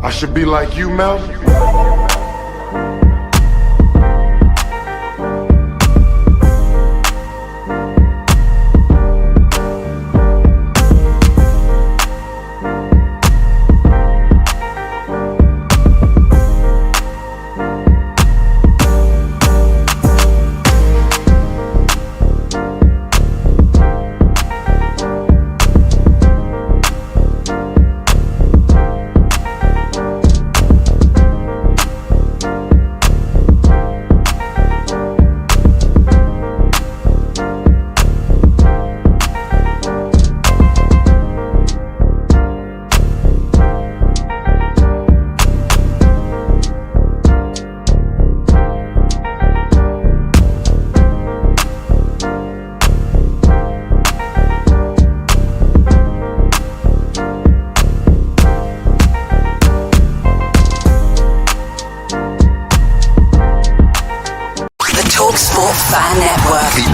I should be like you, Mel.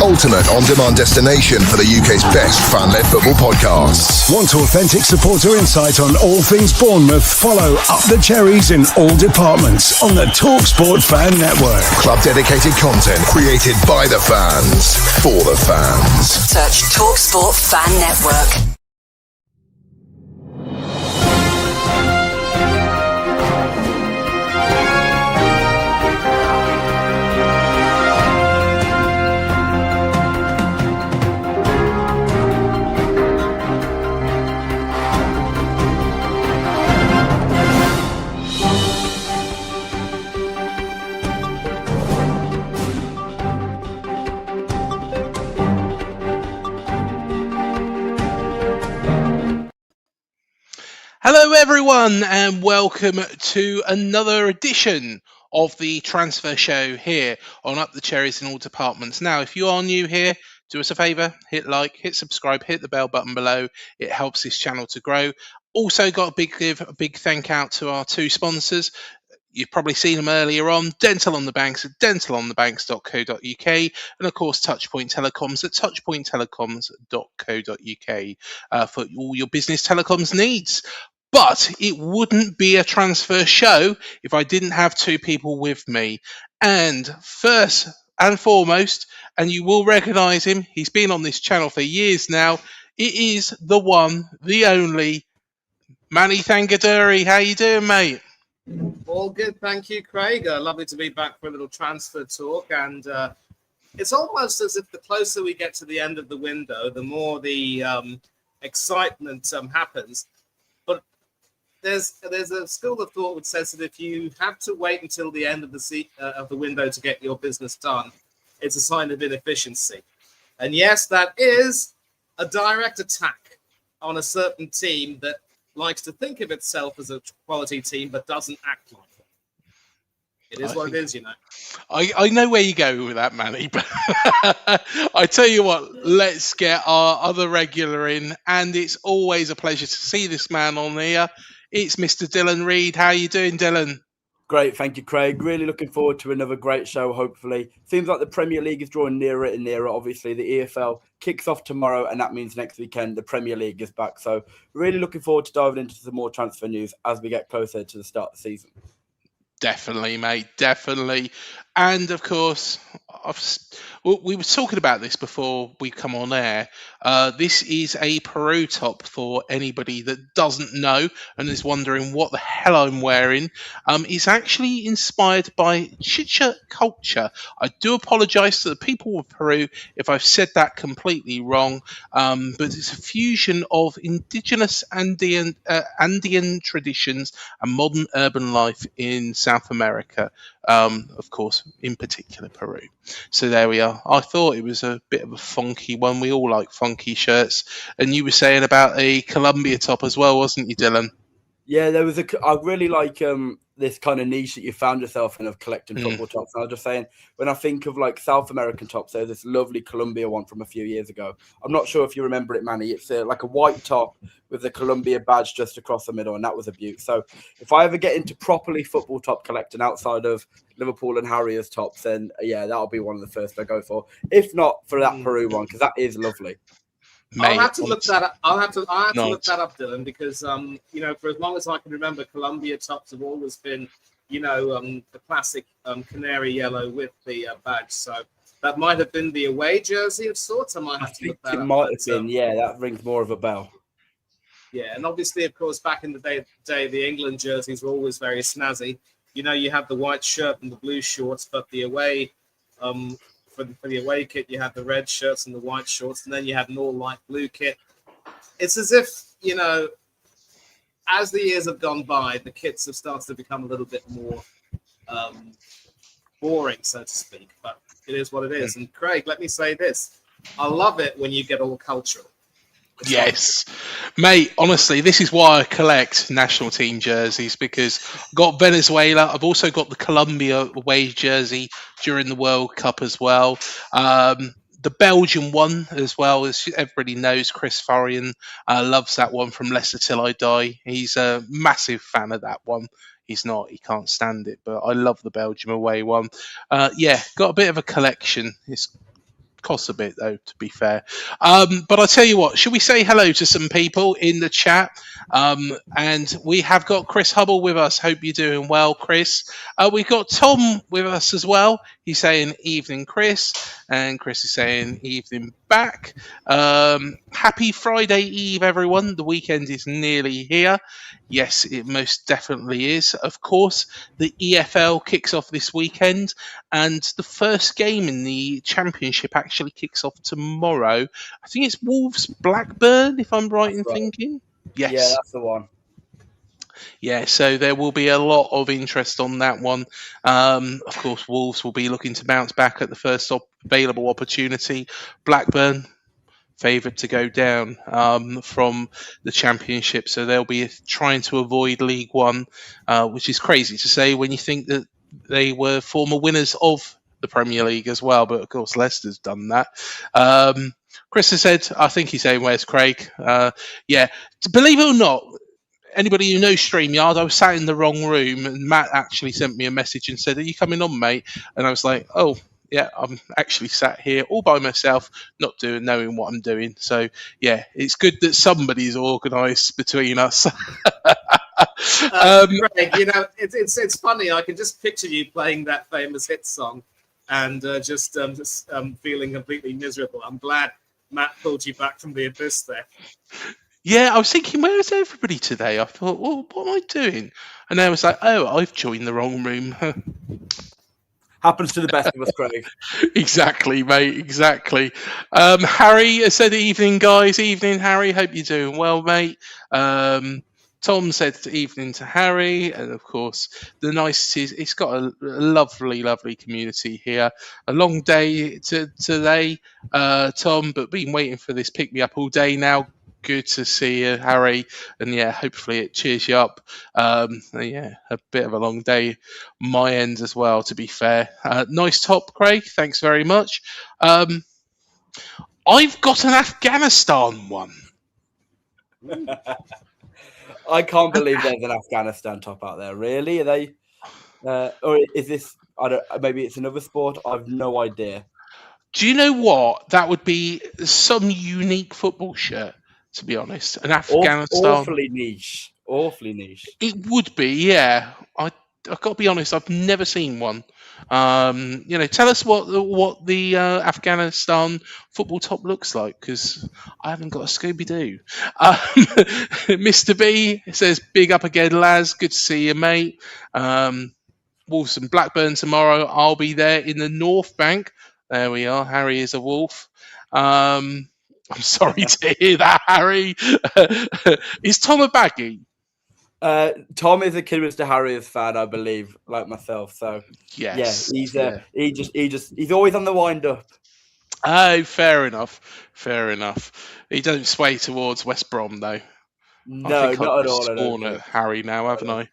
Ultimate on-demand destination for the UK's best fan-led football podcasts. Want authentic supporter insight on all things Bournemouth? Follow Up the Cherries in all departments on the TalkSport Fan Network. Club-dedicated content created by the fans, for the fans. Search TalkSport Fan Network. Hello everyone and welcome to another edition of the Transfer Show here on Up the Cherries in all departments. Now, if you are new here, do us a favour, hit like, hit subscribe, hit the bell button below. It helps this channel to grow. Also got a big thank out to our two sponsors. You've probably seen them earlier on, Dental on the Banks at dentalonthebanks.co.uk and of course Touchpoint Telecoms at touchpointtelecoms.co.uk for all your business telecoms needs. But it wouldn't be a transfer show if I didn't have two people with me. And first and foremost, and you will recognise him, he's been on this channel for years now, it is the one, the only, Manny Thangaduri. How you doing, mate? All good, thank you, Craig. Lovely to be back for a little transfer talk. And it's almost as if the closer we get to the end of the window, the more the excitement happens. There's a school of thought which says that if you have to wait until the end of the window to get your business done, it's a sign of inefficiency. And yes, that is a direct attack on a certain team that likes to think of itself as a quality team but doesn't act like it. It is what it is, you know. I know where you go with that, Manny, but I tell you what, let's get our other regular in, and it's always a pleasure to see this man on here. It's Mr. Dylan Reid. How you doing, Dylan? Great, thank you, Craig. Really looking forward to another great show, hopefully. Seems like the Premier League is drawing nearer and nearer. Obviously, the EFL kicks off tomorrow, and that means next weekend the Premier League is back. So really looking forward to diving into some more transfer news as we get closer to the start of the season. Definitely, mate, definitely. And, of course, we were talking about this before we come on air. This is a Peru top for anybody that doesn't know and is wondering what the hell I'm wearing. It's actually inspired by Chicha culture. I do apologise to the people of Peru if I've said that completely wrong, but it's a fusion of indigenous Andean traditions and modern urban life in South America. Of course, in particular Peru. So there we are. I thought it was a bit of a funky one. We all like funky shirts. And you were saying about a Columbia top as well, wasn't you, Dylan? Yeah, I really like this kind of niche that you found yourself in of collecting football tops. And I was just saying, when I think of like South American tops, there's this lovely Columbia one from a few years ago. I'm not sure if you remember it, Manny. It's like a white top with the Columbia badge just across the middle, and that was a beaut. So if I ever get into properly football top collecting outside of Liverpool and Harriers tops, then yeah, that'll be one of the first I go for. If not for that Peru one, because that is lovely. I'll mate. have to look that up. I'll have to look Nice. that up, Dylan, because for as long as I can remember, Columbia tops have always been, the classic canary yellow with the badge. So that might have been the away jersey of sorts. I might I have to think look that it up. might have been. Yeah, that rings more of a bell. Yeah, and obviously, of course, back in the day, the England jerseys were always very snazzy. You had the white shirt and the blue shorts, but the away, for the away kit, you had the red shirts and the white shorts, and then you had an all light blue kit. It's as if, as the years have gone by, the kits have started to become a little bit more boring, so to speak. But it is what it is. And Craig, let me say this: I love it when you get all cultural. Yes, mate. Honestly, this is why I collect national team jerseys, because I've got Venezuela. I've also got the Colombia away jersey during the World Cup as well. The Belgian one as well, as everybody knows, Chris Farian loves that one from Leicester Till I Die. He's a massive fan of that one. He's not, he can't stand it, but I love the Belgium away one. Got a bit of a collection. It's costs a bit though, to be fair. But I'll tell you what, should we say hello to some people in the chat? And we have got Chris Hubble with us. Hope you're doing well, Chris. We've got Tom with us as well. He's saying evening, Chris. And Chris is saying evening back. Happy Friday Eve, everyone. The weekend is nearly here. Yes, it most definitely is. Of course, the EFL kicks off this weekend, and the first game in the championship actually kicks off tomorrow. I think it's Wolves Blackburn, if I'm right in thinking. Yeah, Yes. that's the one. Yeah, so there will be a lot of interest on that one. Of course, Wolves will be looking to bounce back at the first available opportunity. Blackburn, favourite to go down from the championship, so they'll be trying to avoid League One, which is crazy to say when you think that they were former winners of the Premier League as well. But of course, Leicester's done that. Chris has said, I think he's saying, "Where's Craig?" Believe it or not, anybody who knows StreamYard, I was sat in the wrong room, and Matt actually sent me a message and said, "Are you coming on, mate?" And I was like, "Oh, yeah, I'm actually sat here all by myself, not knowing what I'm doing." So yeah, it's good that somebody's organised between us. Craig, it's funny. I can just picture you playing that famous hit song, and just feeling completely miserable. I'm glad Matt pulled you back from the abyss there. Yeah, I was thinking, where is everybody today? I thought, well, what am I doing? And I was like, oh, I've joined the wrong room. Happens to the best of us, Craig. Exactly, mate. Exactly. Harry said, "Evening, guys. Evening, Harry. Hope you're doing well, mate." Tom said, "Evening to Harry," and of course, the niceties. It's got a lovely, lovely community here. A long day today, Tom, but been waiting for this pick me up all day now. Good to see you, Harry, and yeah, hopefully it cheers you up. A bit of a long day, my end as well. To be fair, nice top, Craig. Thanks very much. I've got an Afghanistan one. I can't believe there's an Afghanistan top out there. Really? Are they? Or is this? I don't. Maybe it's another sport. I've no idea. Do you know what? That would be some unique football shirt. To be honest, an Afghanistan. Awfully niche. Awfully niche. It would be, yeah. I've got to be honest. I've never seen one. Tell us what the Afghanistan football top looks like, because I haven't got a Scooby Doo. Mr. B says, "Big up again, Laz. Good to see you, mate." Wolves and Blackburn tomorrow. I'll be there in the North Bank. There we are. Harry is a wolf. I'm sorry to hear that, Harry. Is Tom a baggy? Tom is a Kid Mr. Harriers fan, I believe, like myself. So yes, yeah, he's always on the wind up. Oh, fair enough. He don't sway towards West Brom though. No, not at all. Spawn at Harry now, haven't I?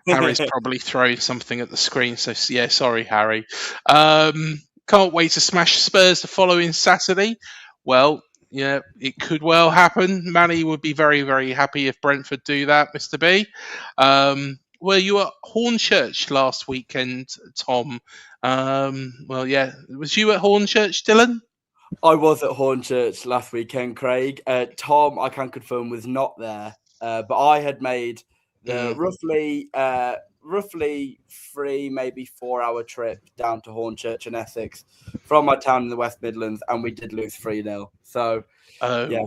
Harry's probably throwing something at the screen. So yeah, sorry, Harry. Can't wait to smash Spurs the following Saturday. Well, yeah, it could well happen. Manny would be very, very happy if Brentford do that, Mr. B. Were you at Hornchurch last weekend, Tom? Was you at Hornchurch, Dylan? I was at Hornchurch last weekend, Craig. Tom, I can confirm, was not there, but I had made the roughly 3, maybe 4 hour trip down to Hornchurch in Essex from my town in the West Midlands, and we did lose 3-0. So, yeah,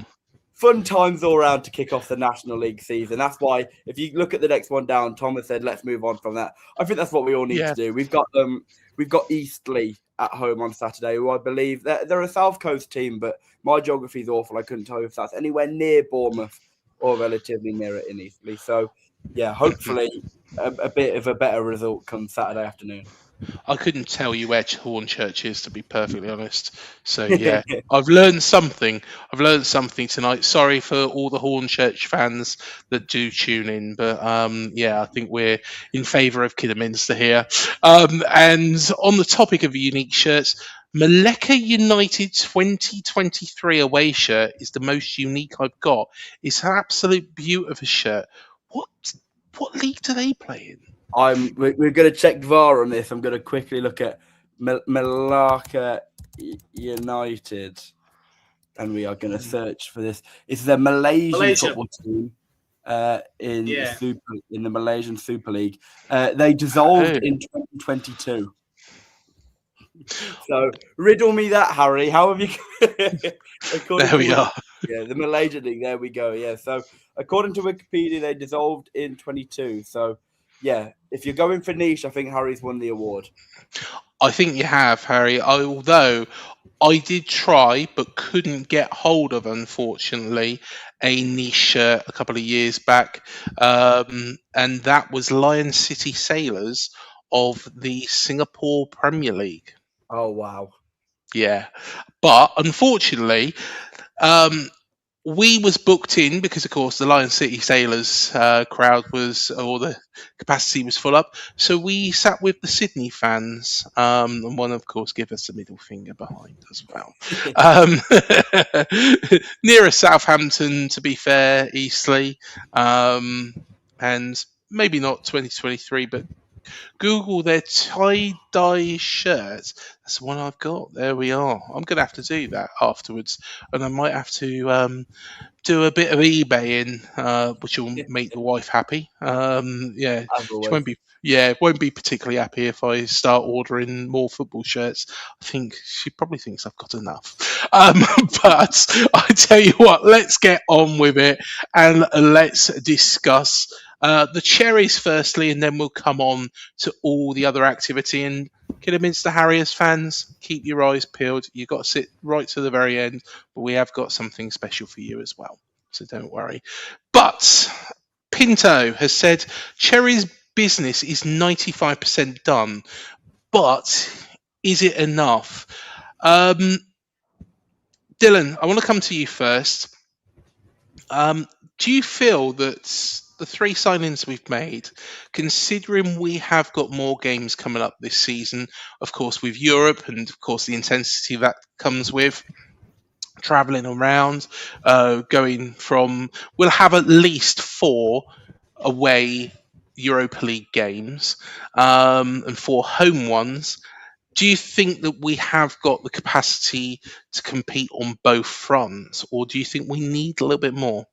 fun times all around to kick off the National League season. That's why, if you look at the next one down, Thomas said, let's move on from that. I think that's what we all need to do. We've got Eastleigh at home on Saturday, who I believe they're a South Coast team, but my geography is awful. I couldn't tell you if that's anywhere near Bournemouth or relatively near it in Eastleigh. So, yeah, hopefully a bit of a better result comes Saturday afternoon. I couldn't tell you where Hornchurch is, to be perfectly honest. So yeah, I've learned something. I've learned something tonight. Sorry for all the Hornchurch fans that do tune in, but yeah, I think we're in favour of Kidderminster here. And on the topic of unique shirts, Maleka United 2023 away shirt is the most unique I've got. It's an absolute beauty of a shirt. What league do they play in? We're going to check VAR on this. I'm going to quickly look at Malacca United, and we are going to search for this. It's the Malaysian football team in the Malaysian Super League. They dissolved in 2022. So riddle me that, Harry. How have you? There we are. Yeah, the Malaysian League. There we go. Yeah. So according to Wikipedia, they dissolved in 22. So. Yeah, if you're going for niche, I think Harry's won the award. I think you have, Harry. Although I did try, but couldn't get hold of, unfortunately, a niche shirt a couple of years back, and that was Lion City Sailors of the Singapore Premier League. Oh wow! Yeah, but unfortunately, we was booked in because, of course, the Lion City Sailors crowd or the capacity was full up. So we sat with the Sydney fans, and one, of course, gave us a middle finger behind as well. Nearer Southampton, to be fair, Eastleigh, and maybe not 2023, but Google their tie-dye shirts. That's the one I've got. There we are. I'm going to have to do that afterwards. And I might have to do a bit of eBaying, which will make the wife happy. Yeah, she won't be. Yeah, won't be particularly happy if I start ordering more football shirts. I think she probably thinks I've got enough. But I tell you what, let's get on with it and let's discuss the Cherries firstly, and then we'll come on to all the other activity. And Kidderminster Harriers fans, keep your eyes peeled. You've got to sit right to the very end, but we have got something special for you as well. So don't worry. But Pinto has said Cherries' business is 95% done, but is it enough? Dylan, I want to come to you first. Do you feel that the 3 signings we've made, considering we have got more games coming up this season, of course, with Europe and, of course, the intensity that comes with travelling around, we'll have at least 4 away Europa League games and 4 home ones. Do you think that we have got the capacity to compete on both fronts, or do you think we need a little bit more?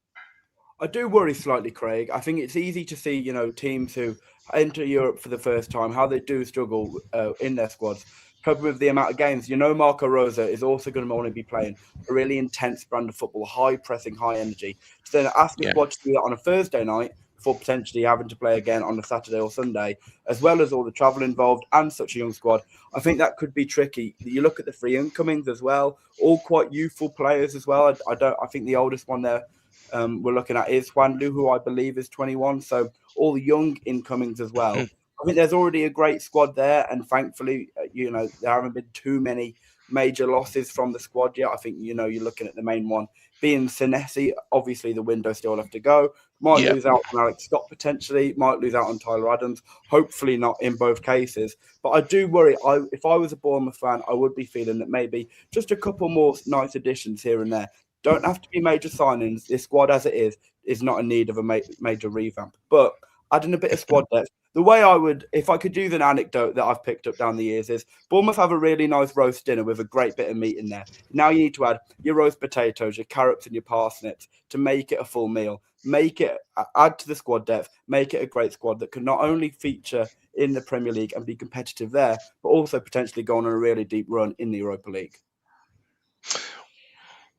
I do worry slightly, Craig. I think it's easy to see, teams who enter Europe for the first time, how they do struggle in their squads, coupled with the amount of games. Marco Rosa is also going to want to be playing a really intense brand of football, high pressing, high energy. So then ask the squad to do that on a Thursday night before potentially having to play again on a Saturday or Sunday, as well as all the travel involved and such a young squad. I think that could be tricky. You look at the 3 incomings as well, all quite youthful players as well. I think the oldest one there we're looking at is Juan Lu, who I believe is 21. So all the young incomings as well. I think there's already a great squad there, and thankfully, there haven't been too many major losses from the squad yet. I think you're looking at the main one being Senesi. Obviously, the window still have to go. Might lose out on Alex Scott potentially. Might lose out on Tyler Adams. Hopefully not in both cases. But I do worry. If I was a Bournemouth fan, I would be feeling that maybe just a couple more nice additions here and there. Don't have to be major signings. This squad, as it is not in need of a major revamp. But adding a bit of squad depth. The way I would, if I could use an anecdote that I've picked up down the years, is Bournemouth have a really nice roast dinner with a great bit of meat in there. Now you need to add your roast potatoes, your carrots, and your parsnips to make it a full meal. Add to the squad depth, make it a great squad that can not only feature in the Premier League and be competitive there, but also potentially go on a really deep run in the Europa League.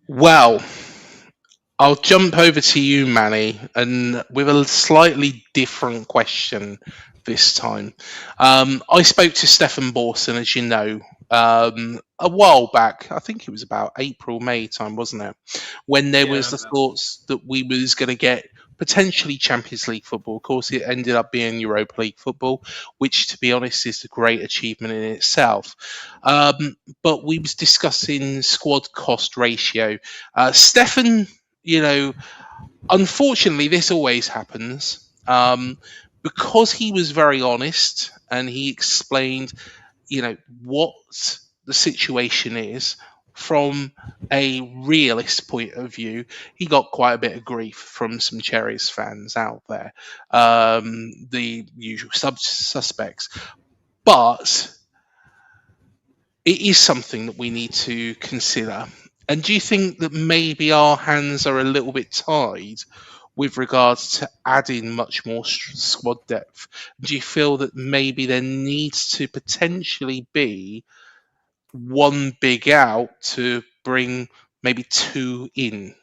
Well, I'll jump over to you, Manny, and with a slightly different question this time. I spoke to Stefan Borson, as you know, a while back. I think it was about April, May time, wasn't it? When there was the thoughts that we was going to get potentially Champions League football. Of course, it ended up being Europa League football, which, to be honest, is a great achievement in itself. But we was discussing squad cost ratio. Stefan, unfortunately, this always happens. Because he was very honest and he explained, what the situation is from a realist point of view, he got quite a bit of grief from some Cherries fans out there, the usual suspects. But it is something that we need to consider. And do you think that maybe our hands are a little bit tied with regards to adding much more squad depth? Do you feel that maybe there needs to potentially be one big out to bring maybe two in?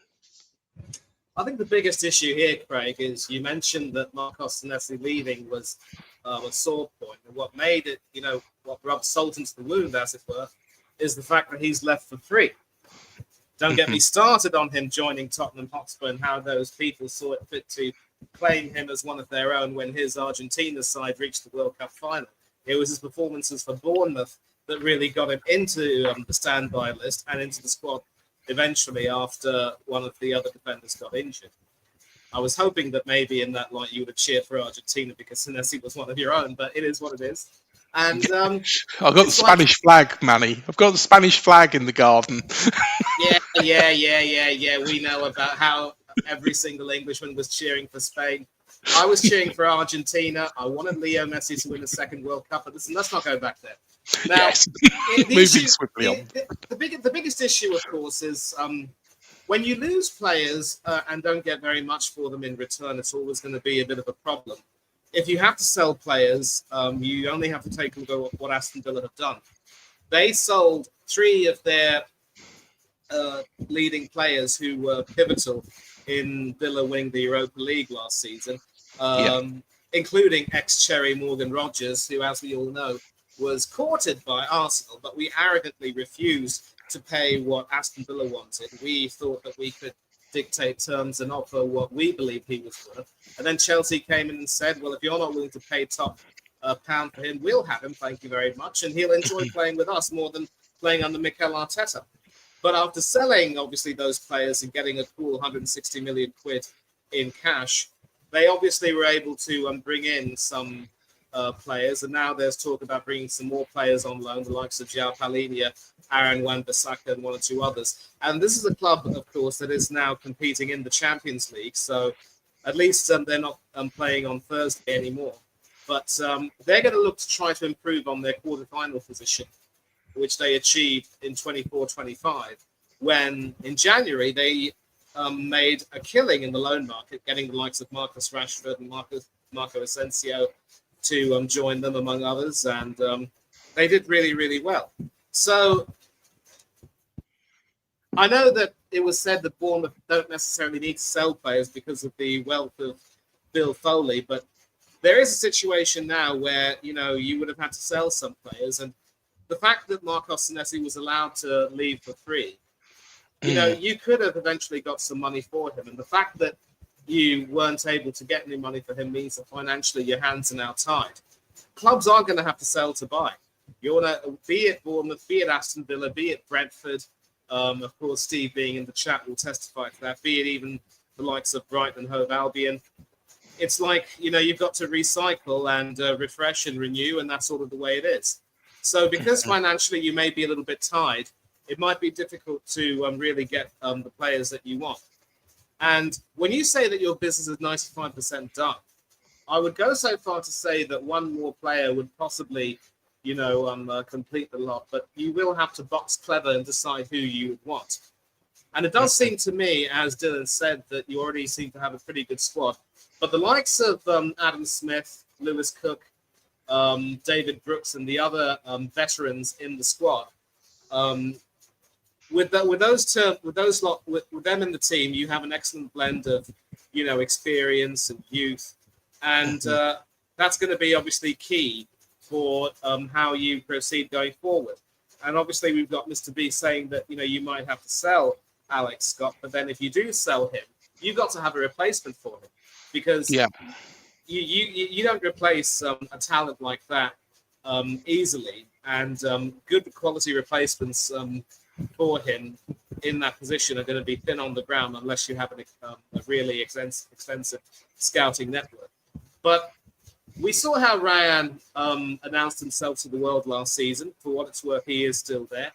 I think the biggest issue here, Craig, is you mentioned that Marcos Senesi leaving was a sore point. And what made it, what rubbed salt into the wound, as it were, is the fact that he's left for free. Don't get me started on him joining Tottenham Hotspur and how those people saw it fit to claim him as one of their own when his Argentina side reached the World Cup final. It was his performances for Bournemouth that really got him into the standby list and into the squad eventually after one of the other defenders got injured. I was hoping that maybe in that light you would have cheered for Argentina because Senesi was one of your own, but it is what it is. And I've got the Spanish flag, Manny. I've got the Spanish flag in the garden. Yeah. We know about how every single Englishman was cheering for Spain. I was cheering for Argentina. I wanted Leo Messi to win a second World Cup, but listen, let's not go back there. Now, yes. Moving swiftly on. The biggest issue, of course, is when you lose players and don't get very much for them in return, it's always going to be a bit of a problem. If you have to sell players, you only have to take a look at what Aston Villa have done. They sold 3 of their leading players who were pivotal in Villa winning the Europa League last season, including ex-Cherry Morgan Rogers, who, as we all know, was courted by Arsenal, but we arrogantly refused to pay what Aston Villa wanted. We thought that we could dictate terms and offer what we believe he was worth. And then Chelsea came in and said, well, if you're not willing to pay top pound for him, we'll have him, thank you very much, and he'll enjoy playing with us more than playing under Mikel Arteta. But after selling, obviously, those players and getting a cool 160 million quid in cash, they obviously were able to bring in some players, and now there's talk about bringing some more players on loan, the likes of João Palhinha, Aaron Wan-Bissaka, and 1 or 2 others. And this is a club, of course, that is now competing in the Champions League, so at least they're not playing on Thursday anymore. But they're going to look to try to improve on their quarterfinal position, which they achieved in 24-25, when in January they made a killing in the loan market, getting the likes of Marcus Rashford and Marco Asensio to join them, among others, and they did really, really well. So I know that it was said that Bournemouth don't necessarily need to sell players because of the wealth of Bill Foley, but there is a situation now where, you would have had to sell some players, and the fact that Marcos Senesi was allowed to leave for free, you could have eventually got some money for him, and the fact that you weren't able to get any money for him means that financially your hands are now tied. Clubs are going to have to sell to buy. You want to, be it Bournemouth, be it Aston Villa, be it Brentford, of course, Steve being in the chat will testify to that, be it even the likes of Brighton and Hove Albion. It's like, you've got to recycle and refresh and renew, and that's sort of the way it is. So because financially you may be a little bit tied, it might be difficult to really get the players that you want. And when you say that your business is 95% done, I would go so far to say that one more player would possibly, complete the lot, but you will have to box clever and decide who you would want. And it does seem to me, as Dylan said, that you already seem to have a pretty good squad. But the likes of Adam Smith, Lewis Cook, David Brooks, and the other veterans in the squad, with them in the team, you have an excellent blend of, experience and youth, and that's going to be obviously key for how you proceed going forward. And obviously, we've got Mr. B saying that you might have to sell Alex Scott, but then if you do sell him, you've got to have a replacement for him, because you don't replace a talent like that easily, and good quality replacements for him in that position are going to be thin on the ground unless you have a really extensive scouting network. But we saw how Ryan announced himself to the world last season. For what it's worth, he is still there.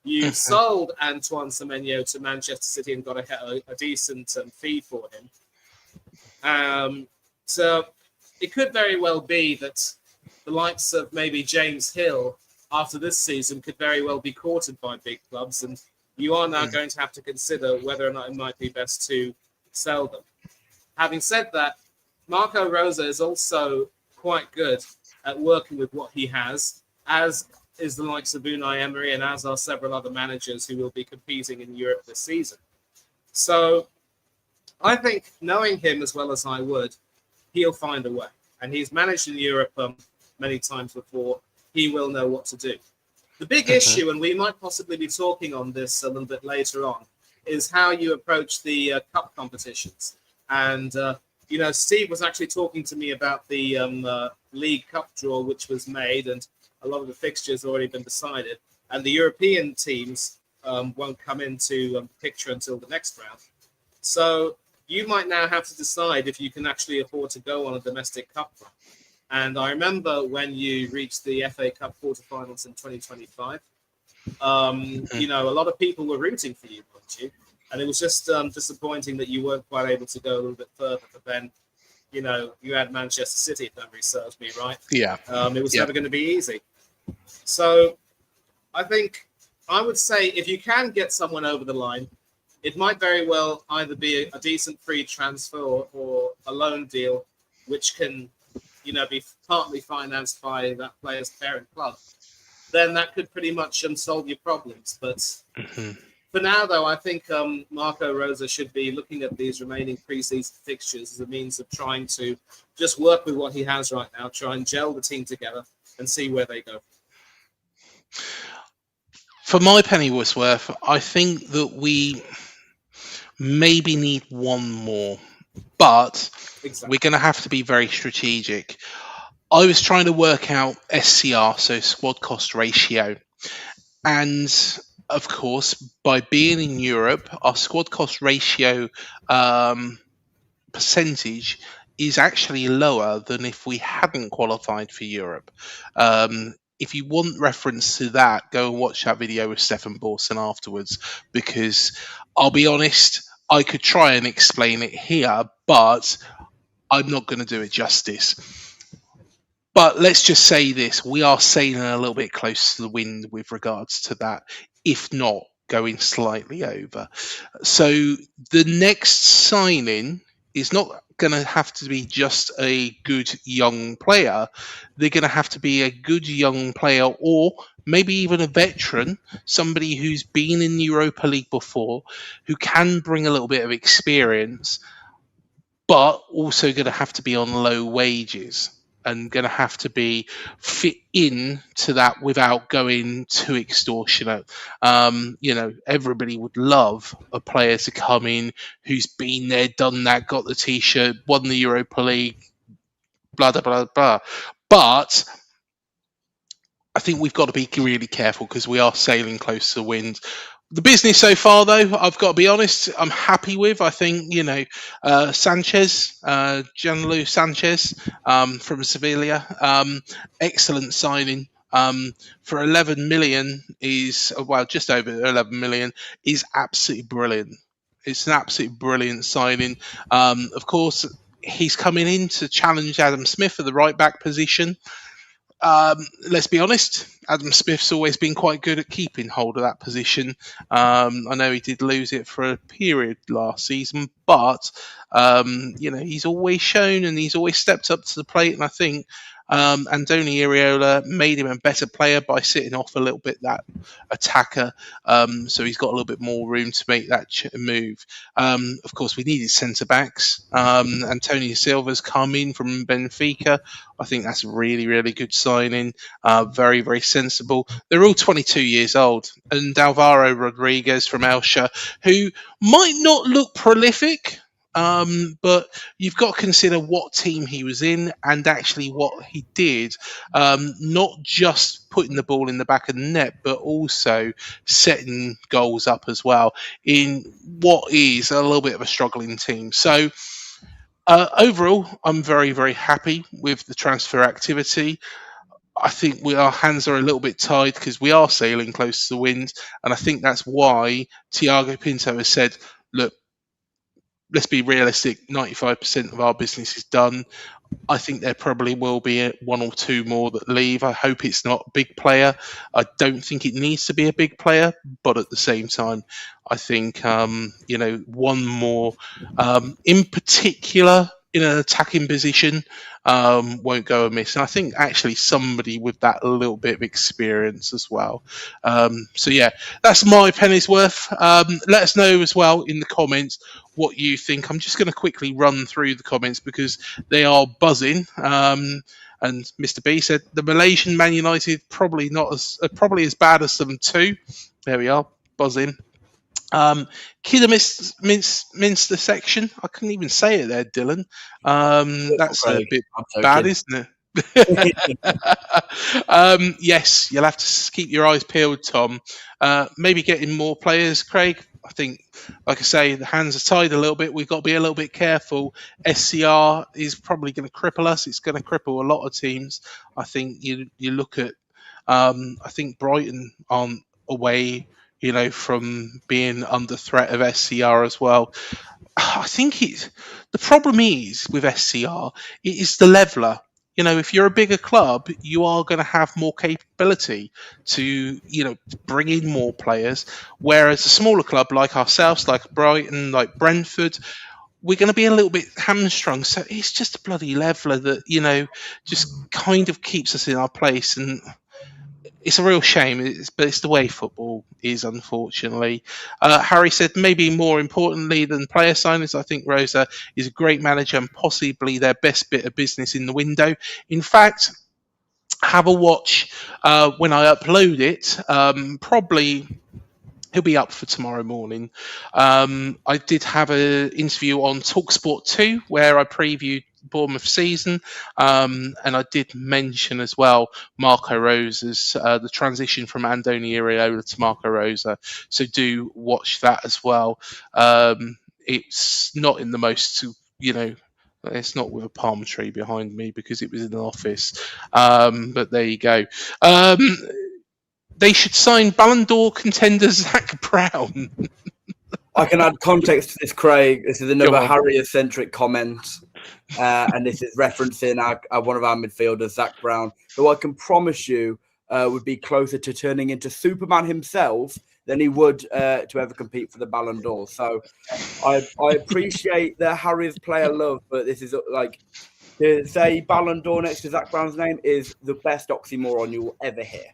You sold Antoine Semenyo to Manchester City and got a decent fee for him. So it could very well be that the likes of maybe James Hill after this season could very well be courted by big clubs, and you are now going to have to consider whether or not it might be best to sell them. Having said that, Marco Rosa is also quite good at working with what he has, as is the likes of Unai Emery, and as are several other managers who will be competing in Europe this season. So I think, knowing him as well as I would, he'll find a way. And he's managed in Europe many times before. He will know what to do. The big issue, and we might possibly be talking on this a little bit later on, is how you approach the cup competitions. And, Steve was actually talking to me about the League Cup draw, which was made, and a lot of the fixtures have already been decided. And the European teams won't come into the picture until the next round. So you might now have to decide if you can actually afford to go on a domestic cup run. And I remember when you reached the FA Cup quarterfinals in 2025, a lot of people were rooting for you, weren't you? And it was just disappointing that you weren't quite able to go a little bit further. But then, you had Manchester City, if memory serves me right. Yeah. It was never going to be easy. So I think I would say if you can get someone over the line, it might very well either be a decent free transfer or a loan deal, which can be partly financed by that player's parent club. Then that could pretty much solve your problems. But for now, though, I think Marco Rosa should be looking at these remaining pre-season fixtures as a means of trying to just work with what he has right now, try and gel the team together and see where they go. For my penny worth, I think that we maybe need one more, but we're going to have to be very strategic. I was trying to work out SCR, so squad cost ratio, and of course, by being in Europe, our squad cost ratio percentage is actually lower than if we hadn't qualified for Europe. If you want reference to that, go and watch that video with Stefan Borson afterwards, because I'll be honest, I could try and explain it here, but I'm not going to do it justice. But let's just say this, we are sailing a little bit close to the wind with regards to that, if not going slightly over. So the next signing is not going to have to be just a good young player. They're going to have to be a good young player, or maybe even a veteran, somebody who's been in the Europa League before, who can bring a little bit of experience, but also going to have to be on low wages and going to have to be fit in to that without going too extortionate. Everybody would love a player to come in who's been there, done that, got the T-shirt, won the Europa League, blah, blah, blah, blah. But I think we've got to be really careful because we are sailing close to the wind. The business so far, though, I've got to be honest, I'm happy with. I think, Sanchez, Gianluca Sanchez from Sevilla, excellent signing. For 11 million just over 11 million is absolutely brilliant. It's an absolutely brilliant signing. Of course, he's coming in to challenge Adam Smith for the right back position. Let's be honest, Adam Smith's always been quite good at keeping hold of that position. I know he did lose it for a period last season, but he's always shown and he's always stepped up to the plate. And I think Andoni Iraola made him a better player by sitting off a little bit that attacker, so he's got a little bit more room to make that move. Of course, we needed centre backs. Antonio Silva's come in from Benfica. I think that's a really, really good signing. Very, very sensible. They're all 22 years old. And Alvaro Rodriguez from Elche, who might not look prolific, but you've got to consider what team he was in and actually what he did. Not just putting the ball in the back of the net, but also setting goals up as well in what is a little bit of a struggling team. So overall, I'm very, very happy with the transfer activity. I think our hands are a little bit tied because we are sailing close to the wind. And I think that's why Thiago Pinto has said, look, let's be realistic, 95% of our business is done. I think there probably will be one or two more that leave. I hope it's not a big player. I don't think it needs to be a big player, but at the same time, I think one more, in particular in an attacking position, won't go amiss. And I think actually somebody with that little bit of experience as well. So yeah, that's my penny's worth. Let us know as well in the comments what you think. I'm just going to quickly run through the comments because they are buzzing. And Mr. B said the Malaysian Man United probably as bad as them too. There we are, buzzing. Kidderminster section. I couldn't even say it there, Dylan. That's a bit bad, isn't it? Yes, you'll have to keep your eyes peeled, Tom. Maybe getting more players, Craig. I think, like I say, the hands are tied a little bit. We've got to be a little bit careful. SCR is probably going to cripple us. It's going to cripple a lot of teams. I think you look at, I think Brighton aren't away, from being under threat of SCR as well. I think the problem is with SCR, it is the leveler. If you're a bigger club, you are going to have more capability to, bring in more players. Whereas a smaller club like ourselves, like Brighton, like Brentford, we're going to be a little bit hamstrung. So it's just a bloody leveler that, just kind of keeps us in our place. And it's a real shame, but it's the way football is, unfortunately. Harry said, maybe more importantly than player signings, I think Rosa is a great manager and possibly their best bit of business in the window. In fact, have a watch when I upload it. Probably he'll be up for tomorrow morning. I did have an interview on TalkSport 2 where I previewed Bournemouth season, and I did mention as well Marco Rosa's the transition from Andoni Iraola to Marco Rosa, so do watch that as well. It's not in the most, it's not with a palm tree behind me because it was in an office, but there you go. They should sign Ballon d'Or contender Zach Brown. I can add context to this, Craig. This is another Harry-centric comment. And this is referencing one of our midfielders, Zach Brown, who I can promise you would be closer to turning into Superman himself than he would to ever compete for the Ballon d'Or. So I appreciate the Harry's player love, but this is like to say Ballon d'Or next to Zach Brown's name is the best oxymoron you will ever hear.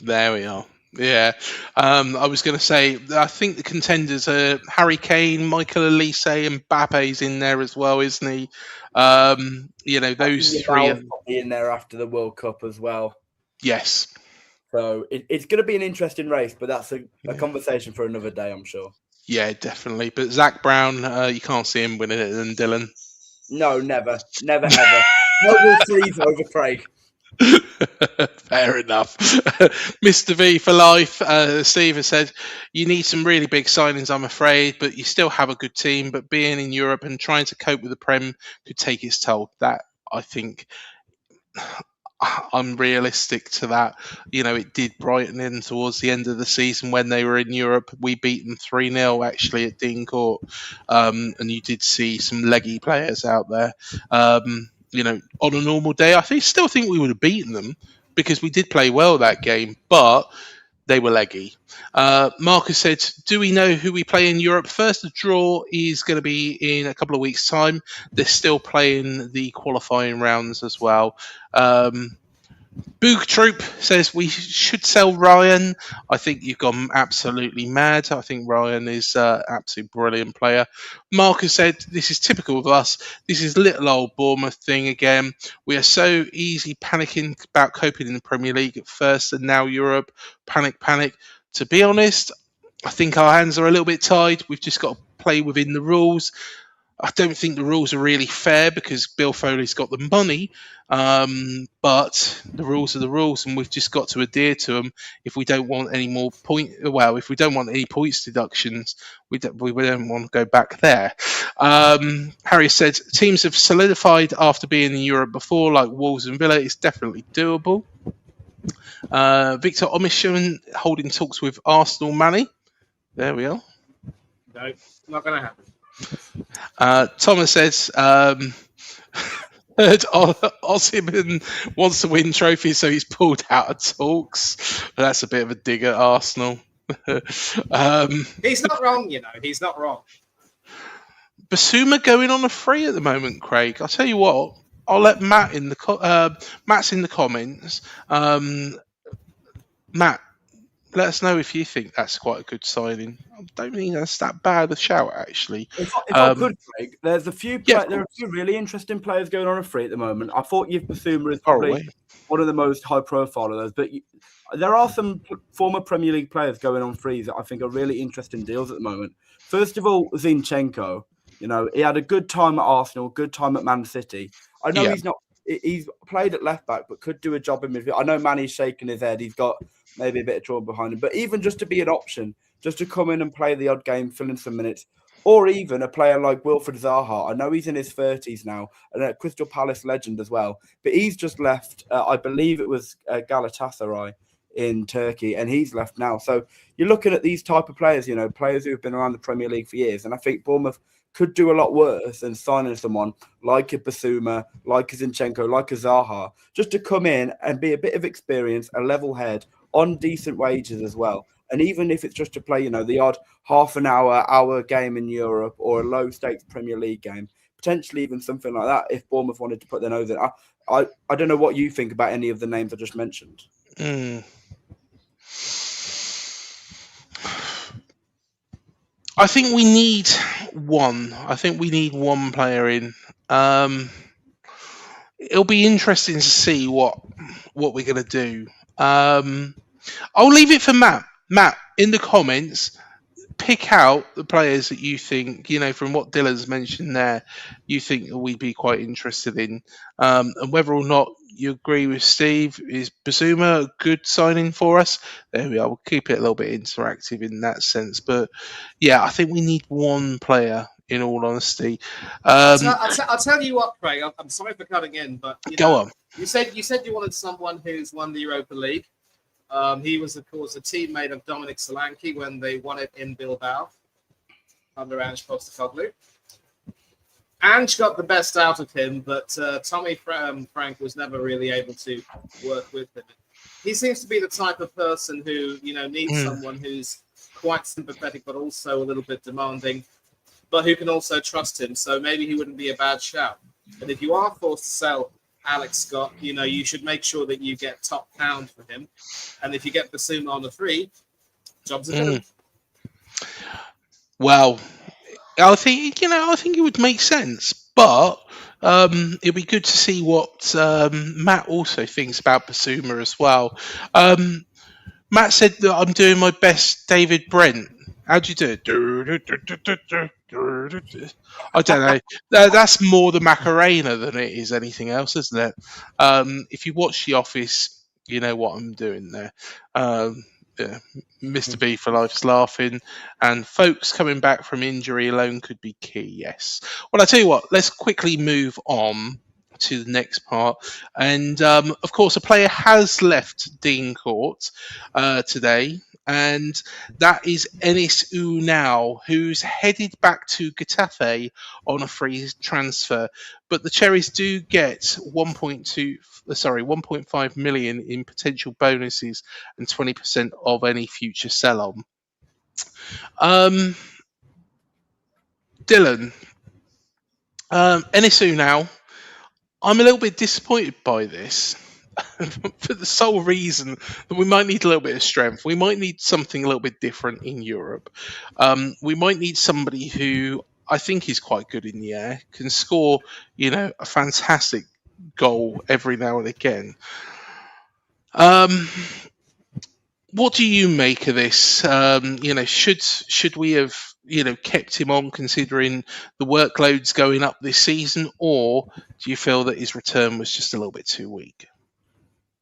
There we are. Yeah, I was going to say, I think the contenders are Harry Kane, Michael Olise, and Mbappe's in there as well, isn't he? Those three are probably in there after the World Cup as well. Yes. So it's going to be an interesting race, but that's a conversation for another day, I'm sure. Yeah, definitely. But Zach Brown, you can't see him winning it than Dylan. No, never, ever. No, we'll freeze over Craig. Fair enough. Mr. V for life. Steve has said you need some really big signings, I'm afraid, but you still have a good team. But being in Europe and trying to cope with the Prem could take its toll. That I think I'm realistic to that. It did brighten in towards the end of the season when they were in Europe. We beat them 3-0 actually at Dean Court. And you did see some leggy players out there. On a normal day, still think we would have beaten them because we did play well that game, but they were leggy. Marcus said, do we know who we play in Europe first? The draw is going to be in a couple of weeks' time. They're still playing the qualifying rounds as well. Boog Troop says we should sell Ryan. I think you've gone absolutely mad. I think Ryan is an absolutely brilliant player. Marcus said this is typical of us. This is little old Bournemouth thing again. We are so easy panicking about coping in the Premier League at first and now Europe. Panic, panic. To be honest, I think our hands are a little bit tied. We've just got to play within the rules. I don't think the rules are really fair because Bill Foley's got the money, but the rules are the rules, and we've just got to adhere to them. If we don't want any more if we don't want any points deductions, we don't want to go back there. Harry said teams have solidified after being in Europe before, like Wolves and Villa. It's definitely doable. Victor Omishan holding talks with Arsenal money. There we are. No, not going to happen. Thomas says heard Osimhen wants to win trophies, so he's pulled out of talks. That's a bit of a dig at Arsenal. He's not wrong, He's not wrong. Basuma going on a free at the moment, Craig. I'll tell you what. I'll let Matt in the Matt's in the comments. Matt, let us know if you think that's quite a good signing. I don't think that's that bad a shout, actually. If I could, Craig, there's a few. There are a few really interesting players going on a free at the moment. I thought Yves Bissouma is probably one of the most high-profile of those, but there are some former Premier League players going on frees that I think are really interesting deals at the moment. First of all, Zinchenko. He had a good time at Arsenal, good time at Man City. I know he's played at left back, but could do a job in midfield. I know Manny's shaking his head. He's got maybe a bit of trouble behind him, but even just to be an option, just to come in and play the odd game, fill in some minutes, or even a player like Wilfried Zaha. I know he's in his 30s now, and a Crystal Palace legend as well, but he's just left, I believe it was Galatasaray in Turkey, and he's left now. So you're looking at these type of players, players who have been around the Premier League for years, and I think Bournemouth could do a lot worse than signing someone like a Bissouma, like a Zinchenko, like a Zaha, just to come in and be a bit of experience, a level head, on decent wages as well. And even if it's just to play, the odd half an hour game in Europe or a low stakes Premier League game, potentially even something like that, if Bournemouth wanted to put their nose in. I don't know what you think about any of the names I just mentioned. I think we need one. I think we need one player in. It'll be interesting to see what we're going to do. I'll leave it for Matt. Matt, in the comments, pick out the players that you think, from what Dylan's mentioned there, you think we'd be quite interested in. And whether or not you agree with Steve, is Bissouma a good signing for us? There we are. We'll keep it a little bit interactive in that sense. But yeah, I think we need one player, in all honesty. I'll tell you what, Craig. I'm sorry for cutting in, but go on. You said you wanted someone who's won the Europa League. He was, of course, a teammate of Dominic Solanke when they won it in Bilbao under Ange Postecoglou. Ange got the best out of him, but Tommy Frank was never really able to work with him. He seems to be the type of person who, needs someone who's quite sympathetic, but also a little bit demanding, but who can also trust him. So maybe he wouldn't be a bad shout. But if you are forced to sell Alex Scott, you should make sure that you get top pound for him. And if you get Bissouma on the free, jobs are done. Well, I think it would make sense, but it'd be good to see what Matt also thinks about Bissouma as well. Matt said that I'm doing my best David Brent. How'd you do it? I don't know. That's more the Macarena than it is anything else, isn't it? If you watch The Office, you know what I'm doing there. Mr. B for life's laughing, and folks coming back from injury alone could be key. Yes. Well, I tell you what. Let's quickly move on to the next part. And of course, a player has left Dean Court today, and that is Enis Unal, who's headed back to Getafe on a free transfer. But the Cherries do get 1.5 million in potential bonuses and 20% of any future sell-on. Dylan, Enis Unal, I'm a little bit disappointed by this for the sole reason that we might need a little bit of strength. We might need something a little bit different in Europe. We might need somebody who I think is quite good in the air, can score, a fantastic goal every now and again. What do you make of this? Should we have kept him on considering the workload's going up this season, or do you feel that his return was just a little bit too weak?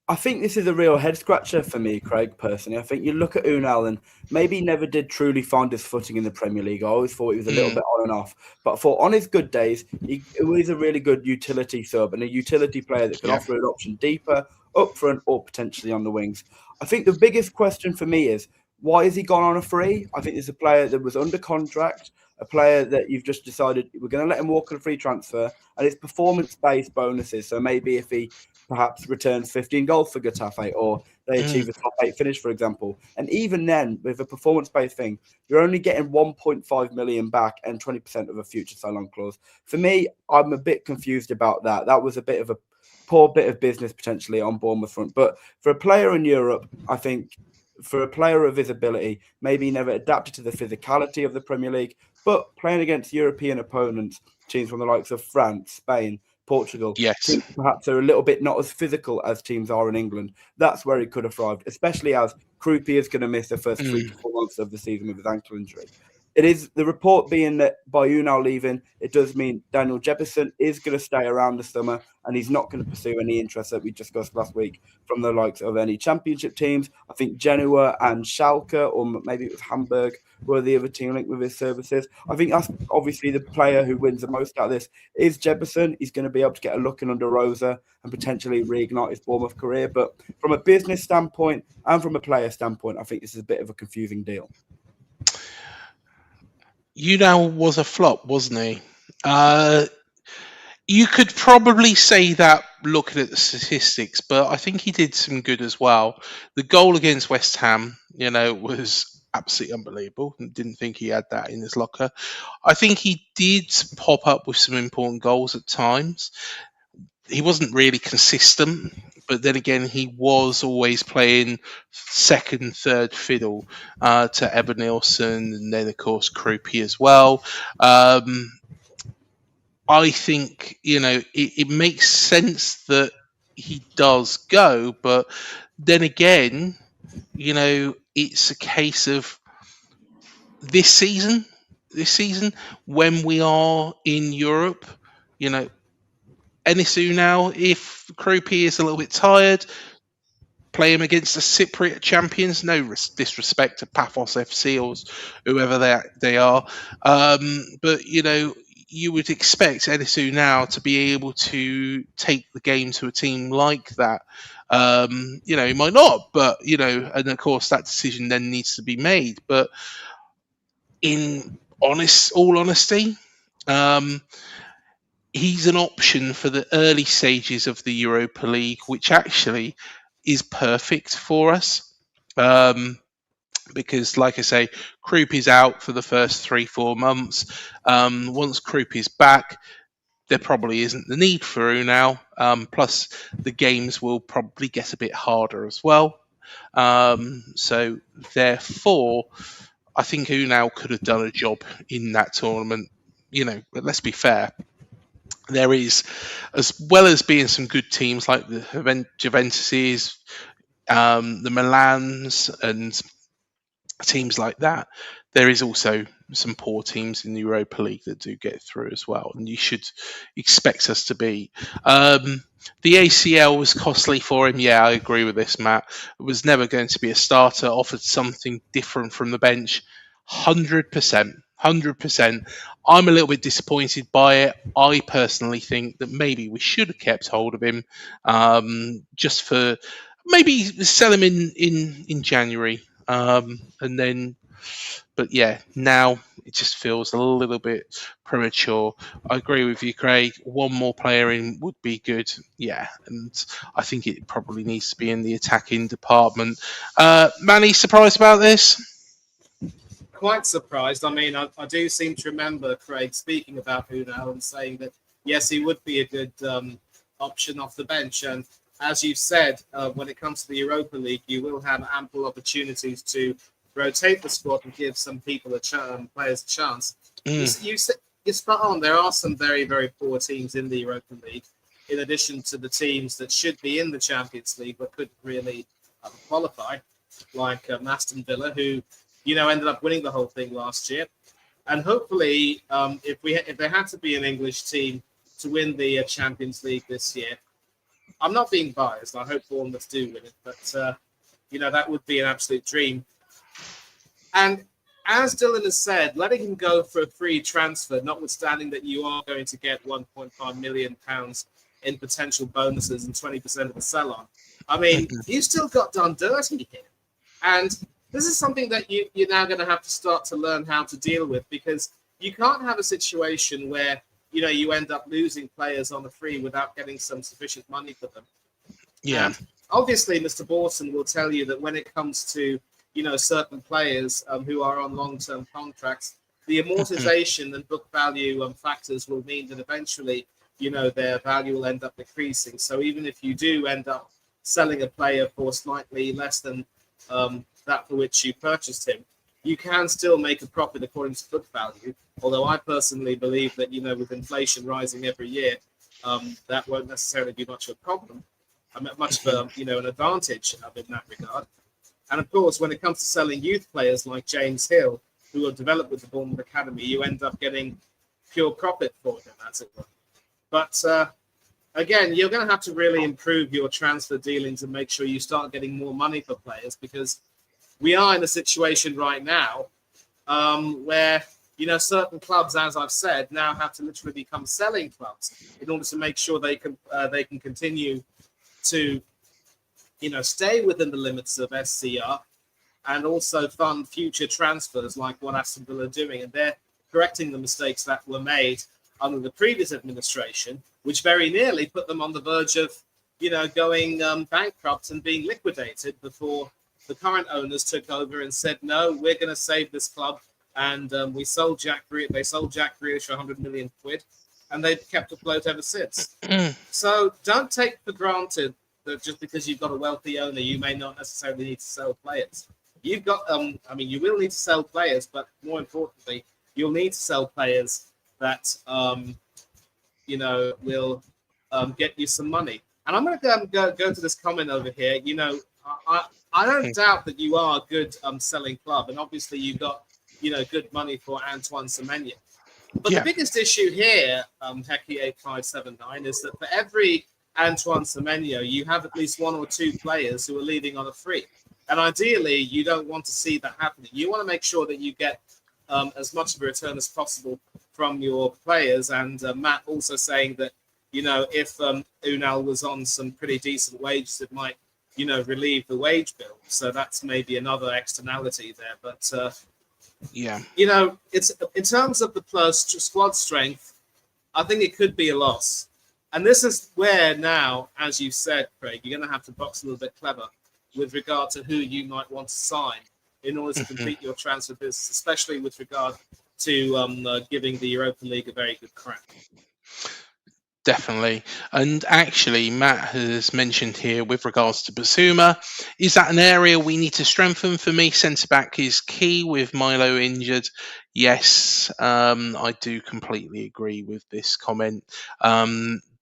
I think this is a real head scratcher for me, Craig, personally. I think you look at Unal and maybe he never did truly find his footing in the Premier League. I always thought he was a little bit on and off. But for on his good days, he was a really good utility sub and a utility player that can offer an option deeper, up front, or potentially on the wings. I think the biggest question for me is, why has he gone on a free? I think there's a player that was under contract, a player that you've just decided we're going to let him walk on a free transfer, and it's performance-based bonuses. So maybe if he perhaps returns 15 goals for Getafe or they achieve a top 8 finish, for example. And even then, with a performance-based thing, you're only getting 1.5 million back and 20% of a future sell-on clause. For me, I'm a bit confused about that. That was a bit of a poor bit of business potentially on Bournemouth front. But for a player in Europe, I think for a player of his ability, maybe he never adapted to the physicality of the Premier League, but playing against European opponents, teams from the likes of France, Spain, Portugal, yes, perhaps are a little bit not as physical as teams are in England. That's where he could have thrived, especially as Krupi is going to miss the first 3 to 4 months of the season with his ankle injury. It is the report being that by Unal leaving, it does mean Daniel Jeppesen is going to stay around the summer and he's not going to pursue any interest that we discussed last week from the likes of any championship teams. I think Genoa and Schalke, or maybe it was Hamburg, were the other team linked with his services. I think that's obviously the player who wins the most out of this is Jeppesen. He's going to be able to get a look in under Rosa and potentially reignite his Bournemouth career. But from a business standpoint and from a player standpoint, I think this is a bit of a confusing deal. Unal was a flop, wasn't he? You could probably say that looking at the statistics, but I think he did some good as well. The goal against West Ham, was absolutely unbelievable. Didn't think he had that in his locker. I think he did pop up with some important goals at times. He wasn't really consistent, but then again, he was always playing second, third fiddle to Evan Nielsen, and then of course Krupi as well. I think it makes sense that he does go, but then again, it's a case of this season when we are in Europe, Enis Unal, if Krupi is a little bit tired, play him against the Cypriot champions. No disrespect to Paphos FC or whoever they are. But, you would expect Enis Unal to be able to take the game to a team like that. He might not, but, and of course that decision then needs to be made. But in all honesty, he's an option for the early stages of the Europa League, which actually is perfect for us. Because, like I say, Krupi is out for the first 3-4 months. Once Krupi is back, there probably isn't the need for Unal. Plus, the games will probably get a bit harder as well. So, therefore, I think Unal could have done a job in that tournament. But let's be fair. There is, as well as being some good teams like the Juventuses, the Milans, and teams like that, there is also some poor teams in the Europa League that do get through as well, and you should expect us to be. The ACL was costly for him. Yeah, I agree with this, Matt. It was never going to be a starter. Offered something different from the bench. 100%. 100%. I'm a little bit disappointed by it. I personally think that maybe we should have kept hold of him, just for maybe sell him in January, and then. But yeah, now it just feels a little bit premature. I agree with you, Craig. One more player in would be good. Yeah, and I think it probably needs to be in the attacking department. Manny, surprised about this? Quite surprised. I mean, I do seem to remember Craig speaking about Unal and saying that, yes, he would be a good option off the bench. And as you've said, when it comes to the Europa League, you will have ample opportunities to rotate the squad and give some people players a chance. You're spot on. There are some very, very poor teams in the Europa League, in addition to the teams that should be in the Champions League but couldn't really qualify, like Aston Villa, who ended up winning the whole thing last year. And hopefully, if there had to be an English team to win the Champions League this year, I'm not being biased. I hope Bournemouth do win it, but that would be an absolute dream. And as Dylan has said, letting him go for a free transfer, notwithstanding that you are going to get £1.5 million in potential bonuses and 20% of the sell-on. I mean, you still got done dirty here. And this is something that you're now going to have to start to learn how to deal with, because you can't have a situation where, you end up losing players on a free without getting some sufficient money for them. Yeah. And obviously, Mr. Borson will tell you that when it comes to, certain players who are on long-term contracts, the amortization and book value factors will mean that eventually, their value will end up decreasing. So even if you do end up selling a player for slightly less than that for which you purchased him, you can still make a profit according to book value. Although I personally believe that, with inflation rising every year, that won't necessarily be much of a problem. Much of an advantage in that regard. And of course, when it comes to selling youth players like James Hill, who are developed with the Bournemouth Academy, you end up getting pure profit for them, as it were. But again, you're going to have to really improve your transfer dealings and make sure you start getting more money for players, because we are in a situation right now where, certain clubs, as I've said, now have to literally become selling clubs in order to make sure they can continue to, stay within the limits of SCR and also fund future transfers like what Aston Villa are doing. And they're correcting the mistakes that were made under the previous administration, which very nearly put them on the verge of, going bankrupt and being liquidated before the current owners took over and said, no, we're going to save this club. And they sold Jack Grealish for 100 million quid, and they've kept afloat ever since. So don't take for granted that just because you've got a wealthy owner, you may not necessarily need to sell players. You've got, you will need to sell players, but more importantly, you'll need to sell players that, will get you some money. And I'm going to go to this comment over here. I don't doubt that you are a good selling club, and obviously you got good money for Antoine Semenyo. But the biggest issue here, Hecky8579, is that for every Antoine Semenyo, you have at least one or two players who are leaving on a free. And ideally, you don't want to see that happening. You want to make sure that you get as much of a return as possible from your players. And Matt also saying that, if Unal was on some pretty decent wages, it might, relieve the wage bill. So that's maybe another externality there. But, it's in terms of the squad strength, I think it could be a loss. And this is where now, as you said, Craig, you're going to have to box a little bit clever with regard to who you might want to sign in order to complete your transfer business, especially with regard to giving the Europa League a very good crack. Definitely. And actually, Matt has mentioned here with regards to Basuma, is that an area we need to strengthen? For me, centre-back is key with Milo injured. Yes, I do completely agree with this comment.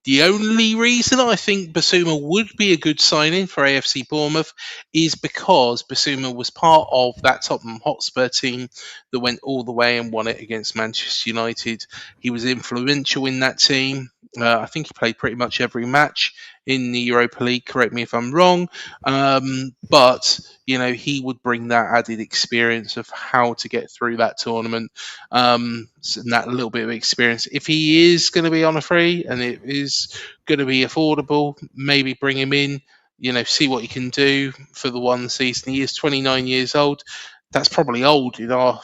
The only reason I think Basuma would be a good signing for AFC Bournemouth is because Basuma was part of that Tottenham Hotspur team that went all the way and won it against Manchester United. He was influential in that team. I think he played pretty much every match in the Europa League. Correct me if I'm wrong, but he would bring that added experience of how to get through that tournament, and that little bit of experience. If he is going to be on a free and it is going to be affordable, maybe bring him in. See what he can do for the one season. He is 29 years old. That's probably old in our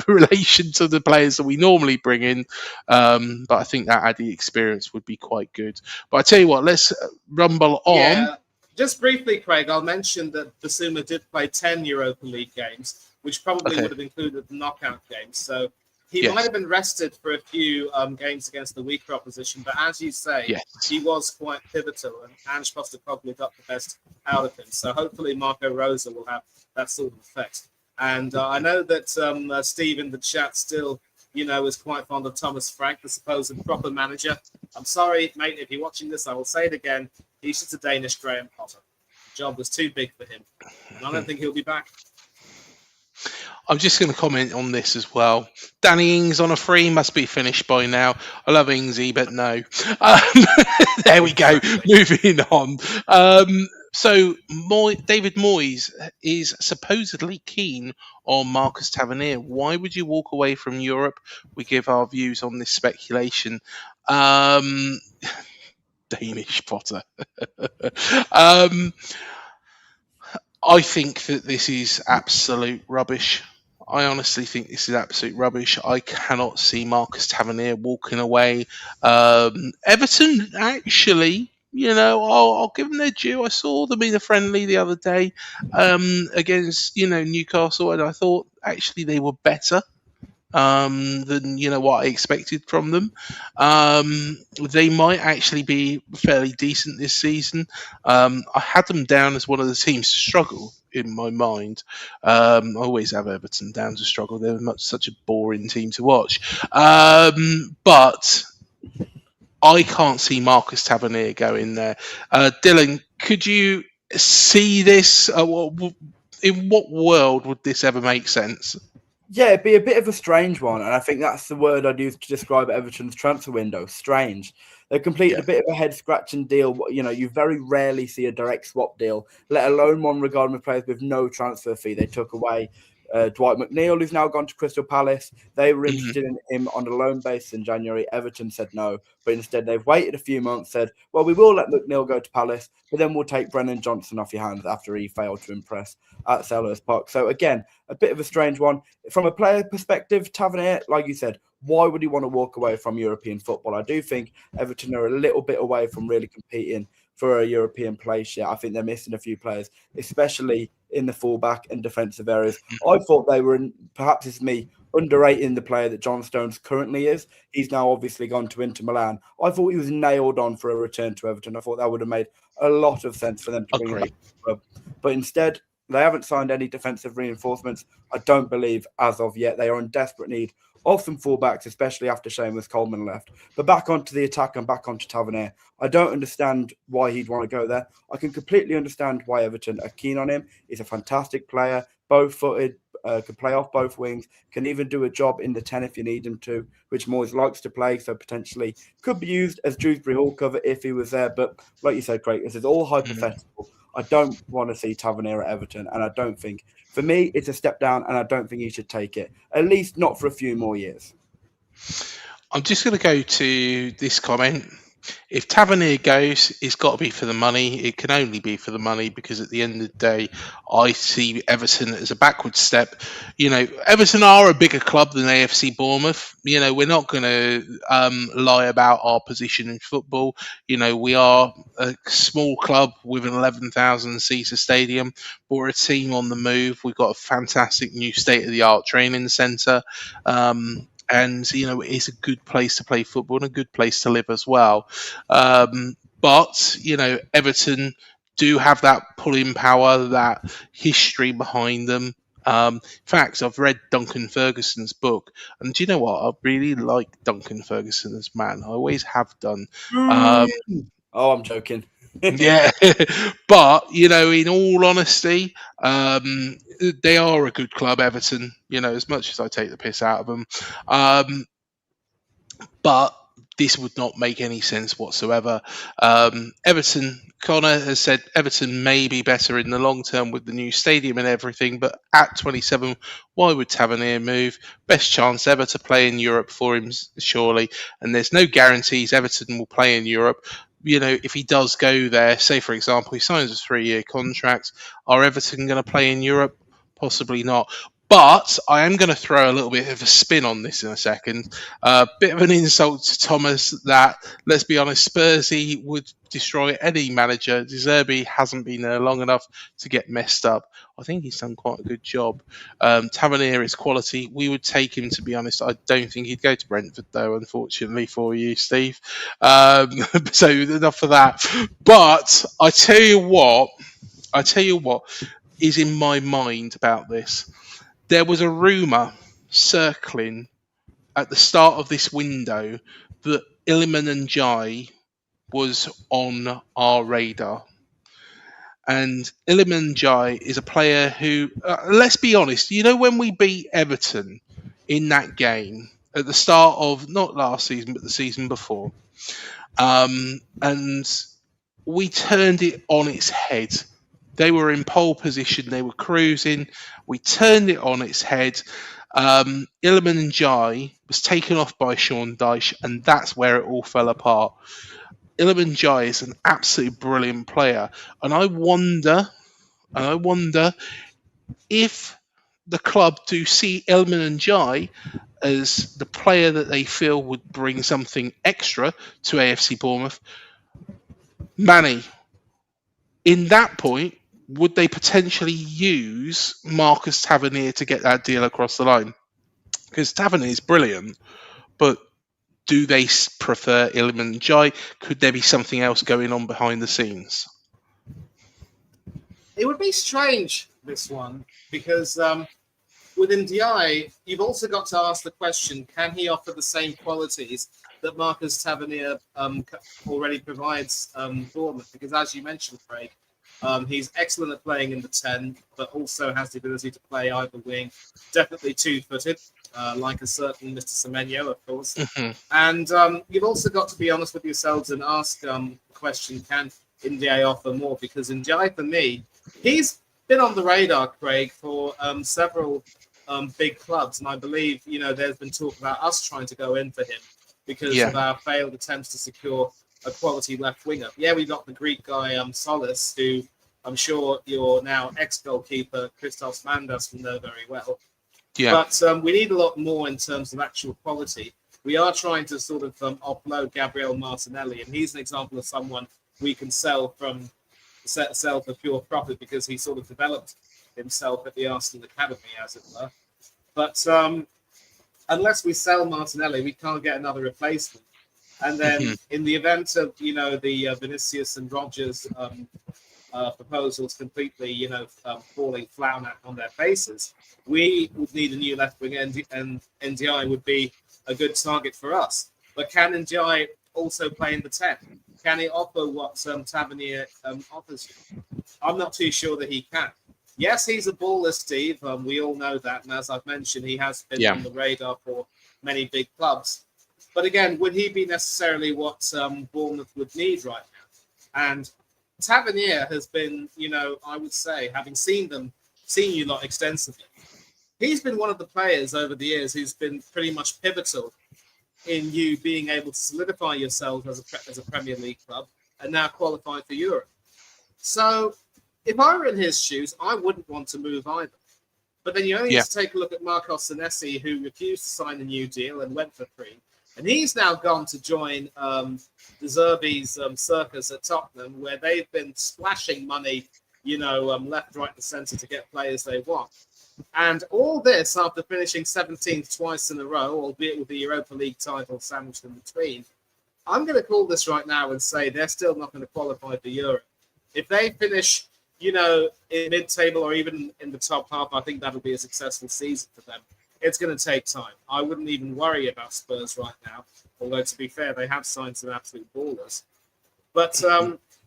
relation to the players that we normally bring in. But I think that added experience would be quite good. But I tell you what, let's rumble on. Yeah, just briefly, Craig, I'll mention that Basuma did play 10 Europa League games, which probably would have included the knockout games. So he might have been rested for a few games against the weaker opposition. But as you say, he was quite pivotal, and Ange Postecoglou got the best out of him. So hopefully Marco Rosa will have that sort of effect. And I know that Steve in the chat still, is quite fond of Thomas Frank, the supposed proper manager. I'm sorry, mate, if you're watching this, I will say it again. He's just a Danish Graham Potter. The job was too big for him. And I don't think he'll be back. I'm just going to comment on this as well. Danny Ings on a free must be finished by now. I love Ingsy, but no. There we go. Moving on. So David Moyes is supposedly keen on Marcus Tavernier. Why would you walk away from Europe? We give our views on this speculation. Danish Potter. I think that this is absolute rubbish. I honestly think this is absolute rubbish. I cannot see Marcus Tavernier walking away. Everton, actually, I'll give them their due. I saw them in a friendly the other day against, Newcastle, and I thought actually they were better than what I expected from them. They might actually be fairly decent this season. I had them down as one of the teams to struggle in my mind. I always have Everton down to struggle. They're such a boring team to watch. But I can't see Marcus Tavernier going there. Dylan, could you see this? In what world would this ever make sense? Yeah, it'd be a bit of a strange one, and I think that's the word I'd use to describe Everton's transfer window. Strange. They completed a bit of a head-scratching deal. You very rarely see a direct swap deal, let alone one regarding players with no transfer fee. They took away Dwight McNeil, who's now gone to Crystal Palace. They were interested in him on a loan basis in January. Everton said no, but instead they've waited a few months, said, well, we will let McNeil go to Palace, but then we'll take Brennan Johnson off your hands after he failed to impress at Selhurst Park. So again, a bit of a strange one. From a player perspective, Tavernier, like you said, why would he want to walk away from European football? I do think Everton are a little bit away from really competing for a European place yet. I think they're missing a few players, especially in the fullback and defensive areas. I thought they were, perhaps it's me, underrating the player that John Stones currently is. He's now obviously gone to Inter Milan. I thought he was nailed on for a return to Everton. I thought that would have made a lot of sense for them to bring him back to the club. But instead, they haven't signed any defensive reinforcements, I don't believe, as of yet. They are in desperate need of some fullbacks, especially after Seamus Coleman left. But back onto the attack and back onto Tavernier. I don't understand why he'd want to go there. I can completely understand why Everton are keen on him. He's a fantastic player, bow-footed, can play off both wings, can even do a job in the 10 if you need him to, which Moyes likes to play, so potentially could be used as Dewsbury Hall cover if he was there. But like you said, Craig, this is all hypothetical. I don't want to see Tavernier at Everton, and I don't think, for me, it's a step down, and I don't think he should take it, at least not for a few more years. I'm just going to go to this comment. If Tavernier goes, it's got to be for the money. It can only be for the money because at the end of the day, I see Everton as a backward step. Everton are a bigger club than AFC Bournemouth. We're not going to lie about our position in football. We are a small club with an 11,000-seater stadium, but we're a team on the move. We've got a fantastic new state-of-the-art training centre. And, it's a good place to play football and a good place to live as well. But, Everton do have that pulling power, that history behind them. In fact, I've read Duncan Ferguson's book. And do you know what? I really like Duncan Ferguson as man. I always have done. I'm joking. Yeah, but in all honesty, they are a good club, Everton. As much as I take the piss out of them, but this would not make any sense whatsoever. Everton, Connor has said Everton may be better in the long term with the new stadium and everything, but at 27, why would Tavernier move? Best chance ever to play in Europe for him, surely, and there's no guarantees Everton will play in Europe. If he does go there, say for example, he signs a 3-year contract, are Everton going to play in Europe? Possibly not. But I am going to throw a little bit of a spin on this in a second. Bit of an insult to Thomas that, let's be honest, Spursy would destroy any manager. De Zerbi hasn't been there long enough to get messed up. I think he's done quite a good job. Tavernier is quality. We would take him, to be honest. I don't think he'd go to Brentford, though, unfortunately for you, Steve. So enough for that. But I tell you what is in my mind about this. There was a rumour circling at the start of this window that Iliman Ndiaye was on our radar. And Iliman Ndiaye is a player who, let's be honest, when we beat Everton in that game at the start of, not last season, but the season before, and we turned it on its head. They were in pole position. They were cruising. We turned it on its head. Iliman Ndiaye was taken off by Sean Dyche, and that's where it all fell apart. Iliman Ndiaye is an absolutely brilliant player, and I wonder if the club do see Iliman Ndiaye as the player that they feel would bring something extra to AFC Bournemouth. Manny, in that point, would they potentially use Marcus Tavernier to get that deal across the line? Because Tavernier is brilliant, but do they prefer Iliman Ndiaye? Could there be something else going on behind the scenes? It would be strange, this one, because with Ndiaye, you've also got to ask the question, can he offer the same qualities that Marcus Tavernier already provides Bournemouth? Because as you mentioned, Craig, he's excellent at playing in the 10, but also has the ability to play either wing, definitely two-footed, like a certain Mr. Semenyo, of course. Mm-hmm. And you've also got to be honest with yourselves and ask the question, can Ndiaye offer more? Because Ndiaye, for me, he's been on the radar, Craig, for several big clubs, and I believe, there's been talk about us trying to go in for him because of our failed attempts to secure a quality left winger. Yeah, we got the Greek guy Solis, who I'm sure your now ex-goalkeeper Christos Mandas will know very well. Yeah. But we need a lot more in terms of actual quality. We are trying to sort of offload Gabriel Martinelli, and he's an example of someone we can sell for pure profit because he sort of developed himself at the Arsenal Academy, as it were. But unless we sell Martinelli, we can't get another replacement. And then in the event of, the Vinicius and Rodgers proposals completely, falling flat on their faces, we would need a new left wing, and Ndiaye would be a good target for us. But can Ndiaye also play in the 10? Can he offer what Tavernier offers you? I'm not too sure that he can. Yes, he's a baller, Steve. We all know that. And as I've mentioned, he has been on the radar for many big clubs. But again, would he be necessarily what Bournemouth would need right now? And Tavernier has been, I would say, having seen you lot extensively, he's been one of the players over the years who's been pretty much pivotal in you being able to solidify yourself as a Premier League club and now qualify for Europe. So if I were in his shoes, I wouldn't want to move either. But then you only need to take a look at Marcos Senesi, who refused to sign a new deal and went for free. And he's now gone to join De Zerbi's circus at Tottenham, where they've been splashing money, left, right, and centre to get players they want. And all this after finishing 17th twice in a row, albeit with the Europa League title sandwiched in between. I'm going to call this right now and say they're still not going to qualify for Europe. If they finish, in mid-table or even in the top half, I think that'll be a successful season for them. It's going to take time. I wouldn't even worry about Spurs right now, although to be fair, they have signed some absolute ballers. But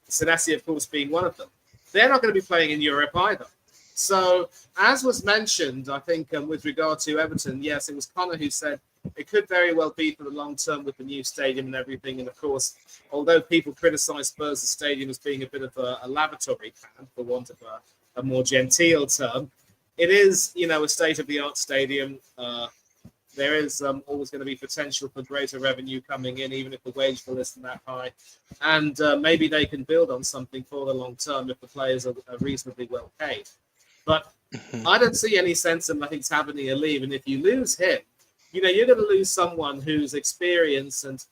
Senesi, of course, being one of them. They're not going to be playing in Europe either. So, as was mentioned, I think with regard to Everton, yes, it was Connor who said it could very well be for the long term with the new stadium and everything. And of course, although people criticise Spurs' stadium as being a bit of a lavatory can, for want of a more genteel term, it is, a state-of-the-art stadium. There is always going to be potential for greater revenue coming in, even if the wage bill isn't that high. And maybe they can build on something for the long term if the players are reasonably well paid. But I don't see any sense in letting Tavernier leave. And if you lose him, you're going to lose someone whose experience and,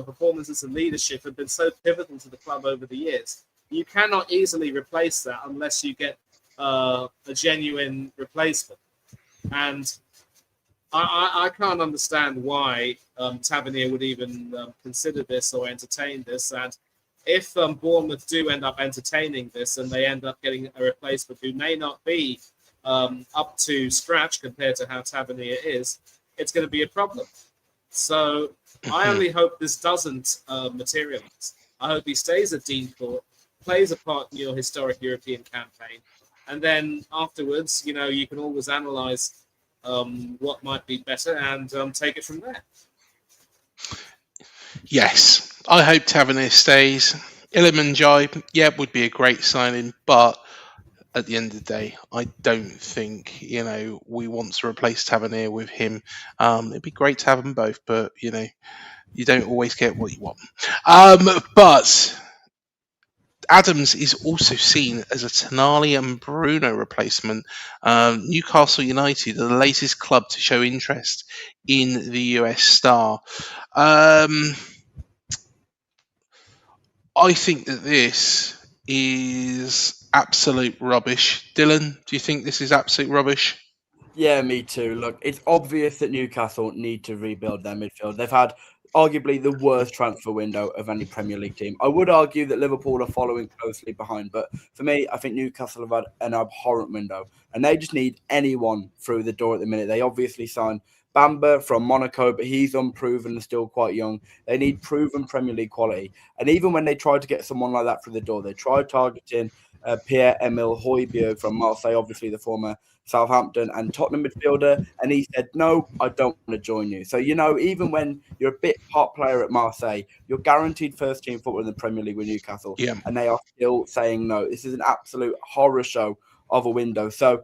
performances and leadership have been so pivotal to the club over the years. You cannot easily replace that unless you get a genuine replacement. And I can't understand why Tavernier would even consider this or entertain this. And if Bournemouth do end up entertaining this and they end up getting a replacement who may not be up to scratch compared to how Tavernier is, it's going to be a problem. So I only hope this doesn't materialize. I hope he stays at Dean Court, plays a part in your historic European campaign, and then afterwards, you can always analyse what might be better and take it from there. Yes, I hope Tavernier stays. Iliman Jai, would be a great signing, but at the end of the day, I don't think, we want to replace Tavernier with him. It'd be great to have them both, but, you don't always get what you want. But Adams is also seen as a Tonali and Bruno replacement. Newcastle United are the latest club to show interest in the US star. I think that this is absolute rubbish. Dylan, do you think this is absolute rubbish? Yeah, me too. Look, it's obvious that Newcastle need to rebuild their midfield. They've had arguably the worst transfer window of any Premier League team. I would argue that Liverpool are following closely behind, but for me, I think Newcastle have had an abhorrent window, and they just need anyone through the door at the minute. They obviously signed Bamba from Monaco, but he's unproven and still quite young. They need proven Premier League quality. And even when they tried to get someone like that through the door, they tried targeting Pierre-Emile Højbjerg from Marseille, obviously the former Southampton and Tottenham midfielder, and he said, no, I don't want to join you. So, even when you're a bit part player at Marseille, you're guaranteed first team football in the Premier League with Newcastle, and they are still saying no. This is an absolute horror show of a window. So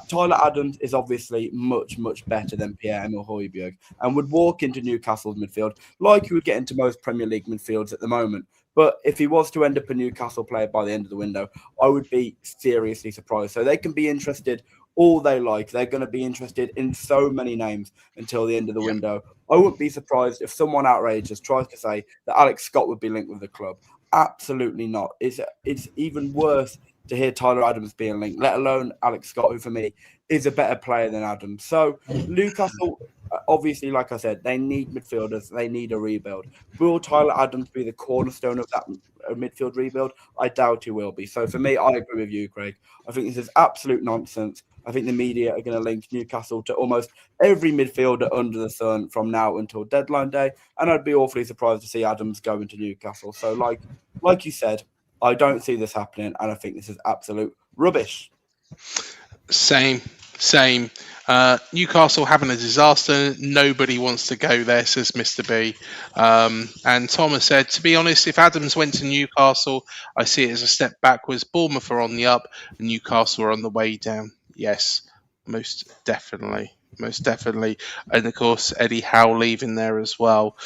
Tyler Adams is obviously much, much better than Pierre-Emile Højbjerg and would walk into Newcastle's midfield like he would get into most Premier League midfields at the moment. But if he was to end up a Newcastle player by the end of the window, I would be seriously surprised. So they can be interested all they like. They're going to be interested in so many names until the end of the window. I wouldn't be surprised if someone outrageous tries to say that Alex Scott would be linked with the club. Absolutely not. It's even worse to hear Tyler Adams being linked, let alone Alex Scott, who for me is a better player than Adams. So Newcastle, obviously, like I said, they need midfielders. They need a rebuild. Will Tyler Adams be the cornerstone of that midfield rebuild? I doubt he will be. So for me, I agree with you, Craig. I think this is absolute nonsense. I think the media are going to link Newcastle to almost every midfielder under the sun from now until deadline day. And I'd be awfully surprised to see Adams go into Newcastle. So like you said, I don't see this happening, and I think this is absolute rubbish. Same. Newcastle having a disaster. Nobody wants to go there, says Mr. B. And Thomas said, to be honest, if Adams went to Newcastle, I see it as a step backwards. Bournemouth are on the up, and Newcastle are on the way down. Yes, most definitely. And of course, Eddie Howe leaving there as well.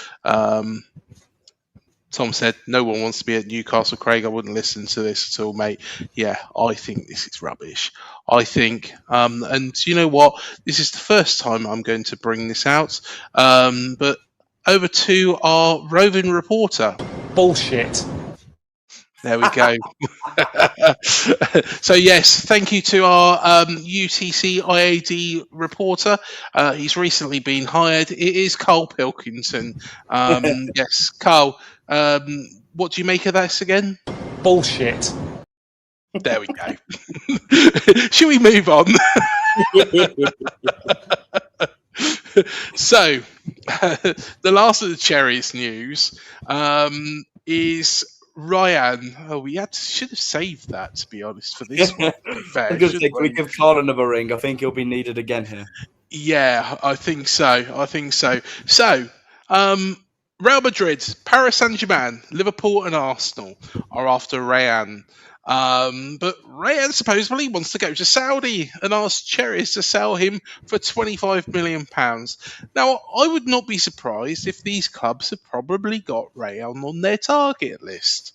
Tom said, no one wants to be at Newcastle. Craig, I wouldn't listen to this at all, mate. Yeah, I think this is rubbish. I think, and you know what? This is the first time I'm going to bring this out. But over to our roving reporter. Bullshit. There we go. So, yes, thank you to our UTC IAD reporter. He's recently been hired. It is Carl Pilkington. Yes, Carl, what do you make of this again? Bullshit. There we go. Should we move on? So, the last of the Cherries news is Ryan. Oh, should have saved that, to be honest, for this one. To be fair, we give Carl another ring. I think he'll be needed again here. Yeah, I think so. So, Real Madrid, Paris Saint-Germain, Liverpool, and Arsenal are after Rayan. But Rayan supposedly wants to go to Saudi and asked Cherries to sell him for £25 million. Now, I would not be surprised if these clubs have probably got Rayan on their target list.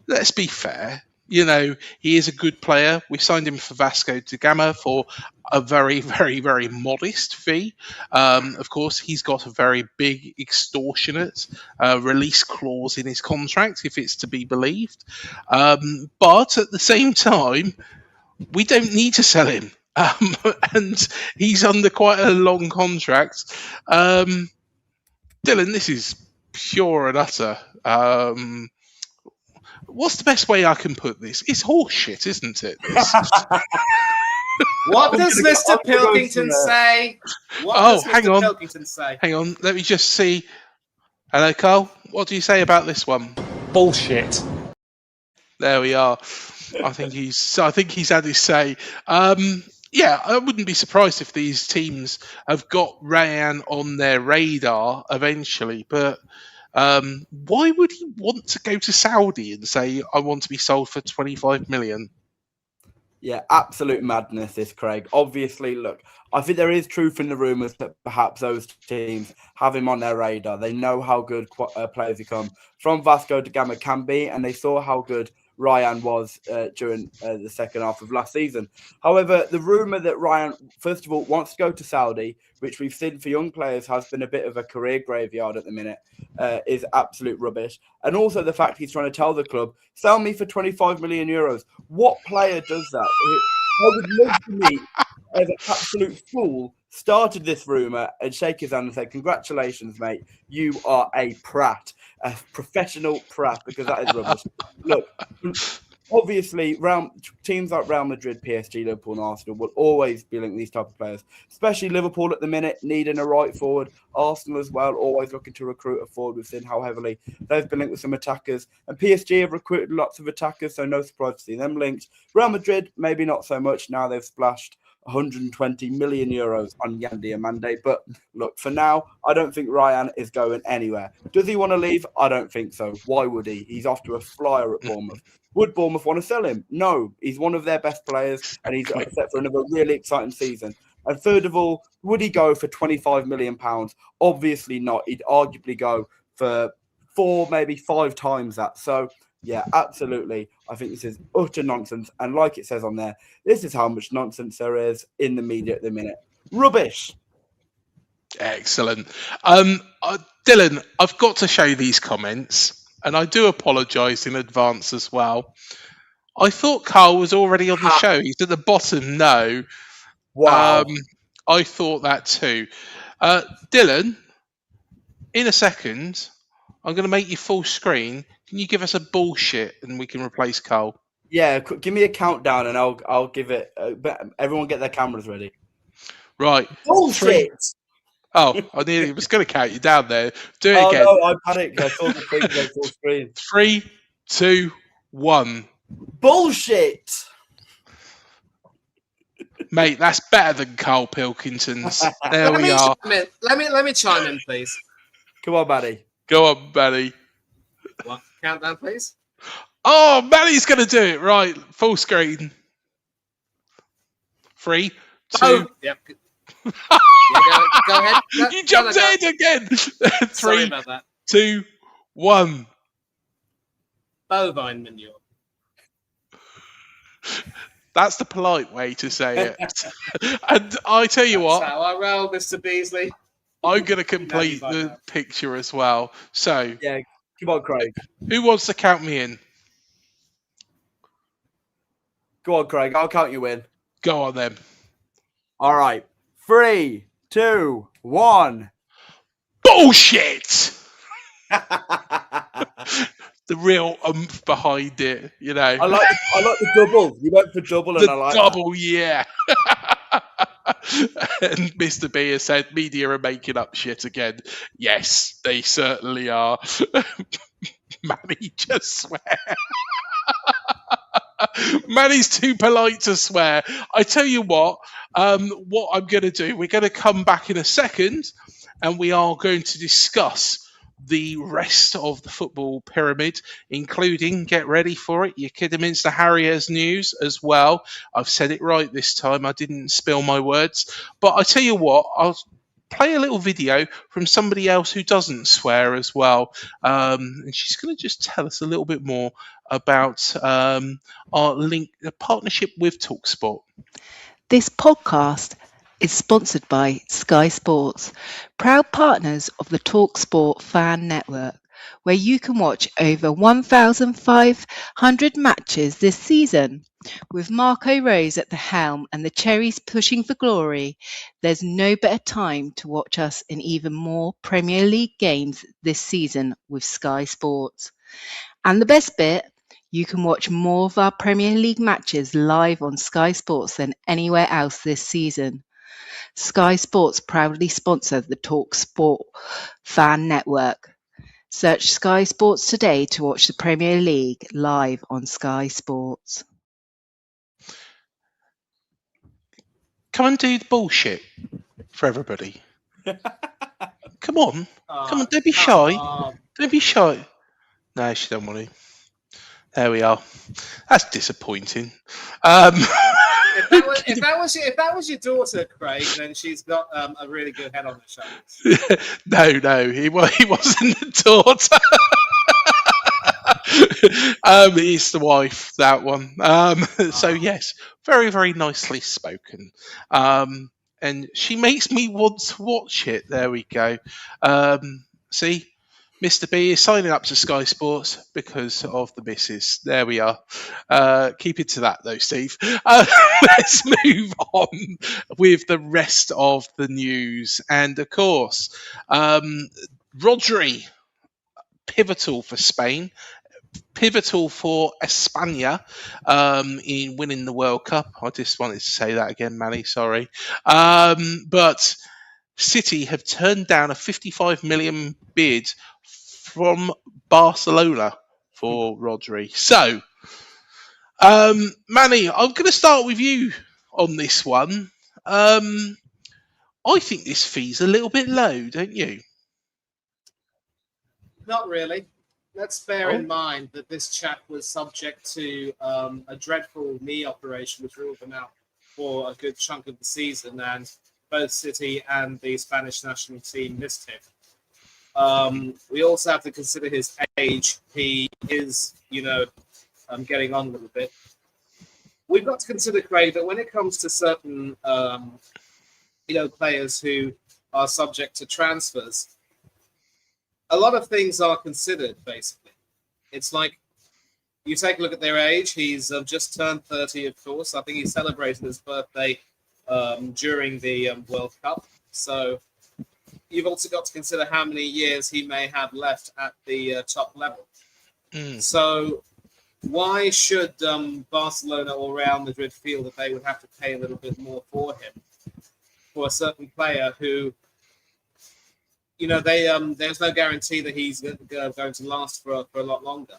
Let's be fair. He is a good player. We signed him for Vasco da Gama for a very, very, very modest fee. Of course, he's got a very big extortionate release clause in his contract, if it's to be believed. But at the same time, we don't need to sell him. And he's under quite a long contract. Dylan, this is pure and utter. What's the best way I can put this? It's horseshit, isn't it? This? What does Mr. Pilkington say? What does Mr. Pilkington say? Hang on, let me just see. Hello, Carl. What do you say about this one? Bullshit. There we are. I think he's had his say. Yeah, I wouldn't be surprised if these teams have got Rayan on their radar eventually, but why would he want to go to Saudi and say, I want to be sold for 25 million? Yeah, absolute madness, this, Craig. Obviously, look, I think there is truth in the rumours that perhaps those teams have him on their radar. They know how good players he come from Vasco da Gama can be, and they saw how good Rayan was during the second half of last season. However, the rumour that Rayan, first of all, wants to go to Saudi, which we've seen for young players has been a bit of a career graveyard at the minute, is absolute rubbish. And also the fact he's trying to tell the club, sell me for 25 million euros. What player does that? I would love to meet as an absolute fool started this rumour and shake his hand and say, congratulations, mate. You are a prat, a professional prat, because that is rubbish. Look, obviously, teams like Real Madrid, PSG, Liverpool and Arsenal will always be linked to these type of players, especially Liverpool at the minute, needing a right forward. Arsenal as well, always looking to recruit a forward. We've seen how heavily they've been linked with some attackers. And PSG have recruited lots of attackers, so no surprise to see them linked. Real Madrid, maybe not so much. Now they've splashed 120 million euros on Yandy Amande. But look, for now, I don't think Rayan is going anywhere. Does he want to leave? I don't think so. Why would he? He's off to a flyer at Bournemouth. Would Bournemouth want to sell him? No. He's one of their best players, and he's set for another really exciting season. And third of all, would he go for £25 million? Obviously not. He'd arguably go for 4, maybe 5 times that. So, yeah, absolutely. I think this is utter nonsense. And like it says on there, this is how much nonsense there is in the media at the minute. Rubbish. Excellent. Dylan, I've got to show these comments, and I do apologise in advance as well. I thought Carl was already on the show. He's at the bottom. No. Wow. I thought that too. Dylan, in a second, I'm going to make you full screen. Can you give us a bullshit and we can replace Carl? Yeah, give me a countdown and I'll give it. Everyone get their cameras ready. Right. Bullshit. Oh, I was going to count you down there. Do it again. No, I panicked. I saw the thing go full screen. 3, 2, 1. Bullshit. Mate, that's better than Carl Pilkington's. There we are. Let me chime in, please. Come on, Maddie. Go on, Maddie. What? Countdown, please. Oh, Maddie's going to do it. Right. Full screen. 3, 2. Oh, yep. Yeah, go ahead. You jumped ahead again. 3, 2, 1. Bovine manure. That's the polite way to say it. And I tell you what. That's how I roll, Mr. Beasley. I'm going to complete the picture as well. So, yeah, come on, Craig. Who wants to count me in? Go on, Craig. I'll count you in. Go on then. All right. 3, 2, 1. Bullshit! The real oomph behind it, you know. I like the double. You went for double, and I like double, that. Yeah. And Mr. B has said media are making up shit again. Yes, they certainly are. Manny just swear. Manny's too polite to swear. I tell you what, What I'm going to do, we're going to come back in a second, and we are going to discuss the rest of the football pyramid, including, get ready for it, your Kidderminster Harriers news as well. I've said it right this time. I didn't spill my words. But I tell you what, I'll play a little video from somebody else who doesn't swear as well. And she's going to just tell us a little bit more about our link, the partnership with TalkSport. This podcast is sponsored by Sky Sports, proud partners of the TalkSport Fan Network, where you can watch over 1,500 matches this season. With Marco Rose at the helm and the Cherries pushing for glory, there's no better time to watch us in even more Premier League games this season with Sky Sports. And the best bit, you can watch more of our Premier League matches live on Sky Sports than anywhere else this season. Sky Sports proudly sponsor the TalkSport Fan Network. Search Sky Sports today to watch the Premier League live on Sky Sports. Come and do the bullshit for everybody. Come on. Come on, don't be shy. Don't be shy. No, she don't want to. There we are. That's disappointing. If that was your daughter, Craig, then she's got a really good head on her shoulders. No, he wasn't the daughter. It's the wife, that one. So yes, very, very nicely spoken. And she makes me want to watch it. There we go. See, Mr. B is signing up to Sky Sports because of the missus. There we are. Keep it to that, though, Steve. Let's move on with the rest of the news. And, of course, Rodri, pivotal for Spain, pivotal for España in winning the World Cup. I just wanted to say that again, Manny, sorry. But City have turned down a 55 million bid from Barcelona for Rodri. So, Manny, I'm going to start with you on this one. I think this fee's a little bit low, don't you? Not really. Let's bear in mind that this chap was subject to a dreadful knee operation, which ruled him out for a good chunk of the season, and both City and the Spanish national team missed him. We also have to consider his age. He is, getting on a little bit. We've got to consider, Craig, that when it comes to certain, players who are subject to transfers, a lot of things are considered, basically. It's like you take a look at their age. He's just turned 30, of course. I think he celebrated his birthday during the World Cup. So you've also got to consider how many years he may have left at the top level. So why should Barcelona or Real Madrid feel that they would have to pay a little bit more for him, for a certain player who, there's no guarantee that he's going to last for a lot longer.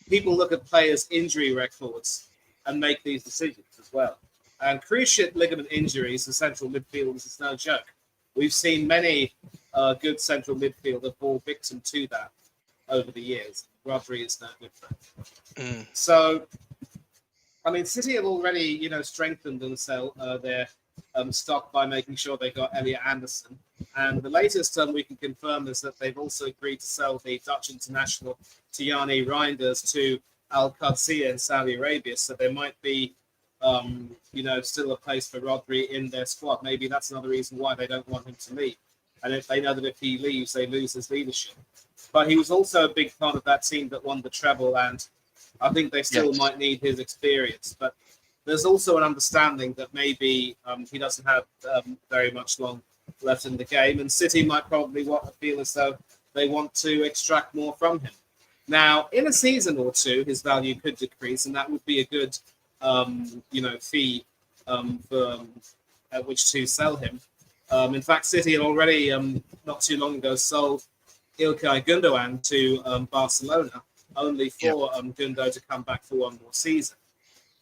People look at players' injury records and make these decisions as well. And cruciate ligament injuries to central midfielders is no joke. We've seen many good central midfielders fall victim to that over the years. Rodri is no good for it. So, City have already, strengthened their stock by making sure they got Elliot Anderson. And the latest we can confirm is that they've also agreed to sell the Dutch international Tijani Reinders to Al Qadsiya in Saudi Arabia. So there might be, still a place for Rodri in their squad. Maybe that's another reason why they don't want him to leave. And if they know that if he leaves, they lose his leadership. But he was also a big part of that team that won the treble, and I think they still might need his experience. But there's also an understanding that maybe he doesn't have very much long left in the game, and City might probably feel as though they want to extract more from him. Now, in a season or two, his value could decrease, and that would be a good, fee for at which to sell him. In fact, City had already not too long ago sold Ilkay Gundogan to Barcelona, only for Gundo to come back for one more season.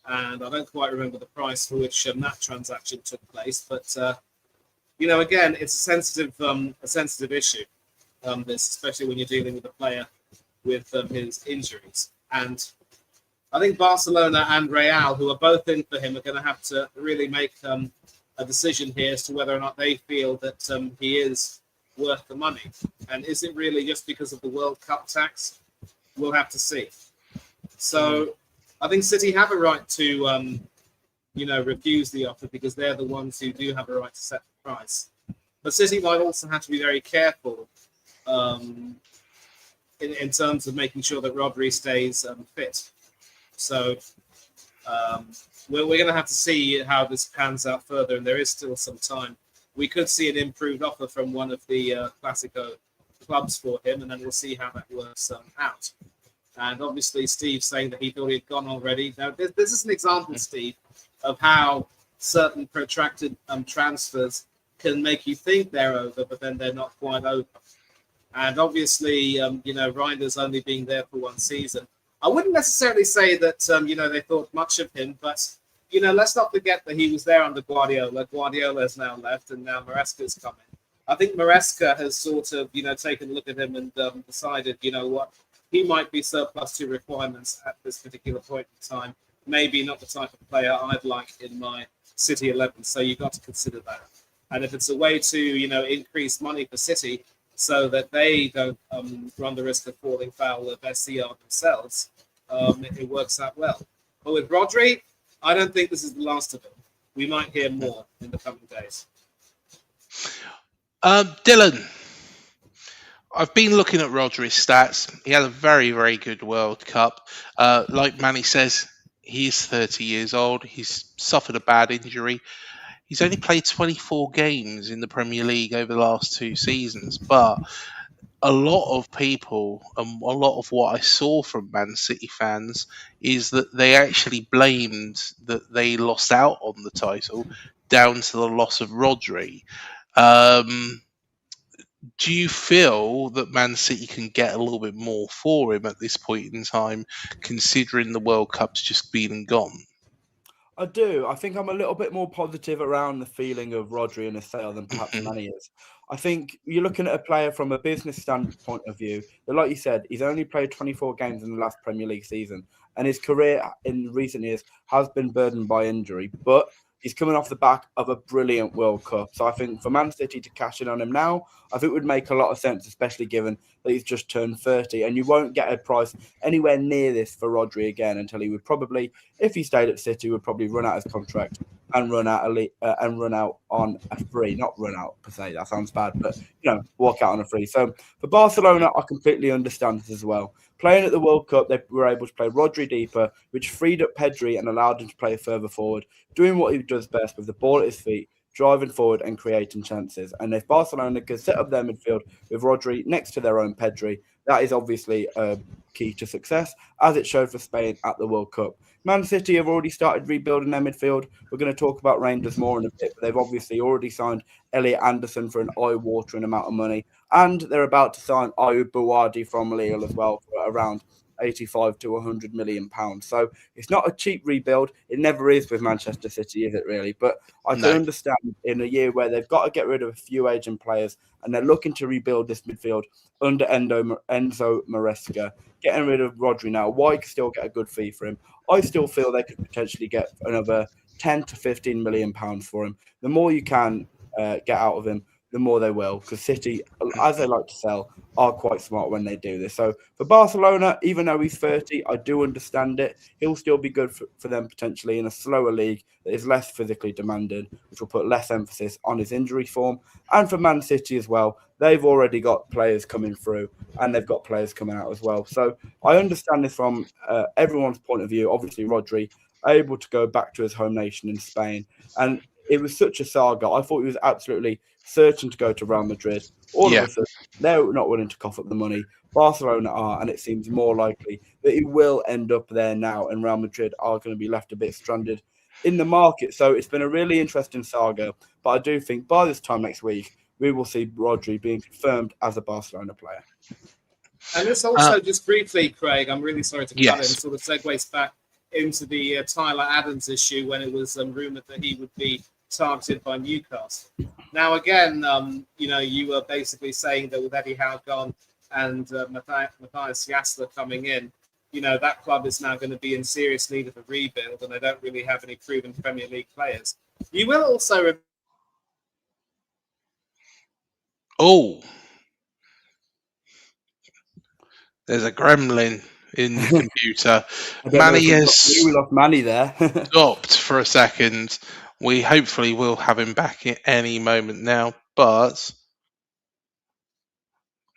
and I don't quite remember the price for which that transaction took place. But again, it's a sensitive issue. This, especially when you're dealing with a player with his injuries, and I think Barcelona and Real, who are both in for him, are going to have to really make a decision here as to whether or not they feel that he is worth the money. And is it really just because of the World Cup tax? We'll have to see. So I think City have a right to, refuse the offer because they're the ones who do have a right to set the price. But City might also have to be very careful in terms of making sure that Rodri stays fit. So we're going to have to see how this pans out further, and there is still some time. We could see an improved offer from one of the Classico clubs for him, and then we'll see how that works out. And obviously, Steve saying that he thought he'd gone already. Now, this is an example, Steve, of how certain protracted transfers can make you think they're over, but then they're not quite over. And obviously, Reinder's only being there for one season. I wouldn't necessarily say that, they thought much of him, but, let's not forget that he was there under Guardiola. Guardiola has now left, and now Maresca's coming. I think Maresca has sort of, taken a look at him and decided, what, he might be surplus to requirements at this particular point in time. Maybe not the type of player I'd like in my City 11, so you've got to consider that. And if it's a way to, increase money for City so that they don't run the risk of falling foul of SCR themselves, it works out well. But with Rodri, I don't think this is the last of him. We might hear more in the coming days. Dylan, I've been looking at Rodri's stats. He had a very, very good World Cup. Like Manny says, he is 30 years old. He's suffered a bad injury. He's only played 24 games in the Premier League over the last 2 seasons, but a lot of people and a lot of what I saw from Man City fans is that they actually blamed that they lost out on the title down to the loss of Rodri. Do you feel that Man City can get a little bit more for him at this point in time, considering the World Cup's just been and gone? I do. I think I'm a little bit more positive around the feeling of Rodri and his sale than perhaps Manny is. I think you're looking at a player from a business standpoint of view. But like you said, he's only played 24 games in the last Premier League season, and his career in recent years has been burdened by injury. But he's coming off the back of a brilliant World Cup. So I think for Man City to cash in on him now, I think would make a lot of sense, especially given that he's just turned 30. And you won't get a price anywhere near this for Rodri again until he would probably, if he stayed at City, would probably run out his contract and run out on a free. Not run out per se, that sounds bad, but walk out on a free. So for Barcelona, I completely understand this as well. Playing at the World Cup, they were able to play Rodri deeper, which freed up Pedri and allowed him to play further forward, doing what he does best with the ball at his feet, driving forward and creating chances. And if Barcelona can set up their midfield with Rodri next to their own Pedri, that is obviously a key to success, as it showed for Spain at the World Cup. Man City have already started rebuilding their midfield. We're going to talk about Rangers more in a bit, but they've obviously already signed Elliot Anderson for an eye-watering amount of money, and they're about to sign Ayoub Bouadi from Lille as well for around 85 to 100 million pounds. So it's not a cheap rebuild. It never is with Manchester City, is it really? But I can understand in a year where they've got to get rid of a few aging players and they're looking to rebuild this midfield under Enzo Maresca, getting rid of Rodri now. Why still get a good fee for him? I still feel they could potentially get another 10 to 15 million pounds for him. The more you can get out of him, the more they will, because City, as they like to sell, are quite smart when they do this. So for Barcelona, even though he's 30, I do understand it. He'll still be good for them potentially in a slower league that is less physically demanding, which will put less emphasis on his injury form. And for Man City as well, they've already got players coming through and they've got players coming out as well. So I understand this from everyone's point of view. Obviously, Rodri able to go back to his home nation in Spain. And it was such a saga. I thought he was absolutely certain to go to Real Madrid. All of a sudden, they're not willing to cough up the money. Barcelona are, and it seems more likely that he will end up there now, and Real Madrid are going to be left a bit stranded in the market. So it's been a really interesting saga, but I do think by this time next week, we will see Rodri being confirmed as a Barcelona player. And this also, just briefly, Craig, I'm really sorry to cut in, sort of segues back into the Tyler Adams issue when it was rumoured that he would be targeted by Newcastle. Now, again, you were basically saying that with Eddie Howe gone and Matthias Jasler coming in, that club is now going to be in serious need of a rebuild, and they don't really have any proven Premier League players. You will also... There's a gremlin in the computer. Manny we lost Manny there. Stopped for a second. We hopefully will have him back at any moment now, but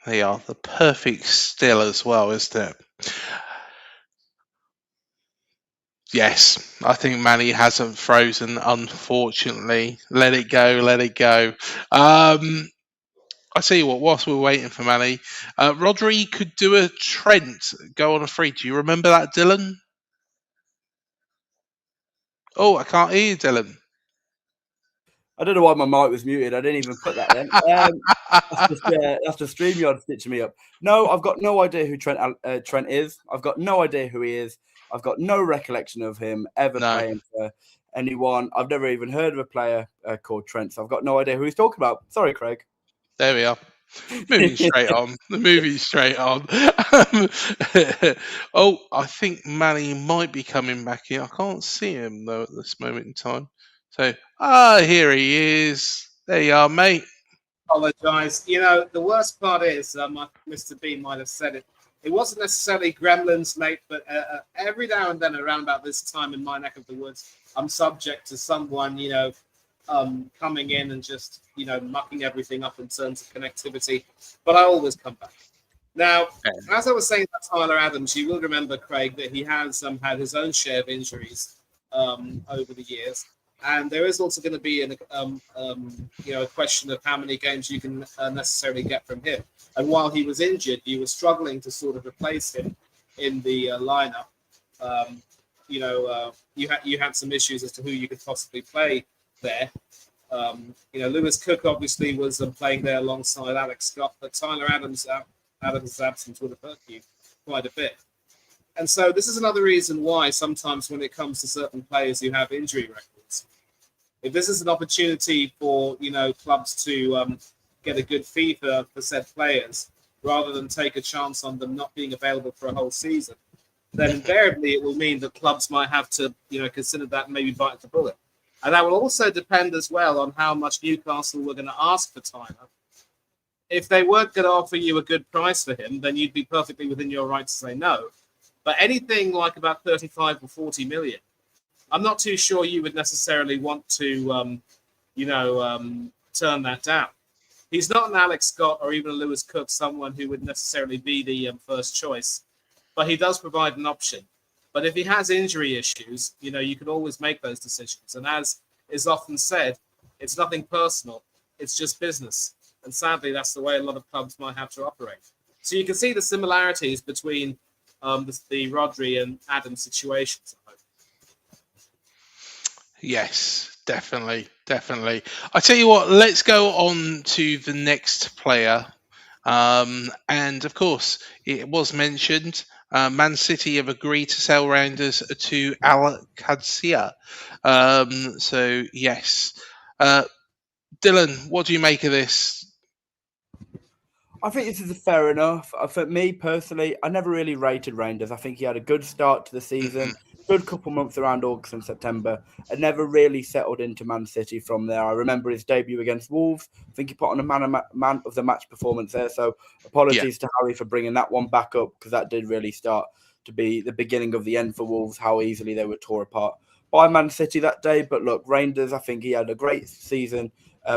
they are the perfect still as well, isn't it? Yes, I think Manny hasn't frozen, unfortunately. Let it go, let it go. I tell you what, whilst we're waiting for Manny, Rodri could do a Trent, go on a free. Do you remember that, Dylan? Oh, I can't hear you, Dylan. I don't know why my mic was muted. I didn't even put that then. That's just StreamYard stitching me up. No, I've got no idea who Trent is. I've got no idea who he is. I've got no recollection of him ever playing for anyone. I've never even heard of a player called Trent, so I've got no idea who he's talking about. Sorry, Craig. There we are. Moving straight on. The movie's straight on. I think Manny might be coming back here. I can't see him, though, at this moment in time. So, here he is. There you are, mate. Apologise. The worst part is, Mr. B might have said it. It wasn't necessarily gremlins, mate, but every now and then around about this time in my neck of the woods, I'm subject to someone, coming in and just, mucking everything up in terms of connectivity. But I always come back. Now, as I was saying about Tyler Adams, you will remember, Craig, that he has had his own share of injuries over the years. And there is also going to be a question of how many games you can necessarily get from him. And while he was injured, you were struggling to sort of replace him in the lineup. You had some issues as to who you could possibly play there. Lewis Cook obviously was playing there alongside Alex Scott, but Tyler Adams' absence would have hurt you quite a bit. And so this is another reason why sometimes when it comes to certain players who have injury records, if this is an opportunity for clubs to get a good fee for said players, rather than take a chance on them not being available for a whole season, then invariably it will mean that clubs might have to consider that and maybe bite the bullet. And that will also depend as well on how much Newcastle were going to ask for Tyler. If they weren't going to offer you a good price for him, then you'd be perfectly within your right to say no. But anything like about 35 or 40 million, I'm not too sure you would necessarily want to, turn that down. He's not an Alex Scott or even a Lewis Cook, someone who would necessarily be the first choice, but he does provide an option. But if he has injury issues, you can always make those decisions. And as is often said, it's nothing personal. It's just business. And sadly, that's the way a lot of clubs might have to operate. So you can see the similarities between the Rodri and Adams situations. Yes, definitely. I tell you what, let's go on to the next player. And of course, it was mentioned, Man City have agreed to sell Rounders to Al-Qadsiya. So, yes. Dylan, what do you make of this? I think this is fair enough. For me personally, I never really rated Rangers. I think he had a good start to the season, good couple months around August and September, and never really settled into Man City from there. I remember his debut against Wolves. I think he put on a man of the match performance there. So apologies to Harry for bringing that one back up, because that did really start to be the beginning of the end for Wolves, how easily they were tore apart by Man City that day. But look, Rangers, I think he had a great season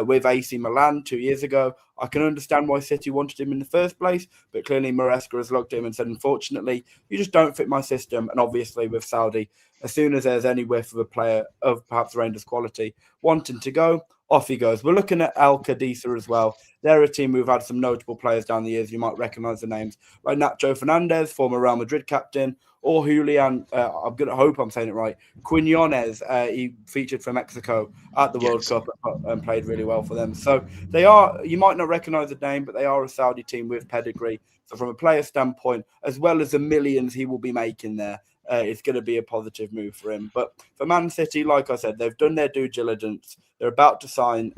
with AC Milan 2 years ago. I can understand why City wanted him in the first place, but clearly Maresca has looked at him and said, unfortunately, you just don't fit my system. And obviously with Saudi, as soon as there's any whiff of a player of perhaps Rangers quality wanting to go, off he goes. We're looking at Al-Qadsiya as well. they're a team who've had some notable players down the years. You might recognise the names like Nacho Fernandez, former Real Madrid captain, or Julian, I'm going to hope I'm saying it right, Quinones. He featured for Mexico at the World Cup and played really well for them. So they are, you might not recognise the name, but they are a Saudi team with pedigree. So from a player standpoint, as well as the millions he will be making there, it's going to be a positive move for him. But for Man City, like I said, they've done their due diligence. They're about to sign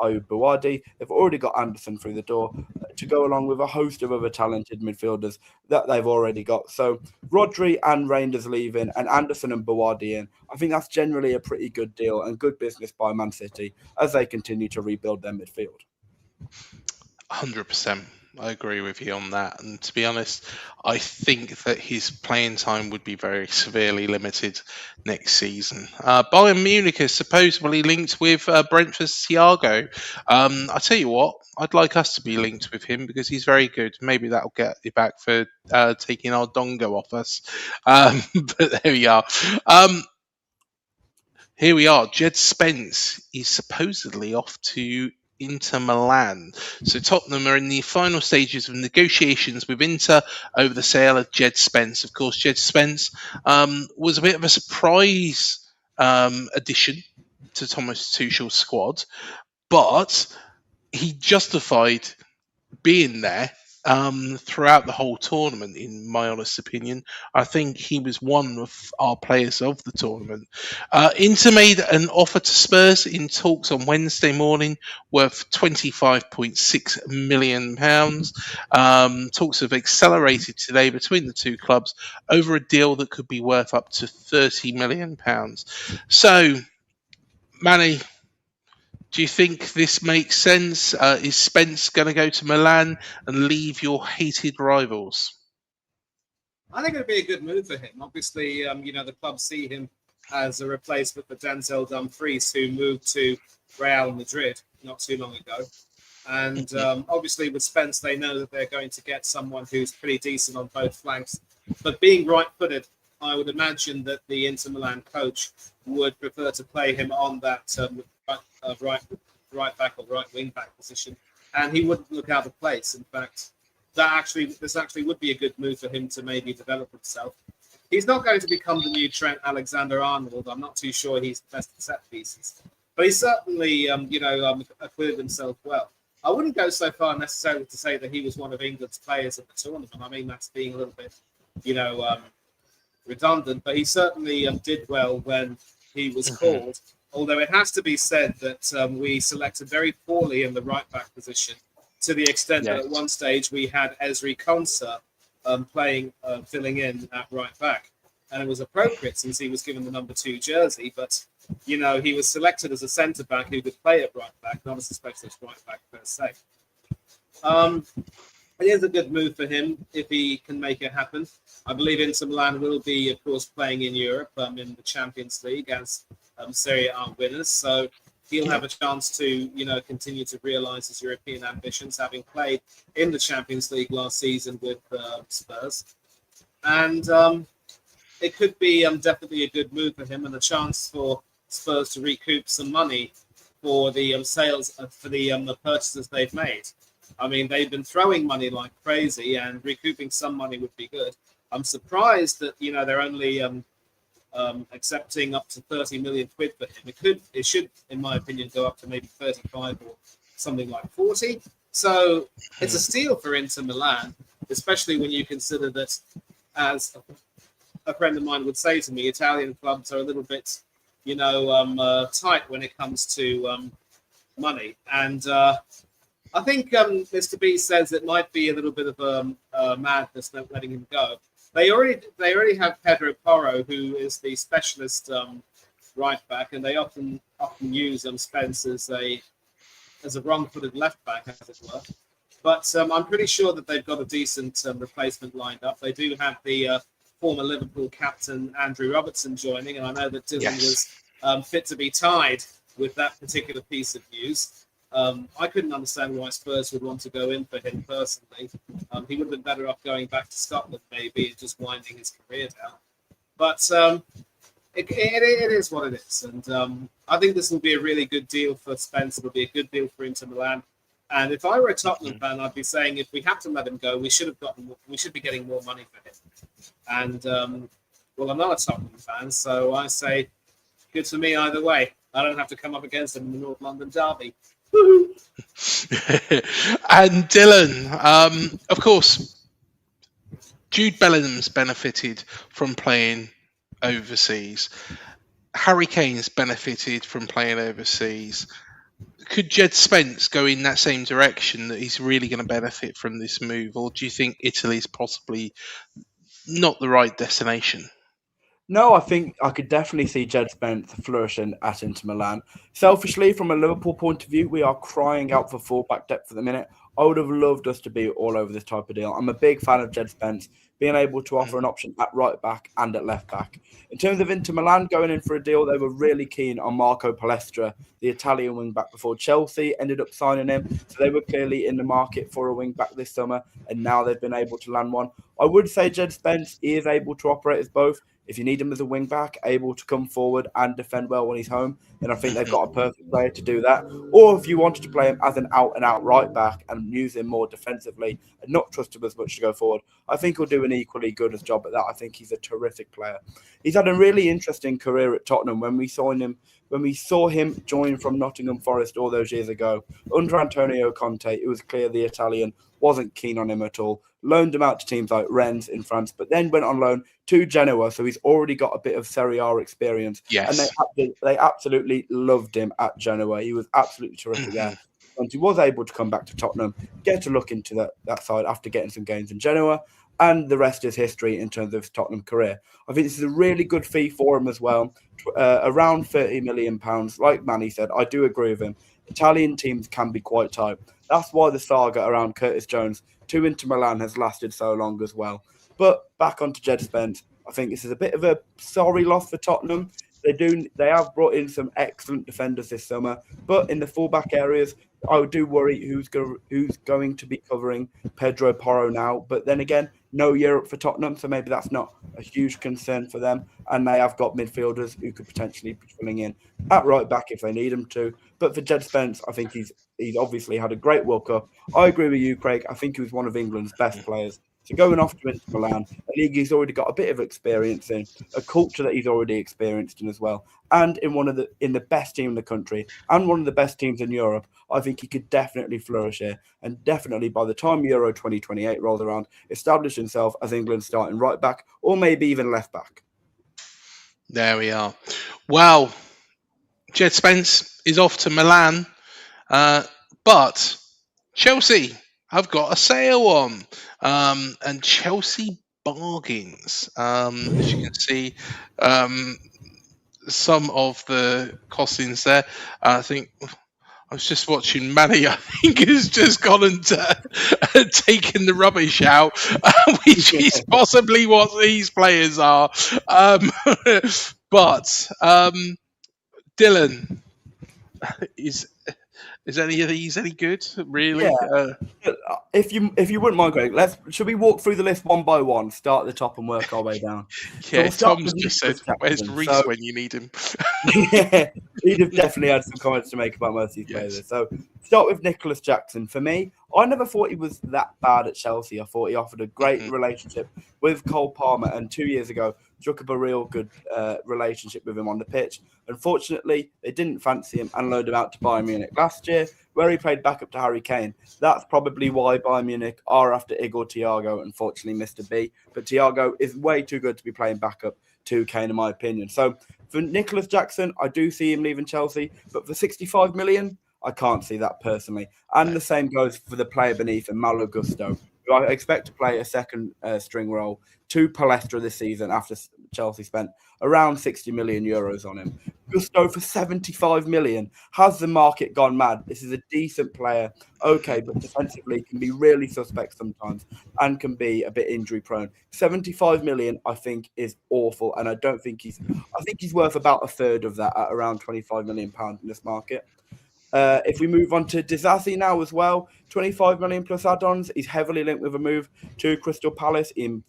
Ayub Buwadi. They've already got Anderson through the door to go along with a host of other talented midfielders that they've already got. So Rodri and Reinders leaving and Anderson and Buwadi in. I think that's generally a pretty good deal and good business by Man City as they continue to rebuild their midfield. 100%. I agree with you on that. And to be honest, I think that his playing time would be very severely limited next season. Bayern Munich is supposedly linked with Brentford's Thiago. I tell you what, I'd like us to be linked with him because he's very good. Maybe that'll get you back for taking our Dongo off us. But there we are. Here we are. Jed Spence is supposedly off to Inter Milan. So Tottenham are in the final stages of negotiations with Inter over the sale of Jed Spence. Of course, Jed Spence was a bit of a surprise addition to Thomas Tuchel's squad, but he justified being there throughout the whole tournament, in my honest opinion. I think he was one of our players of the tournament. Inter made an offer to Spurs in talks on Wednesday morning worth £25.6 million. Talks have accelerated today between the two clubs over a deal that could be worth up to £30 million. So, Manny, do you think this makes sense? Is Spence going to go to Milan and leave your hated rivals? I think it would be a good move for him. Obviously, the club see him as a replacement for Denzel Dumfries, who moved to Real Madrid not too long ago. And obviously with Spence, they know that they're going to get someone who's pretty decent on both flanks. But being right-footed, I would imagine that the Inter Milan coach would prefer to play him on that right back or right wing back position, and he wouldn't look out of place. In fact, this actually would be a good move for him to maybe develop himself. He's not going to become the new Trent Alexander-Arnold. I'm not too sure he's the best at set pieces, but he certainly acquitted himself well. I wouldn't go so far necessarily to say that he was one of England's players at the tournament. I mean, that's being a little bit, redundant, but he certainly did well when he was called. Although it has to be said that we selected very poorly in the right-back position, to the extent that at one stage we had Ezri Konsa filling in at right-back. And it was appropriate since he was given the number 2 jersey, but, he was selected as a centre-back who could play at right-back, not as a specialist right-back per se. It is a good move for him if he can make it happen. I believe Inter Milan will be, of course, playing in Europe in the Champions League as Serie A winners, so he'll have a chance to, continue to realise his European ambitions, having played in the Champions League last season with Spurs. And it could be definitely a good move for him and a chance for Spurs to recoup some money for the sales, for the purchases they've made. I mean, they've been throwing money like crazy, and recouping some money would be good. I'm surprised that, they're only accepting up to 30 million quid for him. It should, in my opinion, go up to maybe 35 or something like 40. So it's a steal for Inter Milan, especially when you consider that, as a friend of mine would say to me, Italian clubs are a little bit, tight when it comes to money. And I think Mr. B says it might be a little bit of a madness not letting him go. They already have Pedro Porro, who is the specialist right back, and they often use Spence as a wrong-footed left back, as it were. But I'm pretty sure that they've got a decent replacement lined up. They do have the former Liverpool captain Andrew Robertson joining, and I know that Dylan was fit to be tied with that particular piece of news. I couldn't understand why Spurs would want to go in for him personally. He would have been better off going back to Scotland maybe and just winding his career down. But it is what it is. And I think this will be a really good deal for Spence. It'll be a good deal for Inter Milan. And if I were a Tottenham fan, I'd be saying if we have to let him go, we should be getting more money for him. And well, I'm not a Tottenham fan, so I say good for me either way. I don't have to come up against him in the North London derby. And Dylan, of course, Jude Bellingham's benefited from playing overseas. Harry Kane's benefited from playing overseas. Could Jed Spence go in that same direction, that he's really going to benefit from this move? Or do you think Italy's possibly not the right destination? No, I think I could definitely see Jed Spence flourishing at Inter Milan. Selfishly, from a Liverpool point of view, we are crying out for fullback depth at the minute. I would have loved us to be all over this type of deal. I'm a big fan of Jed Spence being able to offer an option at right back and at left back. In terms of Inter Milan going in for a deal, they were really keen on Marco Palestra, the Italian wing back, before Chelsea ended up signing him. So they were clearly in the market for a wing back this summer, and now they've been able to land one. I would say Jed Spence is able to operate as both. If you need him as a wing back, able to come forward and defend well when he's home, then I think they've got a perfect player to do that. Or if you wanted to play him as an out-and-out right back and use him more defensively and not trust him as much to go forward, I think he'll do an equally good job at that. I think he's a terrific player. He's had a really interesting career at Tottenham. When we saw him join from Nottingham Forest all those years ago, under Antonio Conte, it was clear the Italian wasn't keen on him at all. Loaned him out to teams like Rennes in France, but then went on loan to Genoa, so he's already got a bit of Serie A experience. Yes. And they absolutely loved him at Genoa. He was absolutely terrific there. And he was able to come back to Tottenham, get a look into that side after getting some games in Genoa, and the rest is history in terms of his Tottenham career. I think this is a really good fee for him as well, around £30 million. Like Manny said, I do agree with him. Italian teams can be quite tight. That's why the saga around Curtis Jones to Inter Milan has lasted so long as well. But back onto Jed Spence, I think this is a bit of a sorry loss for Tottenham. They have brought in some excellent defenders this summer, but in the fullback areas, I do worry who's going to be covering Pedro Porro now. But then again, no Europe for Tottenham, so maybe that's not a huge concern for them. And they have got midfielders who could potentially be filling in at right back if they need them to. But for Jed Spence, I think he's obviously had a great World Cup. I agree with you, Craig. I think he was one of England's best players. So going off to Inter Milan, a league he's already got a bit of experience in, a culture that he's already experienced in as well, and in the best team in the country and one of the best teams in Europe, I think he could definitely flourish here, and definitely by the time Euro 2028 rolls around, establish himself as England's starting right back or maybe even left back. There we are. Well, Jed Spence is off to Milan, but Chelsea have got a sale on, and Chelsea bargains. As you can see, some of the costings there. I think I was just watching Manny. I think has just gone and taken the rubbish out, which is possibly what these players are. But Dylan, is any of these any good? Really? Yeah. If you wouldn't mind, Greg, should we walk through the list one by one, start at the top and work our way down? Yeah, so Tom's just said, "Where's Reece when you need him?" Yeah, he'd have definitely had some comments to make about most of these players. So start with Nicholas Jackson. For me, I never thought he was that bad at Chelsea. I thought he offered a great relationship with Cole Palmer, and 2 years ago struck up a real good relationship with him on the pitch. Unfortunately, they didn't fancy him and loaned him out to Bayern Munich last year, where he played back up to Harry Kane. That's probably why Bayern Munich are after Igor Thiago, unfortunately Mr. B. But Thiago is way too good to be playing back up to Kane, in my opinion. So for Nicholas Jackson, I do see him leaving Chelsea, but for 65 million, I can't see that personally. And the same goes for the player beneath him, Malo Gusto, who I expect to play a second string role to Palestra this season after Chelsea spent around 60 million euros on him. Gusto for 75 million. Has the market gone mad? This is a decent player, okay, but defensively can be really suspect sometimes and can be a bit injury prone. 75 million, I think, is awful, and I think he's worth about a third of that at around 25 million pounds in this market. If we move on to Disasi now as well, 25 million plus add-ons. He's heavily linked with a move to Crystal Palace in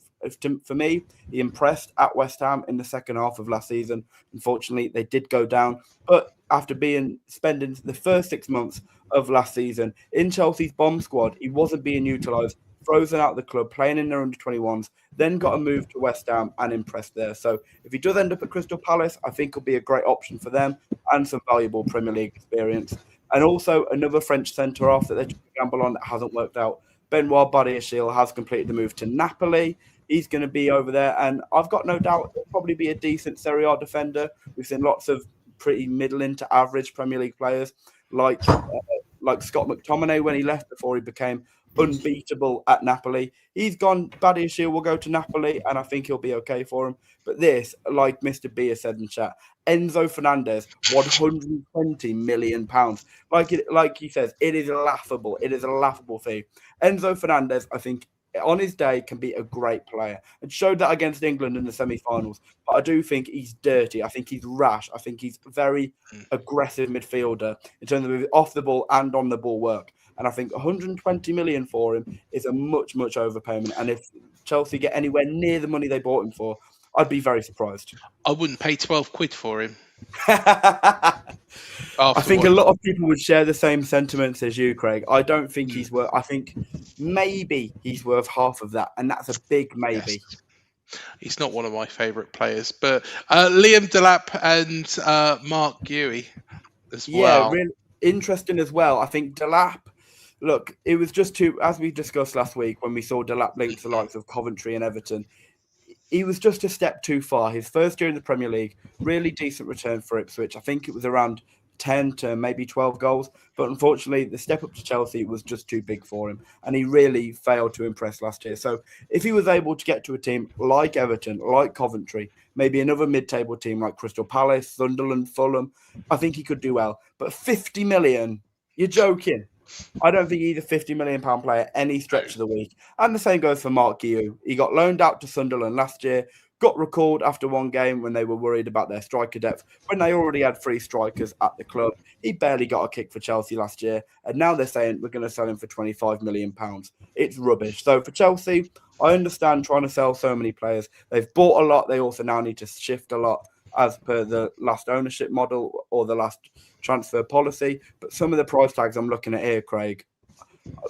For me, he impressed at West Ham in the second half of last season. Unfortunately, they did go down, but after spending the first 6 months of last season in Chelsea's bomb squad, he wasn't being utilised, frozen out of the club, playing in their under-21s, then got a move to West Ham and impressed there. So if he does end up at Crystal Palace, I think he'll be a great option for them and some valuable Premier League experience. And also another French centre-half that they took a gamble on that hasn't worked out. Benoit Badiashile has completed the move to Napoli. He's going to be over there, and I've got no doubt he'll probably be a decent Serie A defender. We've seen lots of pretty middling to average Premier League players like Scott McTominay when he left before he became unbeatable at Napoli. He's gone. Badiashile will go to Napoli, and I think he'll be okay for him. But this, like Mr. B has said in chat, Enzo Fernandez, £120 million. Like he says, it is laughable. It is a laughable fee. Enzo Fernandez, I think, on his day can be a great player and showed that against England in the semi-finals. But I do think he's dirty. I think he's rash. I think he's very aggressive midfielder in terms of off the ball and on the ball work. And I think 120 million for him is a much, much overpayment. And if Chelsea get anywhere near the money they bought him for, I'd be very surprised. I wouldn't pay 12 quid for him. I think a lot of people would share the same sentiments as you, Craig. I don't think he's worth. I think maybe he's worth half of that, and that's a big maybe. Yes. He's not one of my favourite players, but Liam Delap and Mark Guéhi as well. Yeah, really interesting as well. I think Delap. Look, it was just as we discussed last week when we saw Delap linked to the likes of Coventry and Everton. He was just a step too far. His first year in the Premier League, really decent return for Ipswich. I think it was around 10 to maybe 12 goals. But unfortunately, the step up to Chelsea was just too big for him. And he really failed to impress last year. So if he was able to get to a team like Everton, like Coventry, maybe another mid-table team like Crystal Palace, Sunderland, Fulham, I think he could do well. But 50 million, you're joking. I don't think he's a £50 million player any stretch of the week. And the same goes for Mark Guéhi. He got loaned out to Sunderland last year, got recalled after one game when they were worried about their striker depth, when they already had 3 strikers at the club. He barely got a kick for Chelsea last year, and now they're saying we're going to sell him for £25 million. It's rubbish. So for Chelsea, I understand trying to sell so many players. They've bought a lot. They also now need to shift a lot as per the last ownership model or the last transfer policy. But some of the price tags I'm looking at here, Craig,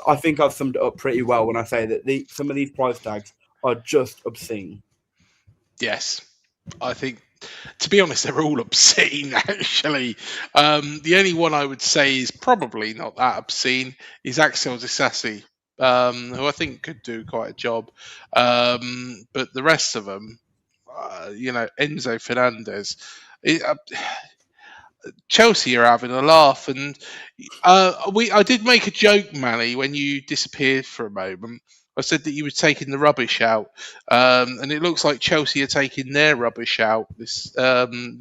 I think I've summed it up pretty well when I say that some of these price tags are just obscene. Yes, I think, to be honest, they're all obscene, actually. The only one I would say is probably not that obscene is Axel Disasi, who I think could do quite a job. But the rest of them, Enzo Fernandez, Chelsea are having a laugh. And I did make a joke, Manny, when you disappeared for a moment. I said that you were taking the rubbish out, and it looks like Chelsea are taking their rubbish out this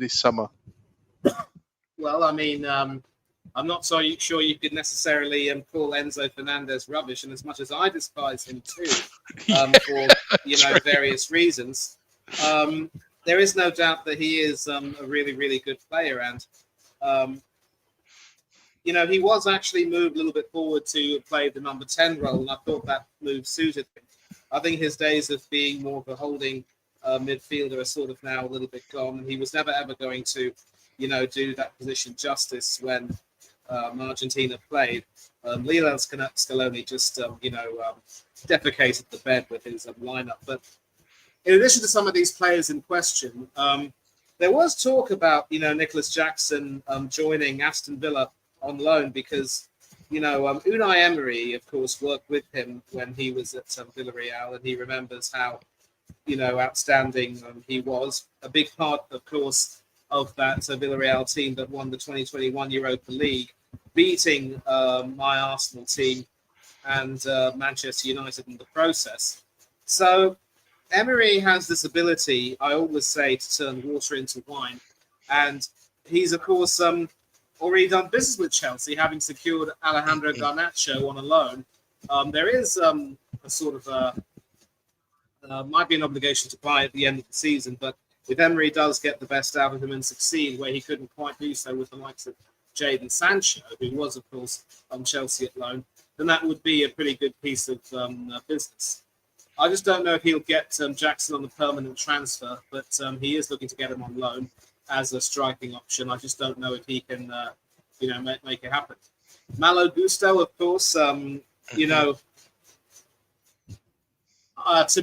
summer. Well, I mean, I'm not so sure you could necessarily call Enzo Fernandez rubbish, and as much as I despise him too, for various reasons, there is no doubt that he is a really, really good player, and he was actually moved a little bit forward to play the number 10 role, and I thought that move suited him. I think his days of being more of a holding midfielder are sort of now a little bit gone, and he was never ever going to, do that position justice when Argentina played. Lionel Scaloni just, defecated the bed with his lineup. But in addition to some of these players in question, there was talk about, Nicholas Jackson joining Aston Villa on loan because, Unai Emery, of course, worked with him when he was at Villarreal, and he remembers how, outstanding he was. A big part, of course, of that Villarreal team that won the 2021 Europa League, beating my Arsenal team and Manchester United in the process. So Emery has this ability, I always say, to turn water into wine. And he's, of course, already done business with Chelsea, having secured Alejandro Garnacho on a loan. There is a sort of might be an obligation to buy at the end of the season, but if Emery does get the best out of him and succeed where he couldn't quite do so with the likes of Jadon Sancho, who was, of course, on Chelsea at loan, then that would be a pretty good piece of business. I just don't know if he'll get Jackson on the permanent transfer, but he is looking to get him on loan as a striking option. I just don't know if he can, make it happen. Malo Gusto, of course, to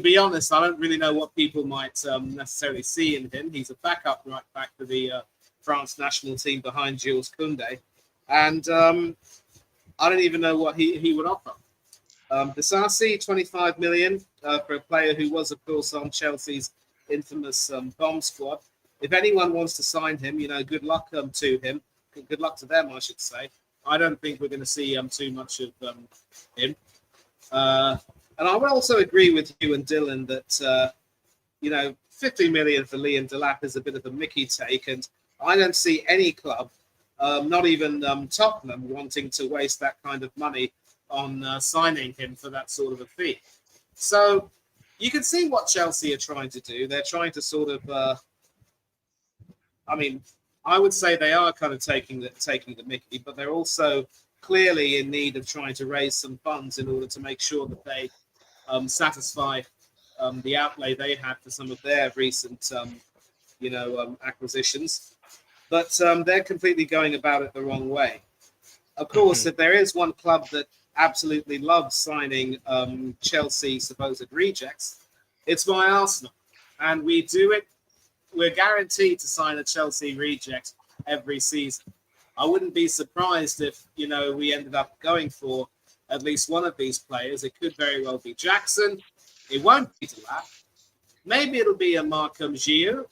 be honest, I don't really know what people might necessarily see in him. He's a backup right back for the France national team behind Jules Koundé. And I don't even know what he would offer. Disasi, 25 million for a player who was, of course, on Chelsea's infamous bomb squad. If anyone wants to sign him, good luck to him. Good luck to them, I should say. I don't think we're going to see too much of him. And I would also agree with you and Dylan that, 50 million for Liam Delap is a bit of a Mickey take. And I don't see any club, not even Tottenham, wanting to waste that kind of money on signing him for that sort of a fee. So you can see what Chelsea are trying to do. They're trying to sort of, I would say they are kind of taking the Mickey, but they're also clearly in need of trying to raise some funds in order to make sure that they satisfy the outlay they had for some of their recent, acquisitions. But they're completely going about it the wrong way. Of course, if there is one club that absolutely loves signing Chelsea supposed rejects, it's my Arsenal. And we do it. We're guaranteed to sign a Chelsea reject every season. I wouldn't be surprised if, we ended up going for at least one of these players. It could very well be Jackson. It won't be Delap. Maybe it'll be a Markham Giroud.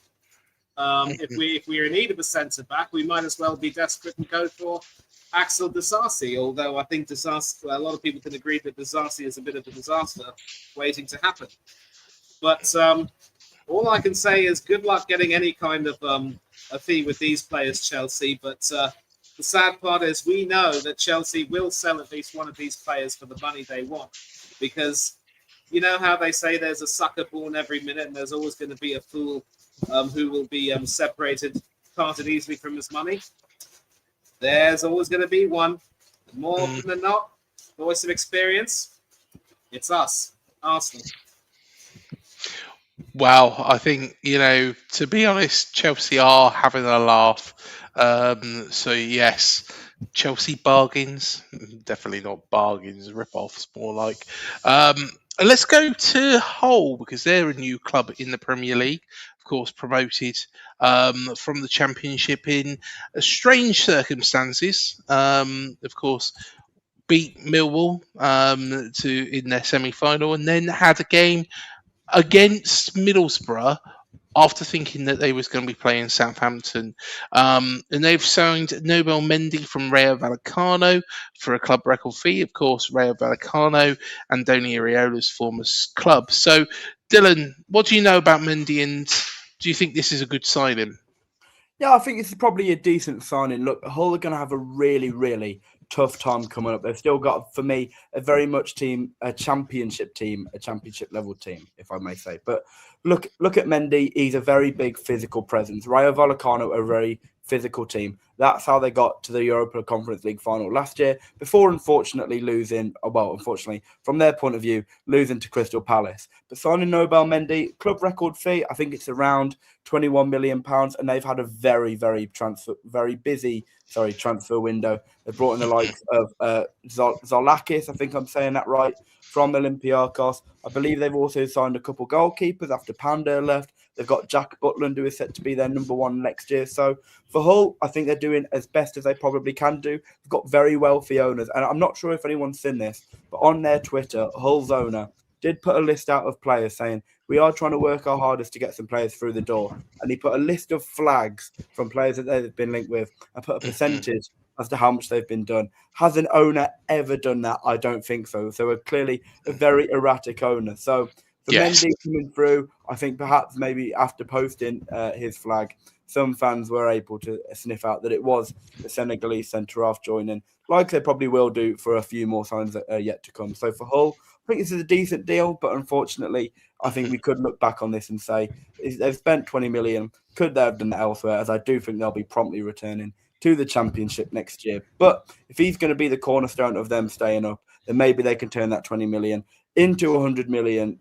If we're in need of a centre back, we might as well be desperate and go for Axel Disasi. Although I think Disasi, a lot of people can agree that Disasi is a bit of a disaster waiting to happen. But all I can say is good luck getting any kind of a fee with these players, Chelsea. But the sad part is we know that Chelsea will sell at least one of these players for the money they want. Because you know how they say there's a sucker born every minute and there's always going to be a fool who will be parted easily from his money. There's always going to be one. More often than not, voice of experience, it's us, Arsenal. Well, I think, to be honest, Chelsea are having a laugh. So, yes, Chelsea bargains. Definitely not bargains, rip-offs, more like. Let's go to Hull, because they're a new club in the Premier League. Of course, promoted from the Championship in strange circumstances. Of course, beat Millwall in their semi-final, and then had a game against Middlesbrough after thinking that they was going to be playing Southampton. And they've signed Nobel Mendy from Rayo Vallecano for a club record fee. Of course, Rayo Vallecano, Andoni Iraola's former club. So, Dylan, what do you know about Mendy, and do you think this is a good signing? Yeah, I think it's probably a decent signing. Look, Hull are going to have a really, really tough time coming up. They've still got, for me, a championship level team, if I may say. But look at Mendy. He's a very big physical presence. Rayo Vallecano are a very physical team. That's how they got to the Europa Conference League final last year, before unfortunately, from their point of view, losing to Crystal Palace. But signing Nobel Mendy, club record fee, I think it's around £21 million, and they've had a very, very busy transfer window. They brought in the likes of Zolakis, I think I'm saying that right, from Olympiacos. I believe they've also signed a couple goalkeepers after Panda left. They've got Jack Butland, who is set to be their number one next year. So for Hull, I think they're doing as best as they probably can do. They've got very wealthy owners. And I'm not sure if anyone's seen this, but on their Twitter, Hull's owner did put a list out of players saying, we are trying to work our hardest to get some players through the door. And he put a list of flags from players that they've been linked with and put a percentage as to how much they've been done. Has an owner ever done that? I don't think so. So we're clearly a very erratic owner. So for Mendy coming through, I think perhaps maybe after posting his flag, some fans were able to sniff out that it was the Senegalese centre-half joining, like they probably will do for a few more signs that are yet to come. So for Hull, I think this is a decent deal, but unfortunately, I think we could look back on this and say they've spent 20 million. Could they have done that elsewhere? As I do think they'll be promptly returning to the Championship next year. But if he's going to be the cornerstone of them staying up, then maybe they can turn that 20 million into 100 million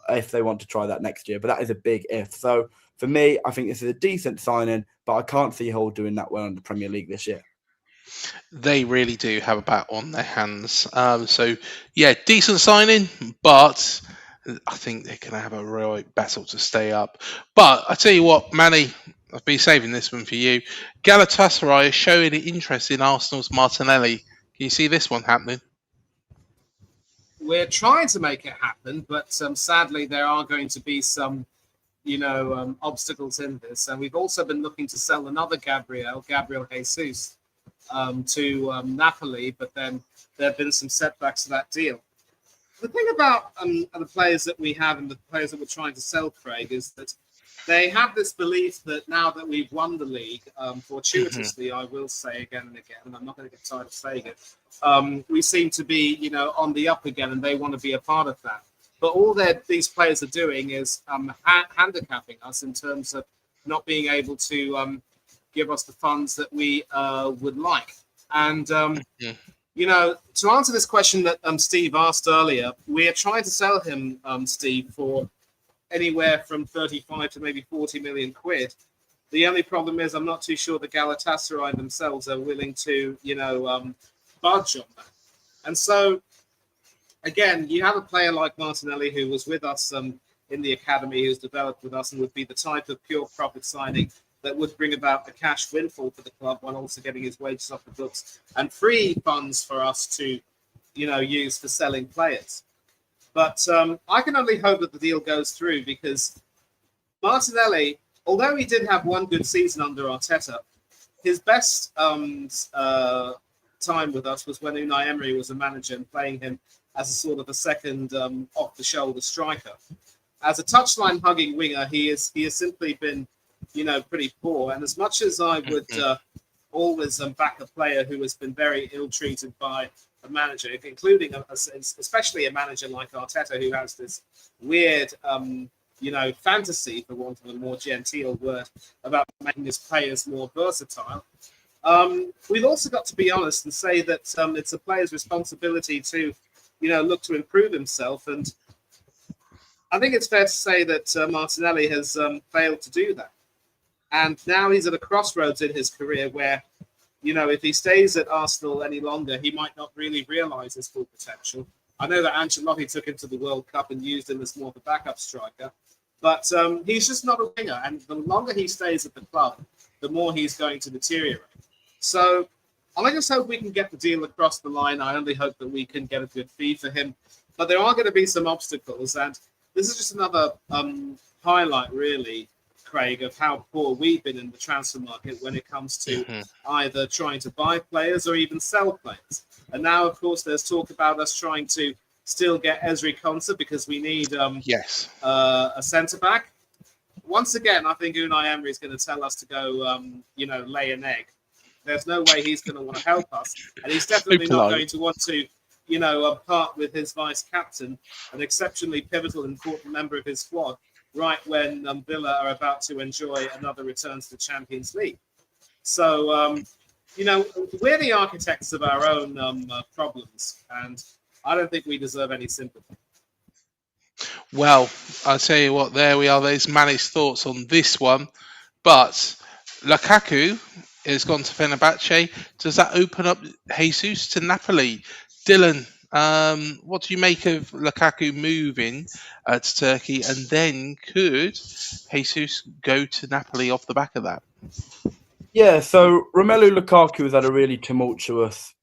if they want to try that next year. But that is a big if. So for me, I think this is a decent signing, but I can't see Hull doing that well in the Premier League this year. They really do have a bat on their hands. So, yeah, decent signing, but I think they're going to have a real battle to stay up. But I tell you what, Manny, I've been saving this one for you. Galatasaray is showing interest in Arsenal's Martinelli. Can you see this one happening? We're trying to make it happen, but sadly there are going to be some, obstacles in this. And we've also been looking to sell another Gabriel Jesus, to Napoli, but then there have been some setbacks to that deal. The thing about the players that we have and the players that we're trying to sell, Craig, is that they have this belief that now that we've won the league, fortuitously, I will say again and again, and I'm not going to get tired of saying it, we seem to be, on the up again, and they want to be a part of that. But all these players are doing is handicapping us in terms of not being able to give us the funds that we would like. And, to answer this question that Steve asked earlier, we are trying to sell him, Steve, for anywhere from 35 to maybe 40 million quid. The only problem is I'm not too sure the Galatasaray themselves are willing to, budge on that. And so, again, you have a player like Martinelli who was with us in the academy, who's developed with us and would be the type of pure profit signing that would bring about a cash windfall for the club while also getting his wages off the books and free funds for us to, use for selling players. But I can only hope that the deal goes through because Martinelli, although he did have one good season under Arteta, his best time with us was when Unai Emery was a manager and playing him as a sort of a second off-the-shoulder striker. As a touchline-hugging winger, he has simply been, pretty poor. And as much as I would always back a player who has been very ill-treated by a manager, including especially a manager like Arteta, who has this weird, fantasy, for want of a more genteel word, about making his players more versatile. We've also got to be honest and say that it's a player's responsibility to, look to improve himself. And I think it's fair to say that Martinelli has failed to do that. And now he's at a crossroads in his career where, if he stays at Arsenal any longer, he might not really realise his full potential. I know that Ancelotti took him to the World Cup and used him as more of a backup striker, but he's just not a winger. And the longer he stays at the club, the more he's going to deteriorate. So I just hope we can get the deal across the line. I only hope that we can get a good fee for him. But there are going to be some obstacles. And this is just another highlight, really, Craig, of how poor we've been in the transfer market when it comes to either trying to buy players or even sell players. And now, of course, there's talk about us trying to still get Ezri Konsa because we need a centre-back. Once again, I think Unai Emery is going to tell us to go, lay an egg. There's no way he's going to want to help us. And he's definitely not going to want to, part with his vice-captain, an exceptionally pivotal and important member of his squad, right when Villa are about to enjoy another return to the Champions League. So, we're the architects of our own problems, and I don't think we deserve any sympathy. Well, I'll tell you what, there we are. There's Manny's thoughts on this one. But Lukaku has gone to Fenerbahce. Does that open up Jesus to Napoli? Dylan, what do you make of Lukaku moving to Turkey? And then could Jesus go to Napoli off the back of that? Yeah, so Romelu Lukaku has had a really tumultuous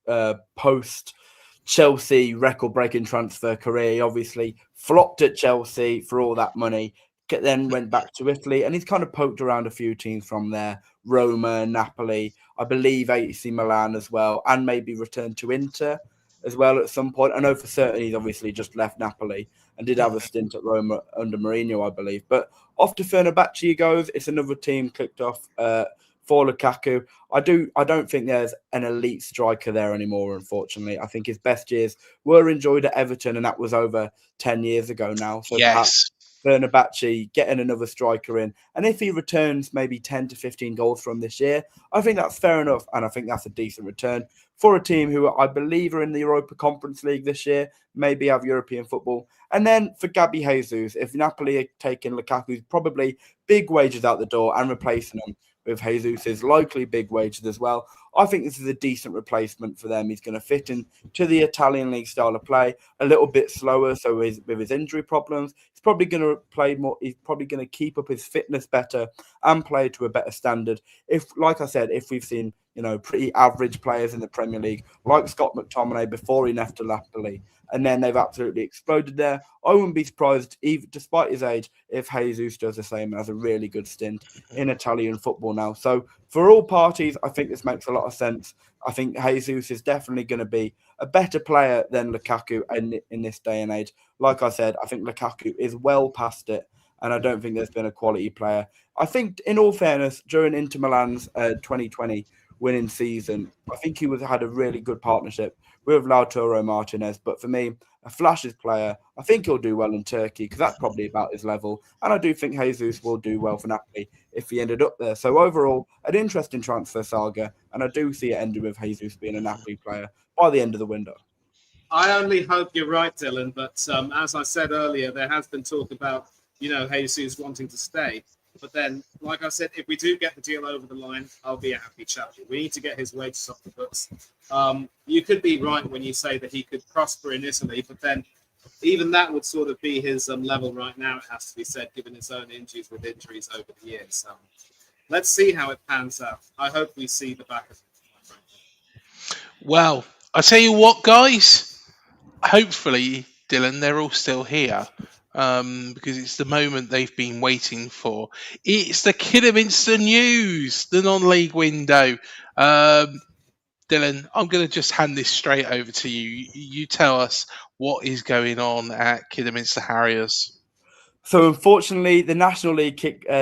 post-Chelsea record-breaking transfer career. He obviously flopped at Chelsea for all that money, then went back to Italy, and he's kind of poked around a few teams from there. Roma, Napoli, I believe AC Milan as well, and maybe returned to Inter as well at some point. I know for certain he's obviously just left Napoli and did have a stint at Roma under Mourinho, I believe. But off to Fenerbahce he goes. It's another team clicked off for Lukaku. I don't think there's an elite striker there anymore, unfortunately. I think his best years were enjoyed at Everton, and that was over 10 years ago now. So perhaps Fenerbahce getting another striker in. And if he returns maybe 10 to 15 goals from this year, I think that's fair enough. And I think that's a decent return for a team who I believe are in the Europa Conference League this year, maybe have European football. And then for Gabby Jesus, if Napoli are taking Lukaku's probably big wages out the door and replacing him with Jesus's likely big wages as well, I think this is a decent replacement for them. He's going to fit into the Italian league style of play, a little bit slower. So with his injury problems, he's probably going to play more. He's probably going to keep up his fitness better and play to a better standard. If, like I said, if we've seen, pretty average players in the Premier League, like Scott McTominay before he left to Napoli, and then they've absolutely exploded there, I wouldn't be surprised, even despite his age, if Jesus does the same, as a really good stint in Italian football now. So for all parties, I think this makes a lot of sense. I think Jesus is definitely going to be a better player than Lukaku in this day and age. Like I said, I think Lukaku is well past it, and I don't think there's been a quality player. I think, in all fairness, during Inter Milan's 2020 winning season, I think he had a really good partnership with Lautaro Martinez. But for me, a flashes player, I think he'll do well in Turkey because that's probably about his level. And I do think Jesus will do well for Napoli if he ended up there. So overall, an interesting transfer saga. And I do see it ending with Jesus being a Napoli player by the end of the window. I only hope you're right, Dylan. But as I said earlier, there has been talk about, Jesus wanting to stay. But then, like I said, if we do get the deal over the line, I'll be a happy chappy. We need to get his wages off the books. You could be right when you say that he could prosper in Italy, but then even that would sort of be his level right now, it has to be said, given his own injuries over the years. Let's see how it pans out. I hope we see the back of it. Well, I tell you what, guys. Hopefully, Dylan, they're all still here. Because it's the moment they've been waiting for. It's the Kidderminster News, the non-league window. Dylan, I'm going to just hand this straight over to you. You tell us what is going on at Kidderminster Harriers. So, unfortunately, the National League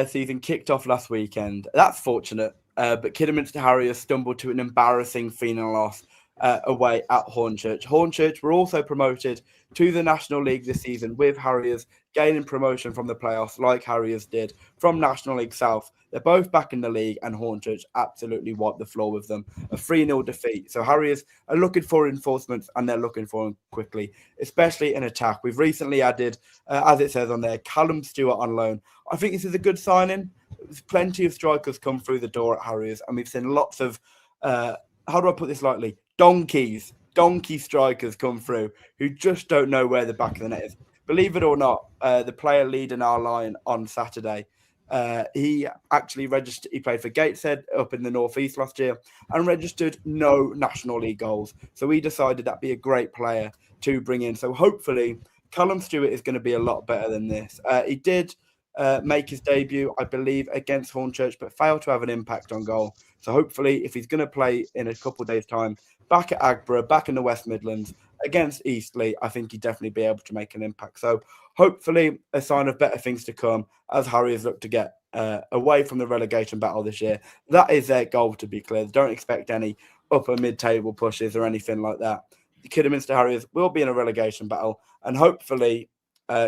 season kicked off last weekend. That's fortunate, but Kidderminster Harriers stumbled to an embarrassing final loss away at Hornchurch. Hornchurch were also promoted to the National League this season, with Harriers gaining promotion from the playoffs like Harriers did from National League South. They're both back in the league, and Hornchurch absolutely wiped the floor with them. A 3-0 defeat. So Harriers are looking for reinforcements, and they're looking for them quickly, especially in attack. We've recently added, as it says on there, Callum Stewart on loan. I think this is a good signing. There's plenty of strikers come through the door at Harriers, and we've seen lots of, how do I put this lightly, donkey strikers come through who just don't know where the back of the net is. Believe it or not, the player leading our line on Saturday, he actually registered. He played for Gateshead up in the northeast last year and registered no National League goals. So we decided that'd be a great player to bring in. So hopefully, Callum Stewart is going to be a lot better than this. He did make his debut, I believe, against Hornchurch, but failed to have an impact on goal. So hopefully, if he's going to play in a couple of days' time, back at Agborough, back in the West Midlands, against Eastleigh, I think he'd definitely be able to make an impact. So hopefully a sign of better things to come as Harriers look to get away from the relegation battle this year. That is their goal, to be clear. Don't expect any upper mid-table pushes or anything like that. The Kidderminster Harriers will be in a relegation battle, and hopefully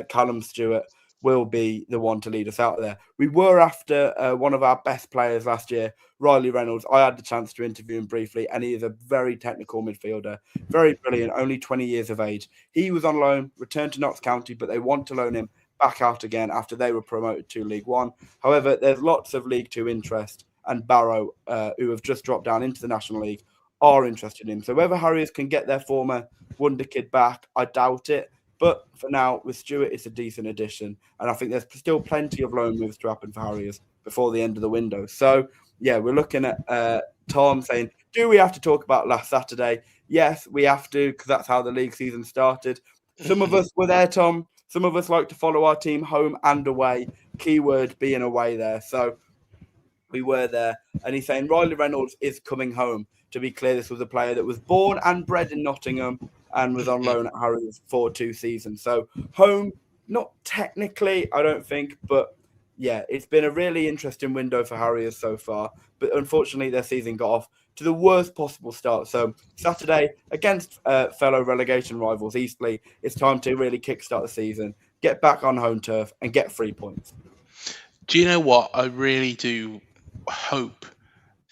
Callum Stewart will be the one to lead us out there. We were after one of our best players last year, Riley Reynolds. I had the chance to interview him briefly, and he is a very technical midfielder, very brilliant, only 20 years of age. He was on loan, returned to Notts County, but they want to loan him back out again after they were promoted to League One. However, there's lots of League Two interest, and Barrow, who have just dropped down into the National League, are interested in him. So whether Harriers can get their former wonder kid back, I doubt it. But for now, with Stewart, it's a decent addition. And I think there's still plenty of loan moves to happen for Harriers before the end of the window. So, yeah, we're looking at Tom saying, do we have to talk about last Saturday? Yes, we have to, because that's how the league season started. Some of us were there, Tom. Some of us like to follow our team home and away. Keyword being away there. So we were there. And he's saying Riley Reynolds is coming home. To be clear, this was a player that was born and bred in Nottingham and was on loan at Harriers for 2 seasons. So home, not technically, I don't think, but yeah, it's been a really interesting window for Harriers so far. But unfortunately, their season got off to the worst possible start. So Saturday, against fellow relegation rivals Eastleigh, it's time to really kickstart the season, get back on home turf and get 3 points. Do you know what? I really do hope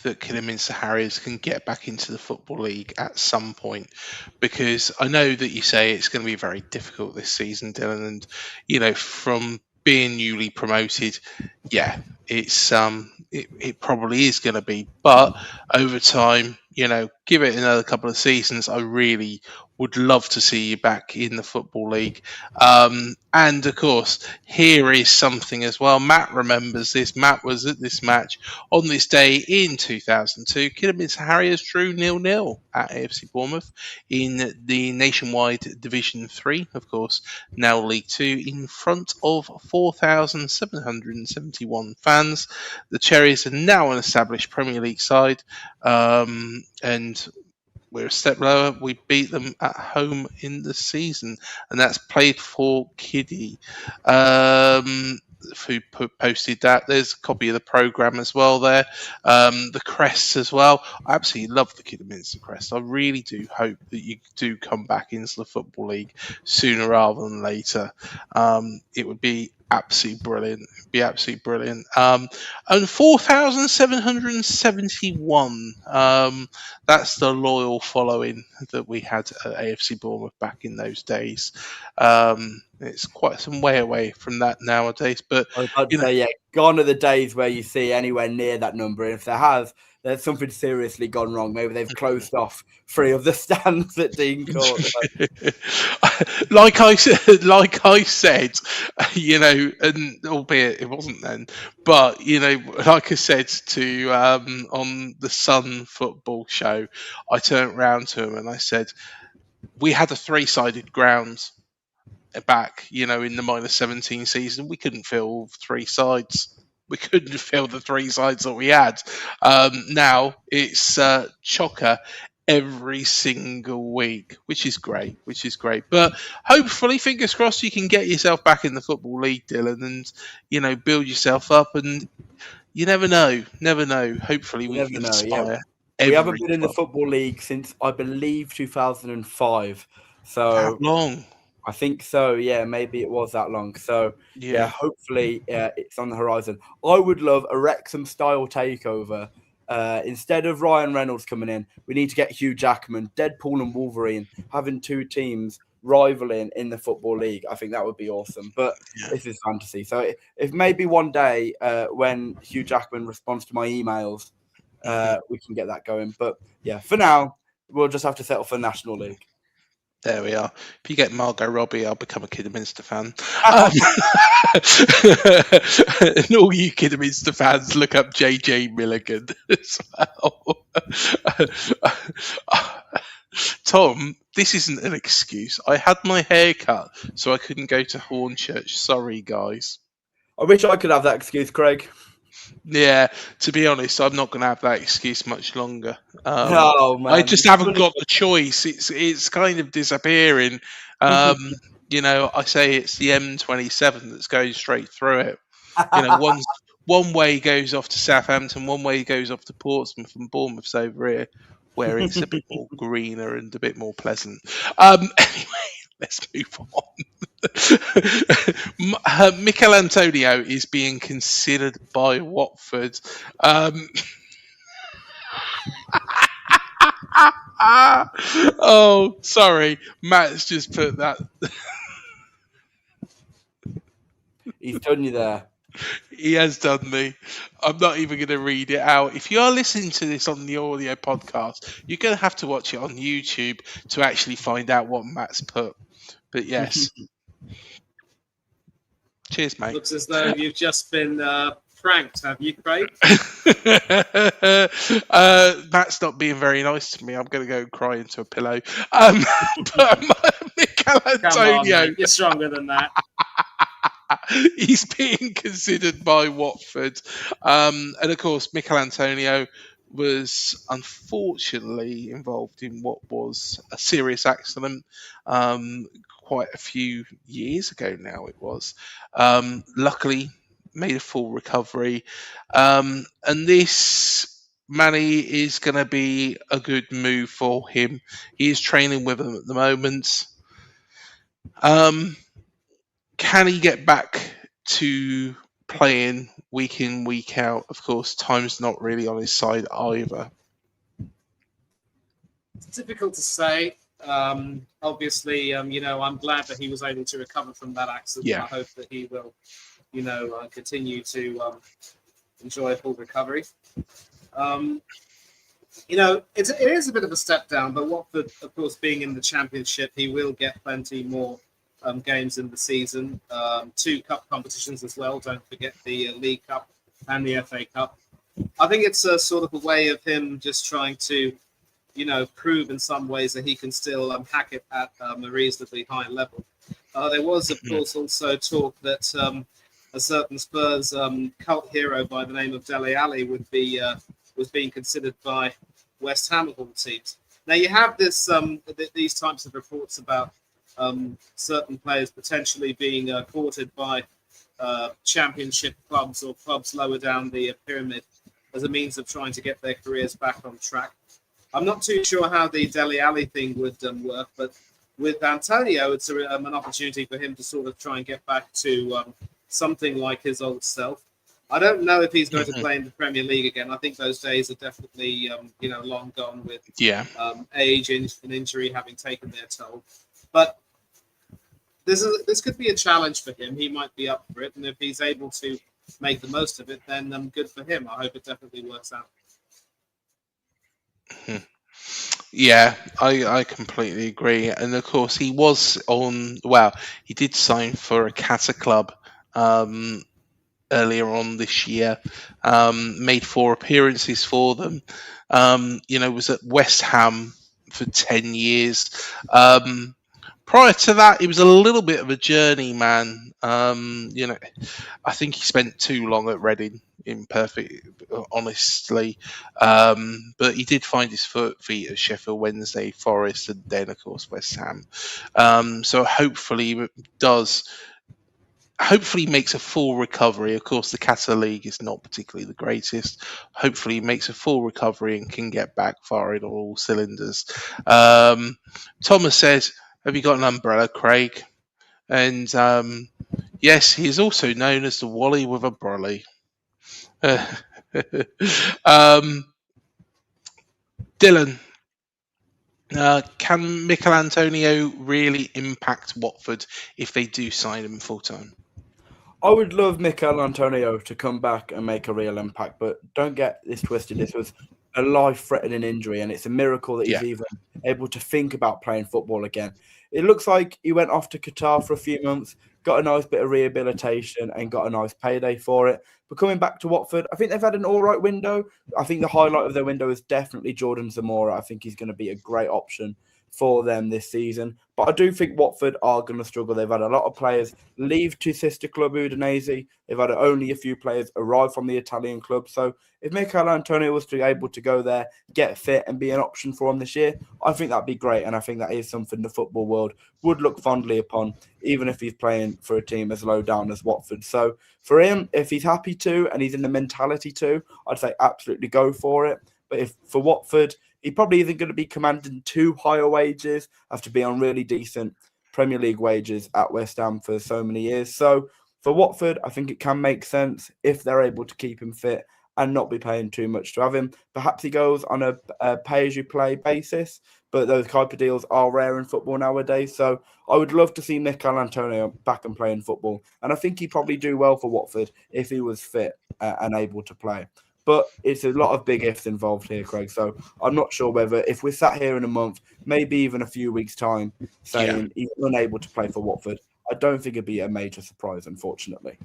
that Kidderminster Harriers can get back into the Football League at some point, because I know that you say it's going to be very difficult this season, Dylan, and from being newly promoted, yeah, it probably is going to be, but over time, give it another couple of seasons. I really would love to see you back in the Football League. And of course, here is something as well. Matt remembers this. Matt was at this match on this day in 2002. Kidderminster Harriers drew 0-0 at AFC Bournemouth in the Nationwide Division 3, of course, now League 2, in front of 4,771 fans. The Cherries are now an established Premier League side, and we're a step lower. We beat them at home in the season, and that's played for Kiddie. Who posted that? There's a copy of the program as well there. The crests as well. I absolutely love the Kidderminster crest. I really do hope that you do come back into the Football League sooner rather than later. It would be absolutely brilliant. And 4,771. That's the loyal following that we had at AFC Bournemouth back in those days. It's quite some way away from that nowadays, but I was about to say, yeah, gone are the days where you see anywhere near that number. And if there has, there's something seriously gone wrong. Maybe they've closed off 3 of the stands at Dean Court. like I said, and albeit it wasn't then, but like I said to on the Sun football show, I turned around to him and I said, we had a 3-sided ground back, in the -17 season. We couldn't fill 3 sides. We couldn't fill the 3 sides that we had. Now it's chocker every single week, which is great. But hopefully, fingers crossed, you can get yourself back in the Football League, Dylan, and build yourself up. And you never know. Hopefully, we can inspire. We haven't been in the Football League since, I believe, 2005. So that long. I think so, yeah, maybe it was that long. So, yeah hopefully it's on the horizon. I would love a Wrexham-style takeover. Instead of Ryan Reynolds coming in, we need to get Hugh Jackman, Deadpool and Wolverine, having 2 teams rivaling in the Football League. I think that would be awesome. But this is fantasy. So if maybe one day when Hugh Jackman responds to my emails, we can get that going. But, yeah, for now, we'll just have to settle for National League. There we are. If you get Margot Robbie, I'll become a Kidderminster fan. And all you Kidderminster fans, look up JJ Milligan as well. Tom, this isn't an excuse. I had my hair cut, so I couldn't go to Hornchurch. Sorry, guys. I wish I could have that excuse, Craig. Yeah, to be honest, I'm not going to have that excuse much longer. No, man. I just haven't got the choice. It's kind of disappearing. I say it's the M27 that's going straight through it. One way goes off to Southampton, one way goes off to Portsmouth, and Bournemouth's over here, where it's a bit more greener and a bit more pleasant. Anyway, let's move on. Mikel Antonio is being considered by Watford. Oh, sorry. Matt's just put that. He's done you there. He has done me. I'm not even going to read it out. If you are listening to this on the audio podcast, you're going to have to watch it on YouTube to actually find out what Matt's put. But yes. Cheers, mate. Looks as though you've just been pranked, have you, Craig? Matt's not being very nice to me. I'm going to go cry into a pillow. But Mikel Antonio, on, you're stronger than that. He's being considered by Watford. And of course, Mikel Antonio was unfortunately involved in what was a serious accident quite a few years ago now it was. Luckily, made a full recovery. And this money is going to be a good move for him. He is training with them at the moment. Can he get back to playing week in, week out. Of course, time's not really on his side either. It's difficult to say. Obviously, I'm glad that he was able to recover from that accident. Yeah. I hope that he will, continue to enjoy a full recovery. It is a bit of a step down, but Watford, of course, being in the Championship, he will get plenty more games in the season. 2 cup competitions as well. Don't forget the League Cup and the FA Cup. I think it's a sort of a way of him just trying to, prove in some ways that he can still hack it at a reasonably high level. There was, of course, also talk that a certain Spurs cult hero by the name of Dele Alli was being considered by West Ham of all teams. Now you have these types of reports about certain players potentially being courted by Championship clubs or clubs lower down the pyramid as a means of trying to get their careers back on track. I'm not too sure how the Dele Alli thing would work, but with Antonio, it's an opportunity for him to sort of try and get back to something like his old self. I don't know if he's going to play in the Premier League again. I think those days are definitely, long gone with age and injury having taken their toll. But this could be a challenge for him. He might be up for it, and if he's able to make the most of it, then good for him. I hope it definitely works out. Yeah, I completely agree. And of course, he did sign for a Qatar club earlier on this year, made 4 appearances for them, was at West Ham for 10 years. Prior to that, he was a little bit of a journeyman. I think he spent too long at Reading, honestly. But he did find his feet at Sheffield Wednesday, Forest, and then, of course, West Ham. So hopefully makes a full recovery. Of course, the Qatar League is not particularly the greatest. Hopefully he makes a full recovery and can get back firing on all cylinders. Thomas says, have you got an umbrella, Craig? And yes, he is also known as the Wally with a brolly. Dylan, can Mikel Antonio really impact Watford if they do sign him full time? I would love Mikel Antonio to come back and make a real impact, but don't get this twisted. This was a life-threatening injury, and it's a miracle that he's even able to think about playing football again. It looks like he went off to Qatar for a few months, got a nice bit of rehabilitation, and got a nice payday for it. But coming back to Watford, I think they've had an all right window. I think the highlight of their window is definitely Jordan Zamora. I think he's going to be a great option for them this season. But I do think Watford are going to struggle. They've had a lot of players leave to sister club Udinese. They've had only a few players arrive from the Italian club. So if Mikel Antonio was to be able to go there, get fit and be an option for him this year, I think that'd be great. And I think that is something the football world would look fondly upon, even if he's playing for a team as low down as Watford. So for him, if he's happy to and he's in the mentality to, I'd say absolutely go for it. But if for Watford, he probably isn't going to be commanding too high wages after being on really decent Premier League wages at West Ham for so many years. So for Watford, I think it can make sense if they're able to keep him fit and not be paying too much to have him. Perhaps he goes on a pay-as-you-play basis, but those type of deals are rare in football nowadays. So I would love to see Mikel Antonio back and playing football. And I think he'd probably do well for Watford if he was fit and able to play. But it's a lot of big ifs involved here, Craig. So I'm not sure whether if we're sat here in a month, maybe even a few weeks' time, saying he's unable to play for Watford, I don't think it'd be a major surprise, unfortunately.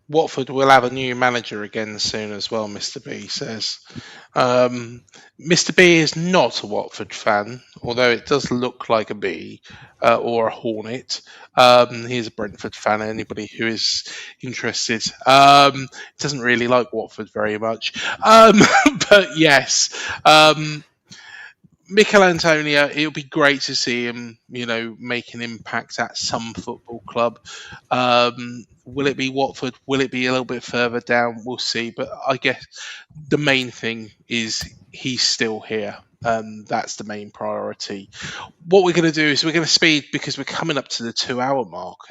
Watford will have a new manager again soon as well, Mr. B says. Mr. B is not a Watford fan, although it does look like a bee or a hornet. He is a Brentford fan, anybody who is interested. Doesn't really like Watford very much. But yes, Mikel Antonio, it'll be great to see him, make an impact at some football club. Will it be Watford? Will it be a little bit further down? We'll see. But I guess the main thing is he's still here. That's the main priority. What we're going to do is we're going to speed because we're coming up to the 2 hour mark.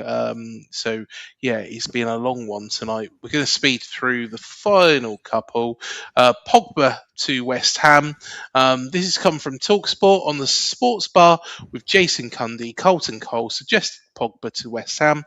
So yeah, it's been a long one tonight. We're going to speed through the final couple. Pogba to West Ham. This has come from Talksport on the Sports Bar with Jason Cundy. Colton Cole suggested Pogba to West Ham.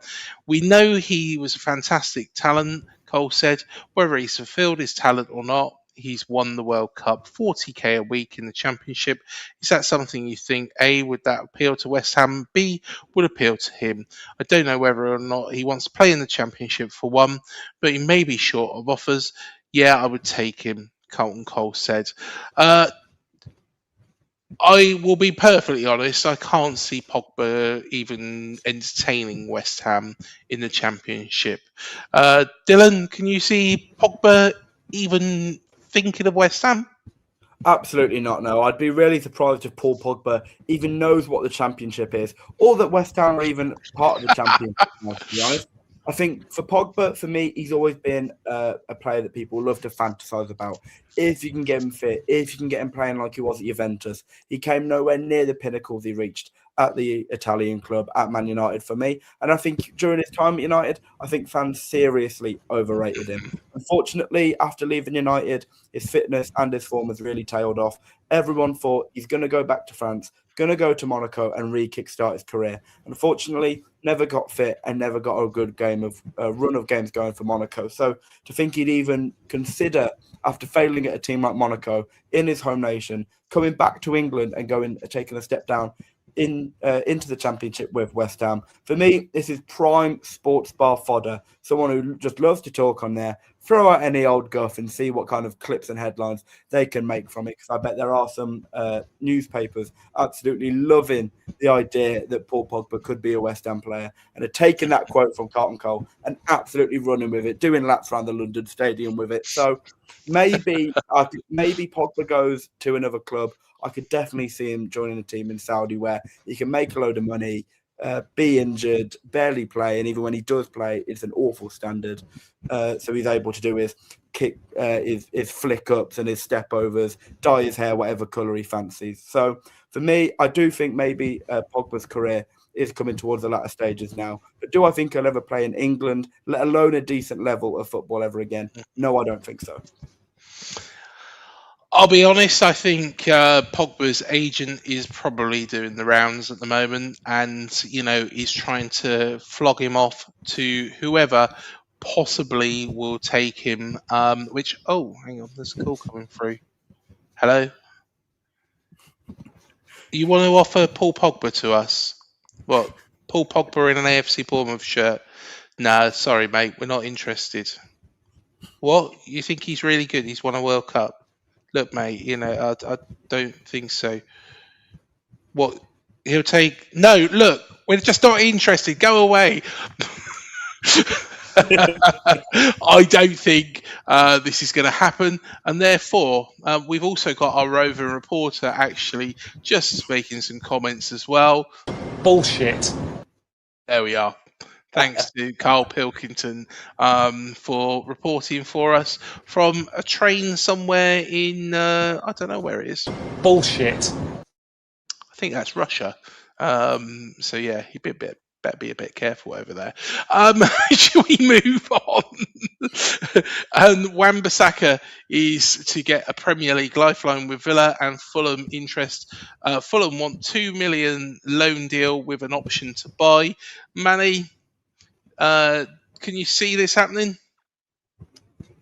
We know he was a fantastic talent, Cole said. Whether he's fulfilled his talent or not, he's won the World Cup, 40k a week in the Championship. Is that something you think, A, would that appeal to West Ham, B, would appeal to him? I don't know whether or not he wants to play in the Championship for one, but he may be short of offers. Yeah, I would take him, Colton Cole said. I will be perfectly honest, I can't see Pogba even entertaining West Ham in the Championship. Dylan, can you see Pogba even thinking of West Ham? Absolutely not. No, I'd be really surprised if Paul Pogba even knows what the Championship is, or that West Ham are even part of the Championship. To be honest, I think for Pogba, for me, he's always been a player that people love to fantasize about. If you can get him fit, if you can get him playing like he was at Juventus, he came nowhere near the pinnacles he reached at the Italian club, at Man United for me. And I think during his time at United, I think fans seriously overrated him. Unfortunately, after leaving United, his fitness and his form has really tailed off. Everyone thought he's going to go back to France, going to go to Monaco and re-kickstart his career. Unfortunately, never got fit and never got a good run of games going for Monaco. So to think he'd even consider, after failing at a team like Monaco in his home nation, coming back to England and taking a step down into the Championship with West Ham. For me, this is prime sports bar fodder. Someone who just loves to talk on there, throw out any old guff and see what kind of clips and headlines they can make from it. Because I bet there are some newspapers absolutely loving the idea that Paul Pogba could be a West Ham player and are taking that quote from Carlton Cole and absolutely running with it, doing laps around the London Stadium with it. So maybe Pogba goes to another club. I could definitely see him joining a team in Saudi where he can make a load of money, be injured, barely play, and even when he does play, it's an awful standard. So he's able to do his kick, his flick ups and his step overs, dye his hair whatever colour he fancies. So for me, I do think maybe Pogba's career is coming towards the latter stages now. But do I think he'll ever play in England, let alone a decent level of football ever again? No, I don't think so. I'll be honest, I think Pogba's agent is probably doing the rounds at the moment and, is trying to flog him off to whoever possibly will take him, hang on, there's a call coming through. Hello? You want to offer Paul Pogba to us? What? Paul Pogba in an AFC Bournemouth shirt? No, sorry, mate, we're not interested. What? You think he's really good? He's won a World Cup? Look, mate, I don't think so. What? He'll take... No, look, we're just not interested. Go away. I don't think this is going to happen. And therefore, we've also got our roving reporter actually just making some comments as well. Bullshit. There we are. Thanks to Carl Pilkington for reporting for us from a train somewhere in, I don't know where it is. Bullshit. I think that's Russia. So yeah, he'd better be a bit careful over there. Shall we move on? And Wan-Bissaka is to get a Premier League lifeline with Villa and Fulham interest. Fulham want $2 million loan deal with an option to buy. Manny, can you see this happening?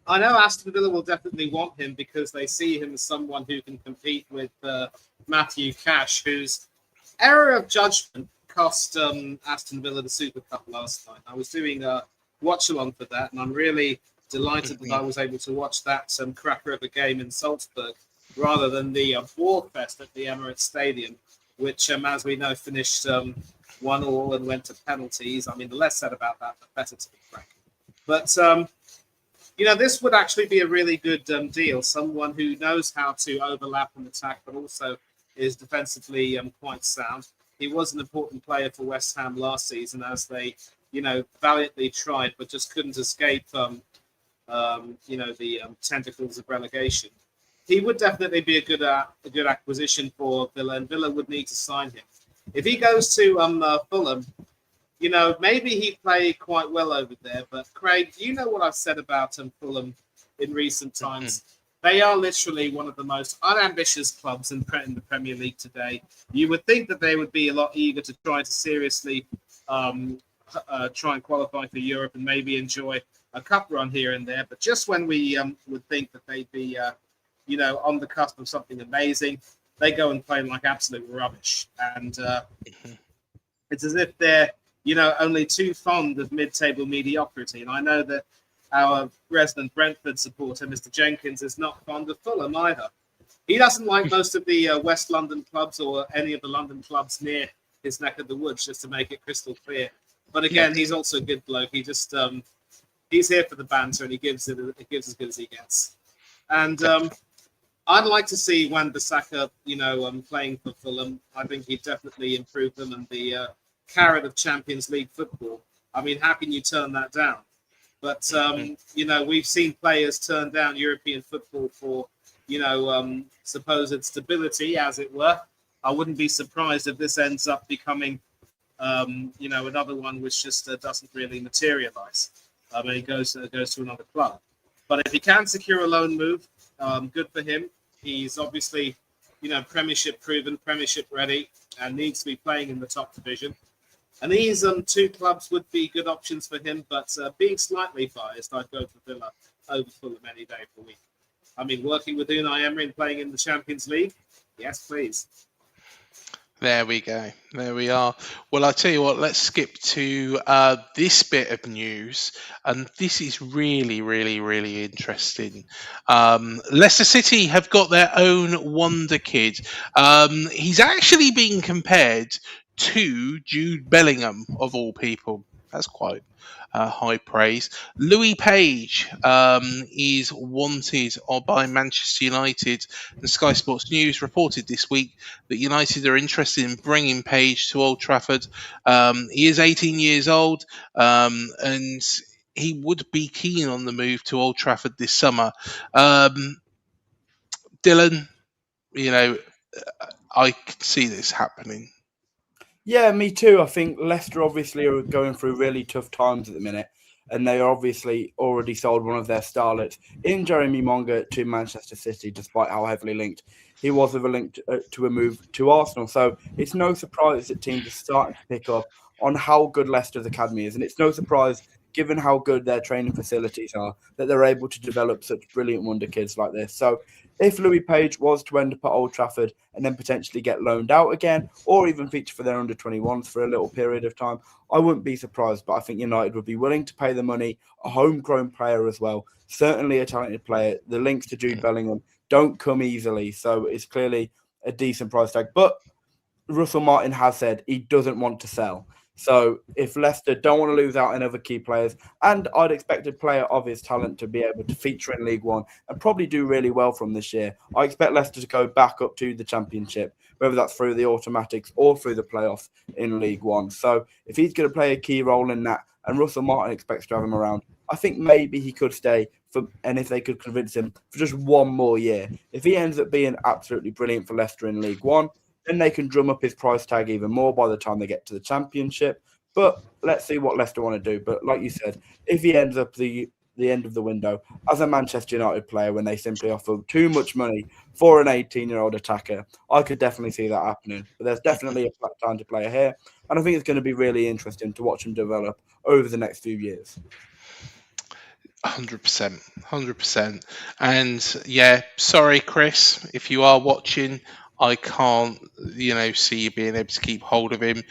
I know Aston Villa will definitely want him because they see him as someone who can compete with Matthew Cash, whose error of judgment cost Aston Villa the Super Cup last night. I was doing a watch-along for that, and I'm really delighted that I was able to watch that cracker of a game in Salzburg rather than the war fest at the Emirates Stadium, which, as we know, finished 1-1 and went to penalties. I mean, the less said about that, the better, to be frank. But, this would actually be a really good deal. Someone who knows how to overlap and attack, but also is defensively quite sound. He was an important player for West Ham last season as they, valiantly tried, but just couldn't escape, the tentacles of relegation. he would definitely be a good acquisition for Villa, and Villa would need to sign him. If he goes to Fulham, maybe he'd play quite well over there. But Craig, you know what I've said about Fulham in recent times. They are literally one of the most unambitious clubs in the Premier League today. You would think that they would be a lot eager to try to seriously try and qualify for Europe and maybe enjoy a cup run here and there. But just when we would think that they'd be, on the cusp of something amazing, they go and play like absolute rubbish. And it's as if they're, only too fond of mid-table mediocrity. And I know that our resident Brentford supporter, Mr. Jenkins, is not fond of Fulham either. He doesn't like most of the West London clubs or any of the London clubs near his neck of the woods, just to make it crystal clear. But again, he's also a good bloke. He just he's here for the banter, and he gives as good as he gets. And I'd like to see Wan-Bissaka, playing for Fulham. I think he'd definitely improve them and the carrot of Champions League football. I mean, how can you turn that down? But, we've seen players turn down European football for, supposed stability, as it were. I wouldn't be surprised if this ends up becoming, another one which just doesn't really materialize. He goes to another club. But if he can secure a loan move, good for him. He's obviously, Premiership proven, Premiership ready, and needs to be playing in the top division. And these two clubs would be good options for him, but being slightly biased, I'd go for Villa over Fulham any day of the week. I mean, working with Unai Emery and playing in the Champions League, yes, please. There we go. There we are. Well, I'll tell you what, let's skip to this bit of news. And this is really, really, really interesting. Leicester City have got their own wonder kid. He's actually being compared to Jude Bellingham, of all people. That's quite high praise. Louis Page is wanted by Manchester United, and Sky Sports News reported this week that United are interested in bringing Page to Old Trafford. He is 18 years old, and he would be keen on the move to Old Trafford this summer. Dylan, I can see this happening. Yeah, me too. I think Leicester obviously are going through really tough times at the minute, and they obviously already sold one of their starlets in Jeremy Monga to Manchester City, despite how heavily linked he was with a link to a move to Arsenal. So it's no surprise that teams are starting to pick up on how good Leicester's academy is, and it's no surprise, given how good their training facilities are, that they're able to develop such brilliant wonder kids like this. So if Louis Page was to end up at Old Trafford and then potentially get loaned out again, or even feature for their under-21s for a little period of time, I wouldn't be surprised. But I think United would be willing to pay the money, a homegrown player as well, certainly a talented player. The links to Jude Bellingham don't come easily, so it's clearly a decent price tag. But Russell Martin has said he doesn't want to sell. So if Leicester don't want to lose out on other key players, and I'd expect a player of his talent to be able to feature in League One and probably do really well from this year, I expect Leicester to go back up to the Championship, whether that's through the automatics or through the playoffs in League One. So if he's going to play a key role in that, and Russell Martin expects to have him around, I think maybe he could stay, and if they could convince him for just one more year. If he ends up being absolutely brilliant for Leicester in League One, then they can drum up his price tag even more by the time they get to the Championship. But let's see what Leicester want to do. But like you said, if he ends up the end of the window as a Manchester United player when they simply offer too much money for an 18-year-old attacker, I could definitely see that happening. But there's definitely a talented player here, and I think it's going to be really interesting to watch him develop over the next few years. 100%. And yeah, sorry, Chris, if you are watching, I can't, see you being able to keep hold of him.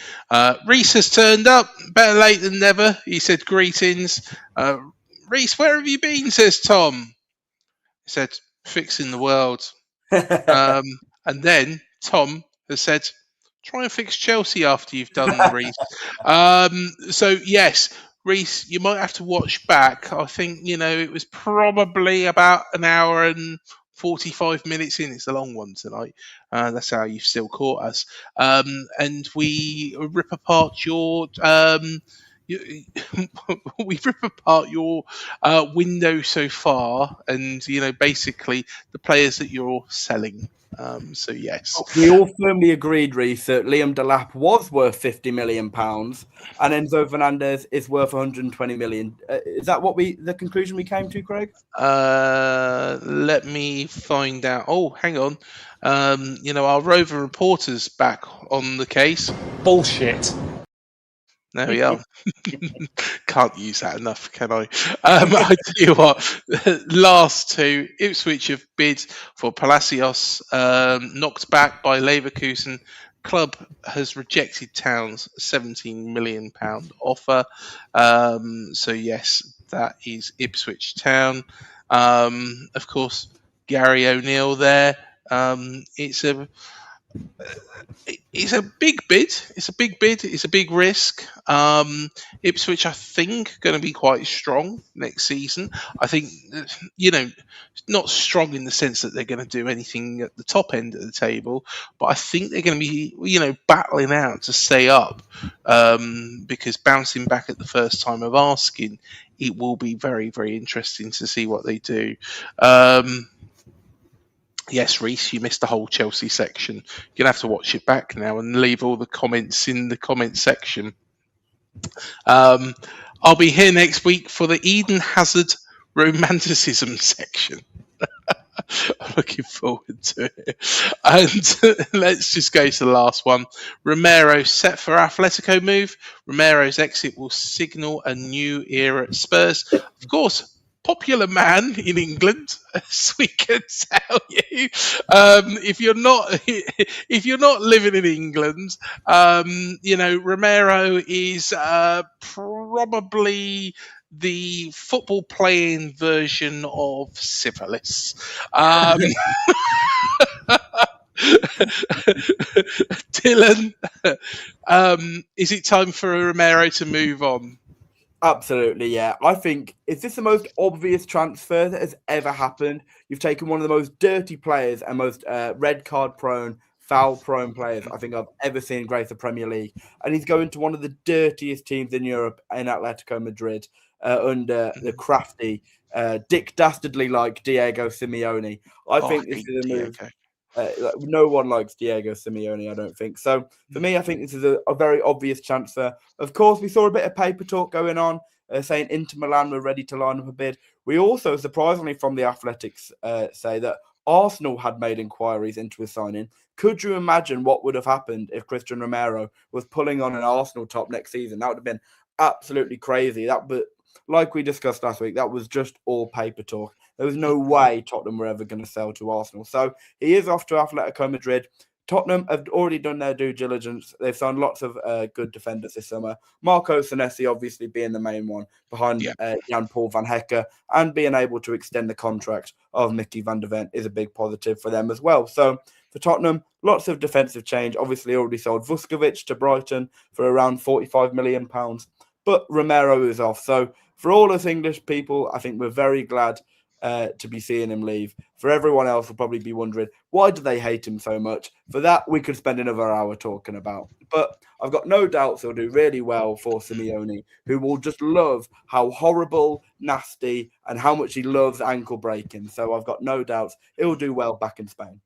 Reese has turned up, better late than never. He said greetings. Reese, where have you been, says Tom. He said, fixing the world. And then Tom has said, try and fix Chelsea after you've done, Reese. So, yes, Reese, you might have to watch back. I think, it was probably about an hour and 45 minutes in. It's a long one tonight. That's how you've still caught us. And we rip apart your we rip apart your window so far, and basically the players that you're selling. So yes, We all firmly agreed, Reece, that Liam Delap was worth £50 million, and Enzo Fernandez is worth 120 million. Is that the conclusion we came to, Craig? let me find out. Oh, hang on. Our rover reporter's back on the case. Bullshit. There we are. Can't use that enough, can I? I tell you what, last two, Ipswich have bid for Palacios, knocked back by Leverkusen. Club has rejected Town's £17 million offer. So, yes, that is Ipswich Town. Of course, Gary O'Neill there. It's a big bid. It's a big bid. It's a big risk. Ipswich, I think, going to be quite strong next season. I think, not strong in the sense that they're going to do anything at the top end of the table, but I think they're going to be, battling out to stay up. Because bouncing back at the first time of asking, it will be very, very interesting to see what they do. Yes, Reece, you missed the whole Chelsea section. You're going to have to watch it back now and leave all the comments in the comment section. I'll be here next week for the Eden Hazard romanticism section. I'm looking forward to it. And let's just go to the last one. Romero set for Atletico move. Romero's exit will signal a new era at Spurs. Of course, popular man in England, as we can tell you. If you're not living in England, Romero is probably the football playing version of syphilis. Dylan, is it time for Romero to move on? Absolutely, yeah. I think, is this the most obvious transfer that has ever happened? You've taken one of the most dirty players and most red card prone, foul prone players I think I've ever seen grace the Premier League. And he's going to one of the dirtiest teams in Europe in Atletico Madrid under the crafty, Dick Dastardly like Diego Simeone. I think this is a move. No one likes Diego Simeone, I don't think. So for me, I think this is a very obvious transfer. Of course, we saw a bit of paper talk going on, saying Inter Milan were ready to line up a bid. We also, surprisingly from the Athletics, say that Arsenal had made inquiries into his signing. Could you imagine what would have happened if Christian Romero was pulling on an Arsenal top next season? That would have been absolutely crazy. But like we discussed last week, that was just all paper talk. There was no way Tottenham were ever going to sell to Arsenal. So he is off to Atletico Madrid. Tottenham have already done their due diligence. They've signed lots of good defenders this summer. Marco Senesi obviously being the main one behind Jan-Paul van Hecke, and being able to extend the contract of Mickey van der Ven is a big positive for them as well. So for Tottenham, lots of defensive change. Obviously already sold Vuskovic to Brighton for around £45 million. But Romero is off. So for all us English people, I think we're very glad to be seeing him leave. For everyone else, will probably be wondering, why do they hate him so much? For that, we could spend another hour talking about. But I've got no doubts he'll do really well for Simeone, who will just love how horrible, nasty, and how much he loves ankle breaking. So I've got no doubts he'll do well back in Spain.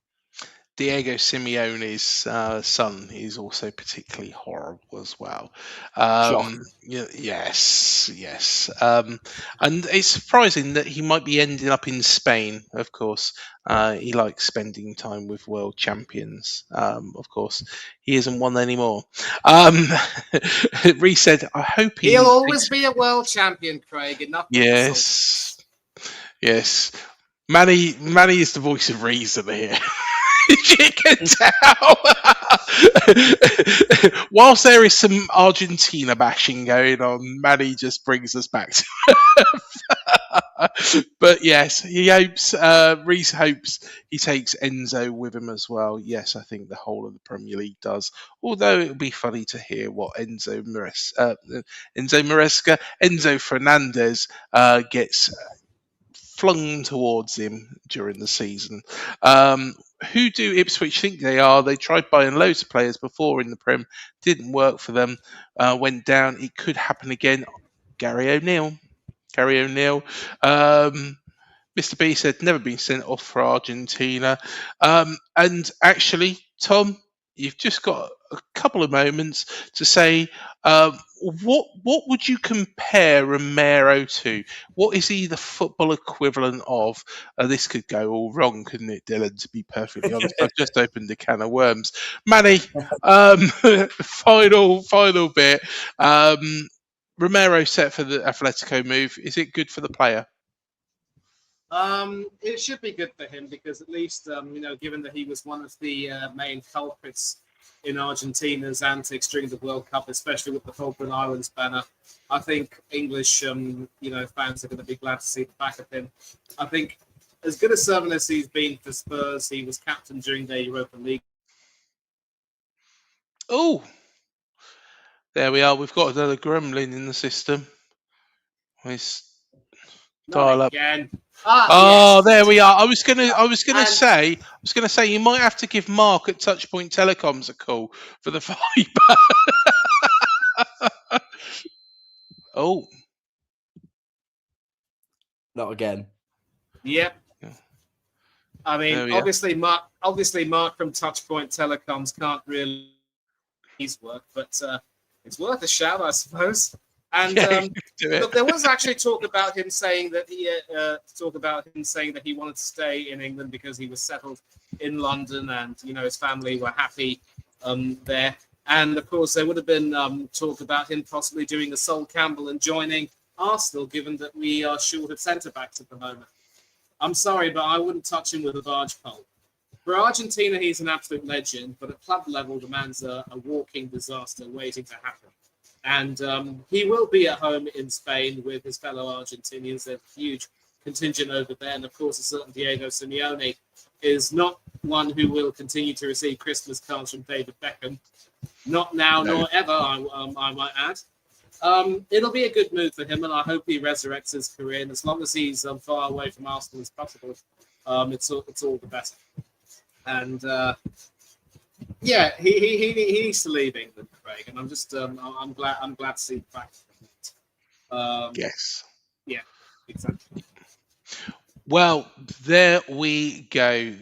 Diego Simeone's son is also particularly horrible as well. Yes. And it's surprising that he might be ending up in Spain, of course. He likes spending time with world champions. Of course, he isn't one anymore. Reece said, I hope he'll always be a world champion, Craig. Enough. Yes. Manny is the voice of reason here. You can tell. Whilst there is some Argentina bashing going on, Manny just brings us back to But yes, he hopes, Reece hopes he takes Enzo with him as well. Yes, I think the whole of the Premier League does. Although it would be funny to hear what Enzo Fernandez gets flung towards him during the season. who do Ipswich think they are? They tried buying loads of players before in the Prem, didn't work for them, went down. It could happen again. Gary O'Neill. Gary O'Neill. Mr. B said never been sent off for Argentina. And actually, Tom, you've just got a couple of moments to say what would you compare Romero to? What is he the football equivalent of? This could go all wrong, couldn't it, Dylan? To be perfectly honest, I've just opened a can of worms. Manny, final bit. Romero set for the Atletico move. Is it good for the player? It should be good for him because at least, given that he was one of the main culprits in Argentina's antics during the World Cup, especially with the Falkland Islands banner, I think English, fans are going to be glad to see the back of him. I think as good a servant as he's been for Spurs, he was captain during their Europa League. Oh, there we are. We've got another gremlin in the system. Dial up. Again. Yes. There we are. I was gonna say you might have to give Mark at Touchpoint Telecoms a call for the fibre. Oh, not again. Yep. I mean, obviously, Mark from Touchpoint Telecoms can't really work, but it's worth a shout, I suppose. And look, there was actually talk about him saying that he wanted to stay in England because he was settled in London, and his family were happy there. And of course, there would have been talk about him possibly doing a Sol Campbell and joining Arsenal, given that we are short of centre backs at the moment. I'm sorry, but I wouldn't touch him with a barge pole. For Argentina, he's an absolute legend, but at club level, the man's a walking disaster waiting to happen. And he will be at home in Spain with his fellow Argentinians. There's a huge contingent over there. And of course, a certain Diego Simeone is not one who will continue to receive Christmas cards from David Beckham. Not now, nor ever, I might add. It'll be a good move for him, and I hope he resurrects his career. And as long as he's far away from Arsenal as possible, it's all the better. And yeah, he needs to leave England, Craig, and I'm just I'm glad to see him back. Yes. Yeah, exactly. Well, there we go.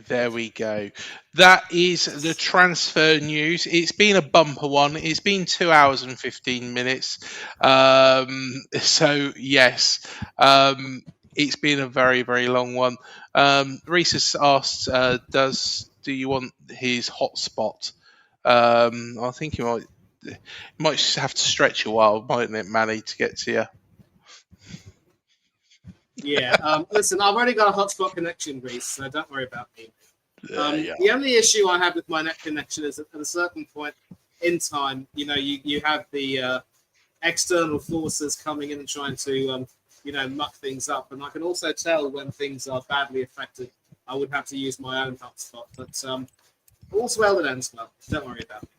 That is the transfer news. It's been a bumper one. It's been 2 hours and 15 minutes. So, yes, it's been a very, very long one. Reese has asked, do you want his hotspot? I think you might just have to stretch a while, mightn't it, Manny, to get to you? Yeah, listen, I've already got a hotspot connection, Reese, so don't worry about me. The only issue I have with my net connection is that at a certain point in time, you have the external forces coming in and trying to, muck things up. And I can also tell when things are badly affected, I would have to use my own hotspot. But all's well that ends well. Don't worry about it.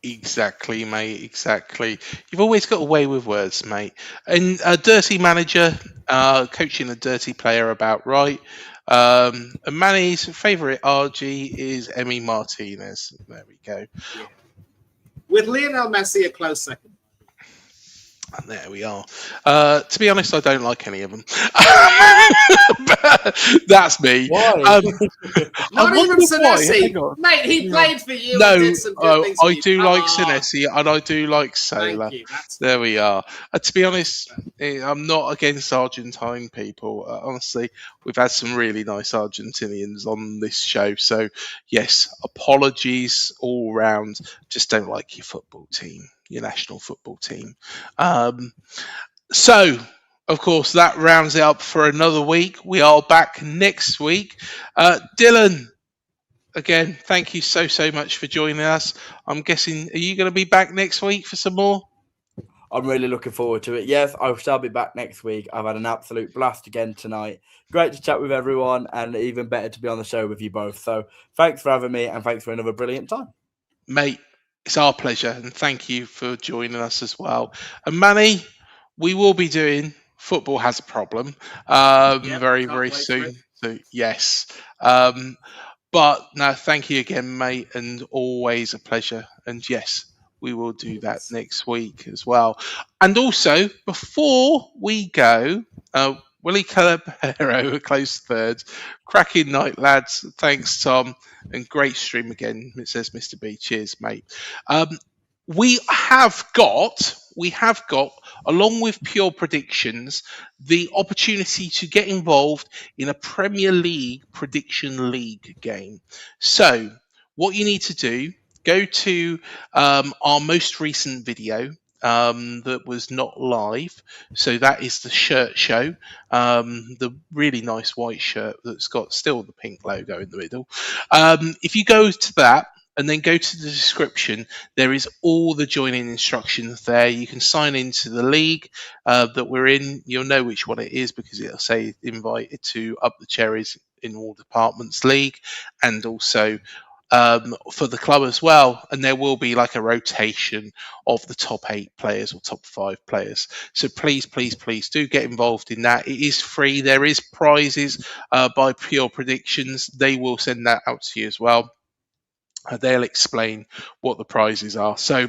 Exactly, mate. Exactly. You've always got a way with words, mate. And a dirty manager coaching a dirty player about right. And Manny's favourite RG is Emi Martinez. There we go. Yeah. With Lionel Messi a close second. And there we are. To be honest, I don't like any of them. That's me. Why? Not even Senesi. Mate, he played for you and did some good things for you. I do like Senesi and I do like Sola. There we are. To be honest, I'm not against Argentine people. Honestly, we've had some really nice Argentinians on this show. So, yes, apologies all round. Just don't like your football team. Your national football team. So, of course, that rounds it up for another week. We are back next week. Dylan, again, thank you so much for joining us. I'm guessing, are you going to be back next week for some more? I'm really looking forward to it. Yes, I shall be back next week. I've had an absolute blast again tonight. Great to chat with everyone, and even better to be on the show with you both. So thanks for having me, and thanks for another brilliant time. Mate, it's our pleasure, and thank you for joining us as well. And Manny, we will be doing Football Has a Problem very soon. So yes, But no, thank you again, mate, and always a pleasure. And yes, we will do that next week as well. And also, before we go, Willie Calabero, a close third. Cracking night, lads. Thanks, Tom. And great stream again, it says Mr. B. Cheers, mate. We have got, along with pure predictions, the opportunity to get involved in a Premier League prediction league game. So, what you need to do, go to our most recent video that was not live. So that is the shirt show, the really nice white shirt that's got still the pink logo in the middle. If you go to that, and then go to the description, there is all the joining instructions there. You can sign into the league that we're in. You'll know which one it is because it'll say invited to Up the Cherries in All Departments League, and also for the club as well. And there will be like a rotation of the top 8 players or top 5 players. So please do get involved in that. It is free. There is prizes by Pure Predictions. They will send that out to you as well. They'll explain what the prizes are. So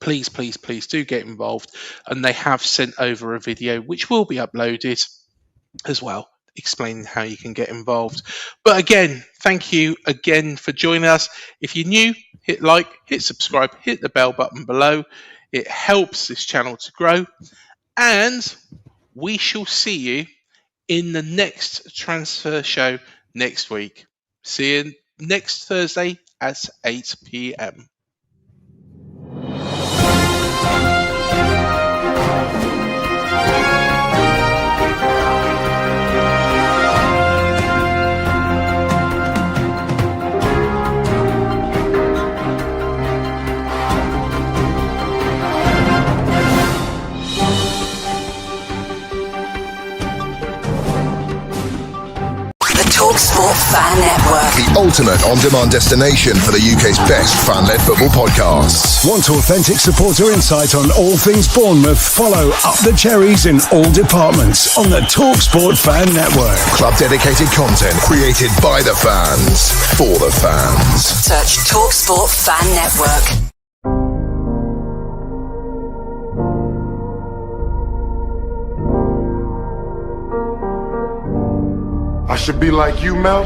please do get involved. And they have sent over a video which will be uploaded as well, explaining how you can get involved. But again, thank you again for joining us. If you're new, hit like, hit subscribe, hit the bell button below. It helps this channel to grow. And we shall see you in the next transfer show next week. See you next Thursday at 8 p.m. TalkSport Fan Network. The ultimate on-demand destination for the UK's best fan-led football podcasts. Want authentic supporter insight on all things Bournemouth? Follow Up the Cherries in all departments on the TalkSport Fan Network. Club-dedicated content created by the fans, for the fans. Search TalkSport Fan Network. I should be like you, Mel.